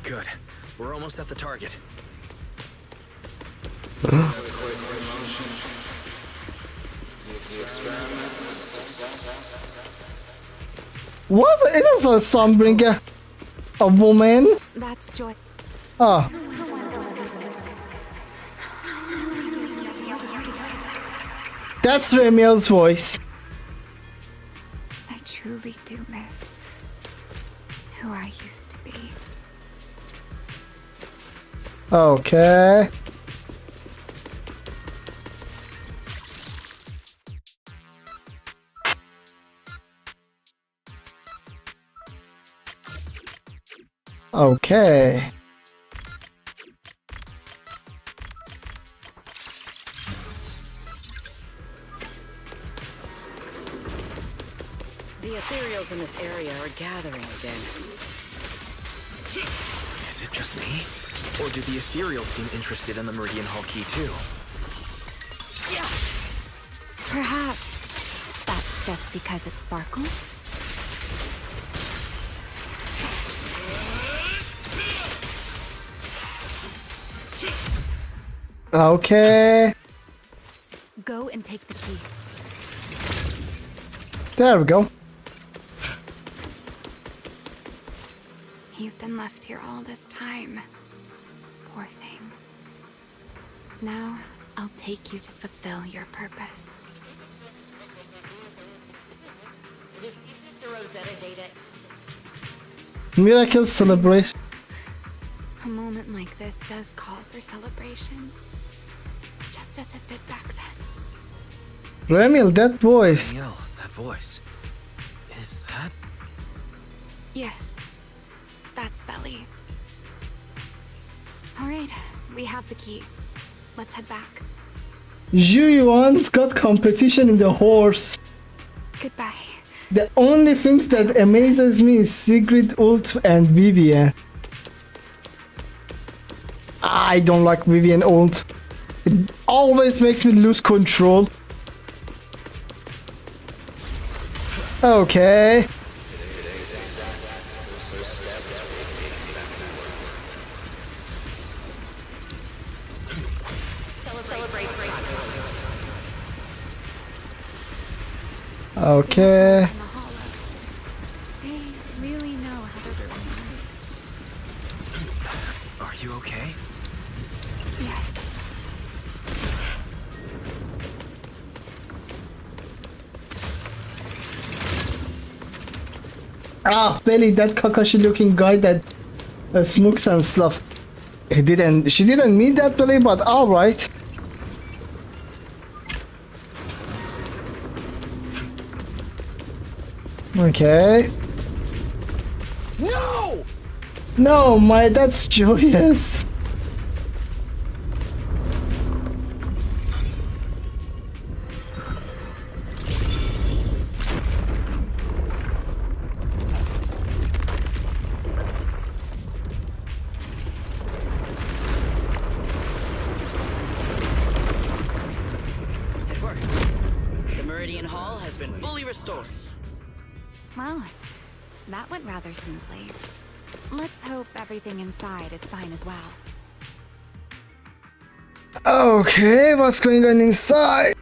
Good. We're almost at the target. What? Is this a Sunbringer? A woman? That's Joy. Oh. That's Remiel's voice. I truly do miss who I used to be. Okay. Okay. The ethereals in this area are gathering again. Is it just me? Or do the ethereals seem interested in the Meridian Hall key too? Perhaps that's just because it sparkles? Okay. Go and take the key. There we go. You've been left here all this time. Poor thing. Now, I'll take you to fulfill your purpose. Just the Rosetta data. Miracle celebration. A moment like this does call for celebration. Just as it did back then. Remiel, that voice. Danielle, that voice. Is that... Yes. That's Belly. Alright, we have the key. Let's head back. Zhu Yuan's got competition in the horse. Goodbye. The only things that amazes me is Sigrid, Ult, and Vivian. I don't like Vivian Ult. It always makes me lose control. Okay. Okay. They really know how to ruin Are you okay? Yes. Ah, Belly, that Kakashi looking guy that smokes and stuff. She didn't mean that, Belly, but alright. Okay. No! No, that's joyous. It worked. The Meridian Hall has been fully restored. Well, that went rather smoothly. Let's hope everything inside is fine as well. Okay, what's going on inside?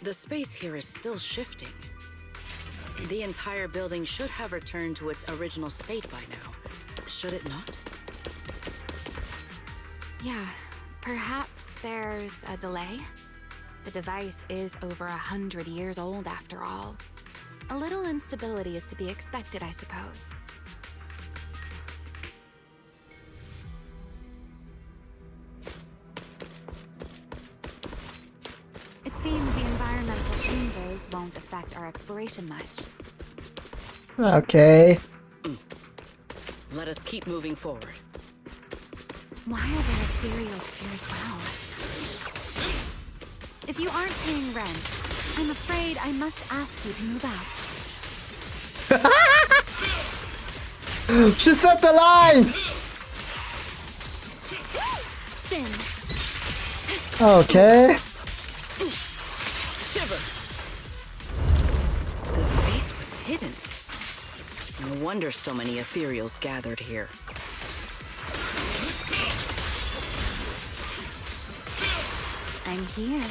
The space here is still shifting. The entire building should have returned to its original state by now. Should it not? Yeah, perhaps there's a delay. The device is over 100 years old after all. A little instability is to be expected, I suppose. It seems the environmental changes won't affect our exploration much. Okay. Let us keep moving forward. Why are there ethereals here as well? If you aren't paying rent, I'm afraid I must ask you to move out. She set the line! Spin. Okay. Shiver! The space was hidden. No wonder so many ethereals gathered here. I'm here.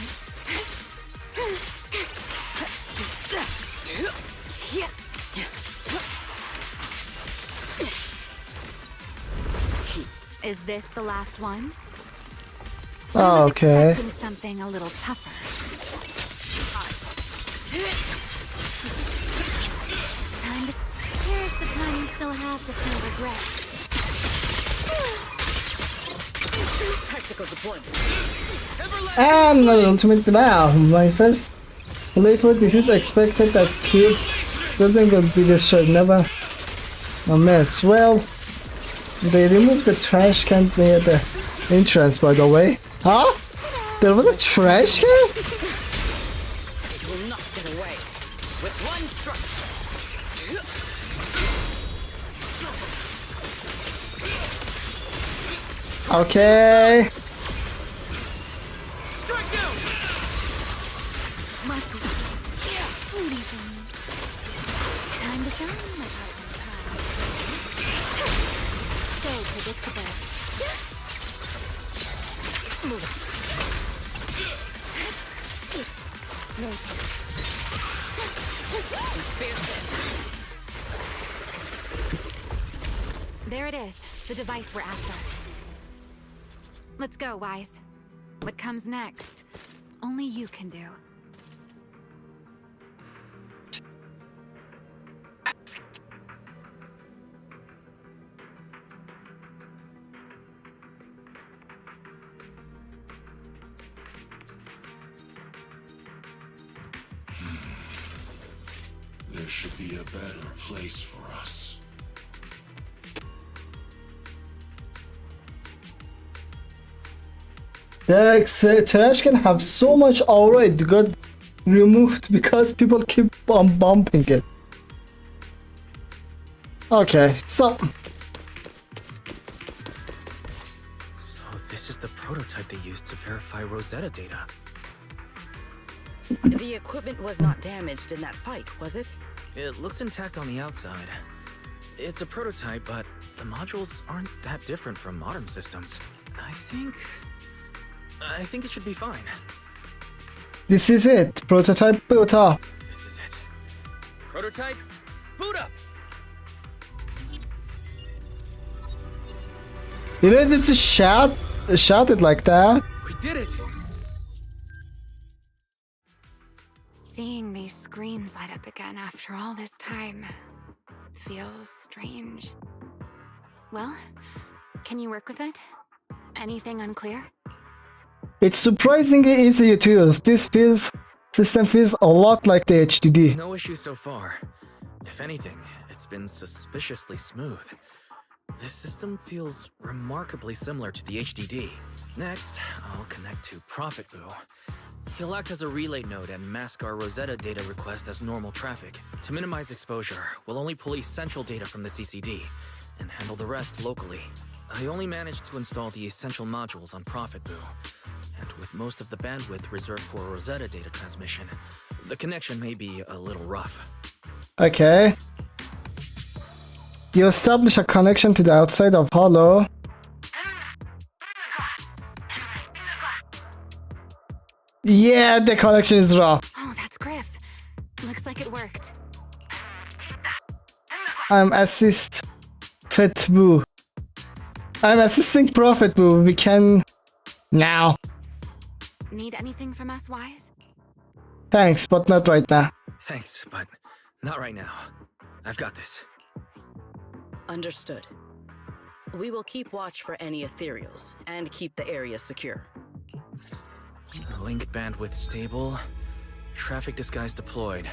Is this the last one? I was Okay. expecting something a little tougher. Time to... Here's the time you still have to feel regret. Tactical deployment. And another ultimate now. My first playthrough, this is expected that keep building will be destroyed. Never a mess. Well, they removed the trash can near the entrance, by the way. Huh? There was a trash can? You will not get away with one strike. Okay. Time to shine, my so predictable. There it is, the device we're after. Let's go, Wise. What comes next, only you can do. There should be a better place for us. The trash can have so much aura it got removed because people keep on bumping it. Okay, so This is the prototype they used to verify Rosetta data. The equipment was not damaged in that fight, was it? It looks intact on the outside. It's a prototype, but the modules aren't that different from modern systems. I think it should be fine. this is it. Prototype boot up. This is it. Prototype, boot up! You needed to shout it like that. We did it! Seeing these screens light up again after all this time feels strange. Well, can you work with it? Anything unclear? It's surprisingly easy to use. This system feels a lot like the HDD. No issues so far. If anything, it's been suspiciously smooth. This system feels remarkably similar to the HDD. Next, I'll connect to Prophet Boo. He'll act as a relay node and mask our Rosetta data request as normal traffic. To minimize exposure, we'll only pull essential data from the CCD and handle the rest locally. I only managed to install the essential modules on Prophet Boo, and with most of the bandwidth reserved for Rosetta data transmission, the connection may be a little rough. Okay. You establish a connection to the outside of Hollow. Yeah, the connection is rough. Oh, that's Griff. Looks like it worked. I'm assisting Prophet Boo. We can now. Need anything from us, Wise? Thanks, but not right now. Thanks, but not right now. I've got this. Understood. We will keep watch for any ethereals and keep the area secure. Link bandwidth stable. Traffic disguise deployed.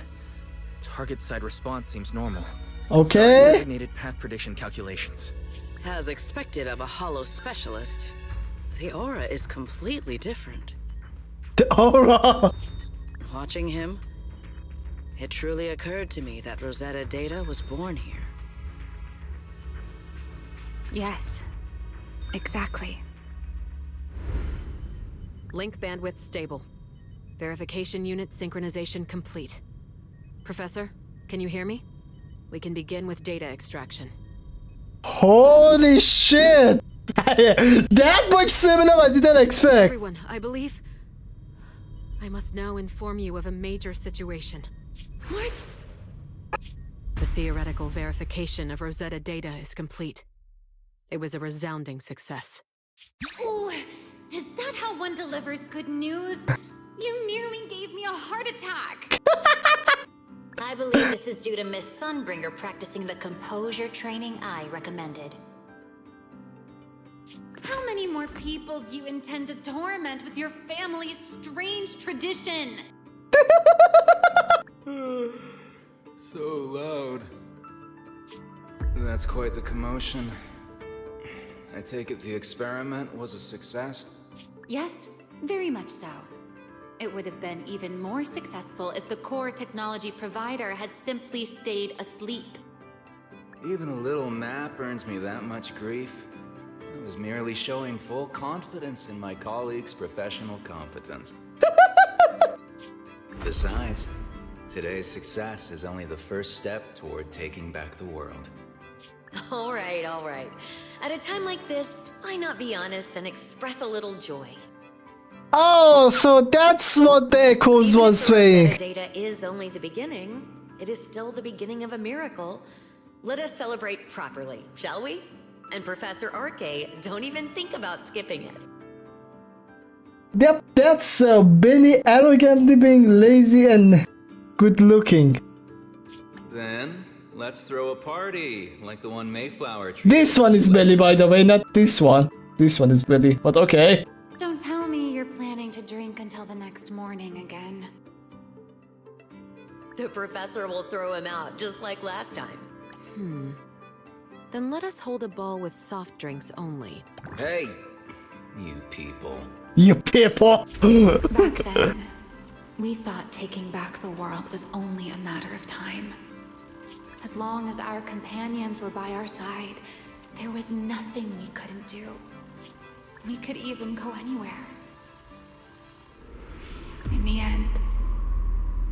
Target side response seems normal. Okay. Designated path prediction calculations. As expected of a hollow specialist, the aura is completely different. The aura! Watching him, it truly occurred to me that Rosetta data was born here. Yes, exactly. Link bandwidth stable. Verification unit synchronization complete. Professor, can you hear me? We can begin with data extraction. Holy shit! That much similar I didn't expect! Everyone, I believe... I must now inform you of a major situation. What? The theoretical verification of Rosetta data is complete. It was a resounding success. Oh, is that how one delivers good news? You nearly gave me a heart attack. I believe this is due to Miss Sunbringer practicing the composure training I recommended. How many more people do you intend to torment with your family's strange tradition? So loud. That's quite the commotion. I take it the experiment was a success? Yes, very much so. It would have been even more successful if the core technology provider had simply stayed asleep. Even a little nap earns me that much grief. I was merely showing full confidence in my colleagues' professional competence. Besides, today's success is only the first step toward taking back the world. All right, all right. At a time like this, why not be honest and express a little joy? Oh, so that's what the Echoes was saying. The data is only the beginning. It is still the beginning of a miracle. Let us celebrate properly, shall we? And Professor Arke, don't even think about skipping it. Yep, that's Benny arrogantly being lazy and good looking. Then, let's throw a party, like the one Mayflower treated. This one is Belly, by the way, not this one. This one is Belly, but okay. Don't tell me you're planning to drink until the next morning again. The professor will throw him out, just like last time. Then let us hold a ball with soft drinks only. Hey, you people. You people! Back then, we thought taking back the world was only a matter of time. As long as our companions were by our side, there was nothing we couldn't do. We could even go anywhere. In the end,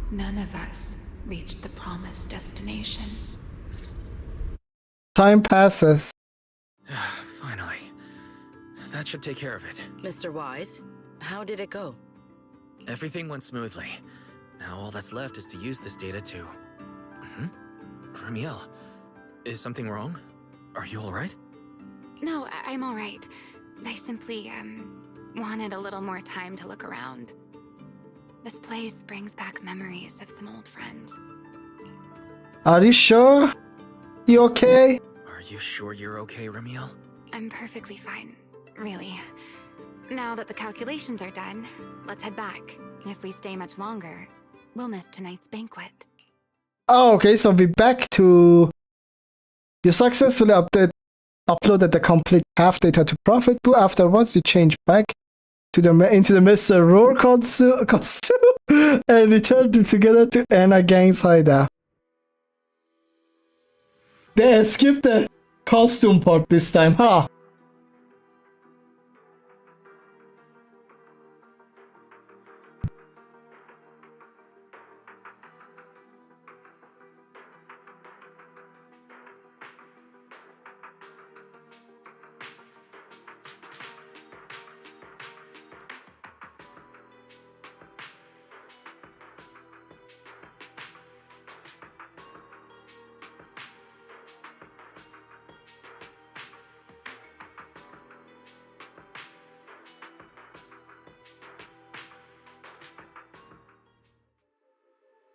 none of us reached the promised destination. Time passes. Finally. That should take care of it. Mr. Wise, how did it go? Everything went smoothly. Now all that's left is to use this data to... Ramiel, is something wrong? Are you alright? No, I'm all right. I simply, wanted a little more time to look around. This place brings back memories of some old friends. Are you sure? You okay? Are you sure you're okay, Ramiel? I'm perfectly fine, really. Now that the calculations are done, let's head back. If we stay much longer, we'll miss tonight's banquet. Oh, okay, so we're back to... You successfully uploaded the complete half data to Profit Boo. Afterwards, you change back to into the Mr. Roar costume and return them together to Anna Gang's hideout. They skipped the costume part this time, huh?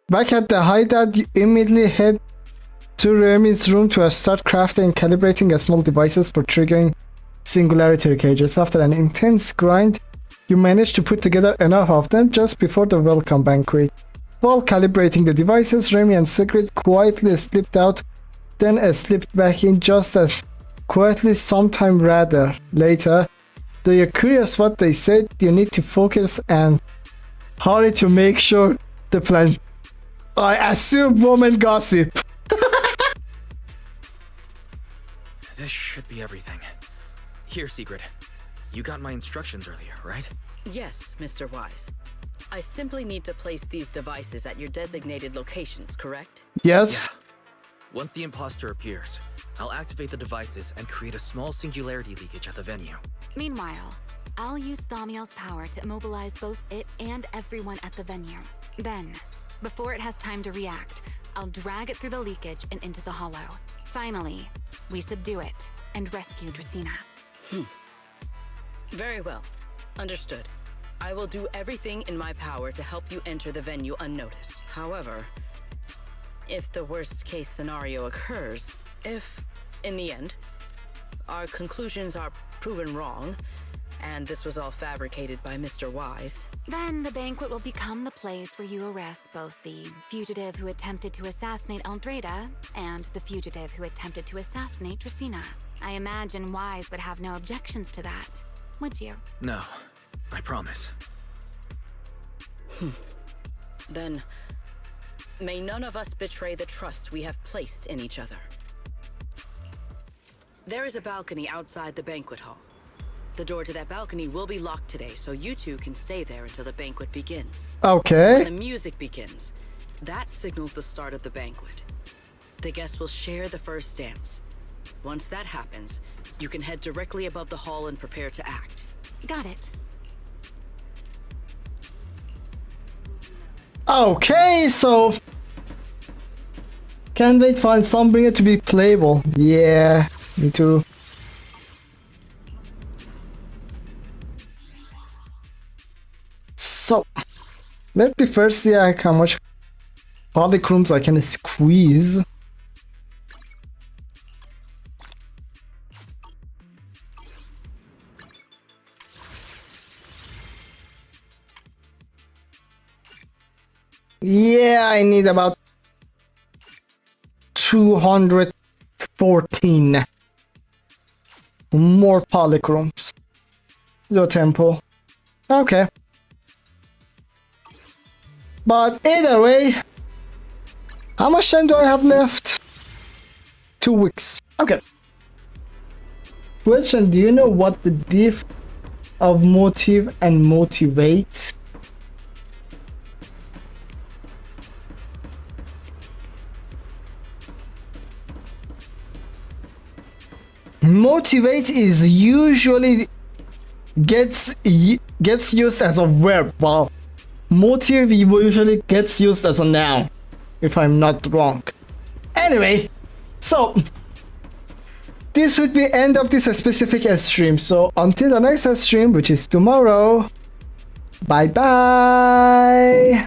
Back at the hideout, you immediately head to Remy's room to start crafting and calibrating small devices for triggering singularity cages. After an intense grind, you manage to put together enough of them just before the welcome banquet. While calibrating the devices, Remy and Sigrid quietly slipped out, then slipped back in just as quietly sometime rather later. Though you're curious what they said, you need to focus and hurry to make sure the plan... I assume woman gossip. This should be everything. Here, Secret. You got my instructions earlier, right? Yes, Mr. Wise. I simply need to place these devices at your designated locations, correct? Yes. Yeah. Once the imposter appears, I'll activate the devices and create a small singularity leakage at the venue. Meanwhile, I'll use Thaumiel's power to immobilize both it and everyone at the venue. Then, before it has time to react, I'll drag it through the leakage and into the hollow. Finally, we subdue it and rescue Dracaena. Very well. Understood. I will do everything in my power to help you enter the venue unnoticed. However, if the worst case scenario occurs, if, in the end, our conclusions are proven wrong, and this was all fabricated by Mr. Wise, then the banquet will become the place where you arrest both the fugitive who attempted to assassinate Aldreda and the fugitive who attempted to assassinate Dracaena. I imagine Wise would have no objections to that, would you? No, I promise. Then, may none of us betray the trust we have placed in each other. There is a balcony outside the banquet hall. The door to that balcony will be locked today, so you two can stay there until the banquet begins. Okay. When the music begins, that signals the start of the banquet. The guests will share the first dance. Once that happens, you can head directly above the hall and prepare to act. Got it. Okay, so... Can't wait for Sunbringer to be playable. Yeah, me too. So, let me first see how much polychrons I can squeeze. Yeah, I need about 214 more polychromes. Lo tempo. Okay. But either way, how much time do I have left? 2 weeks. Okay. Question, do you know what the diff of motive and motivate? Motivate is usually gets used as a verb, while motive usually gets used as a noun, if I'm not wrong. Anyway, so this would be end of this specific stream. So until the next stream, which is tomorrow, bye bye.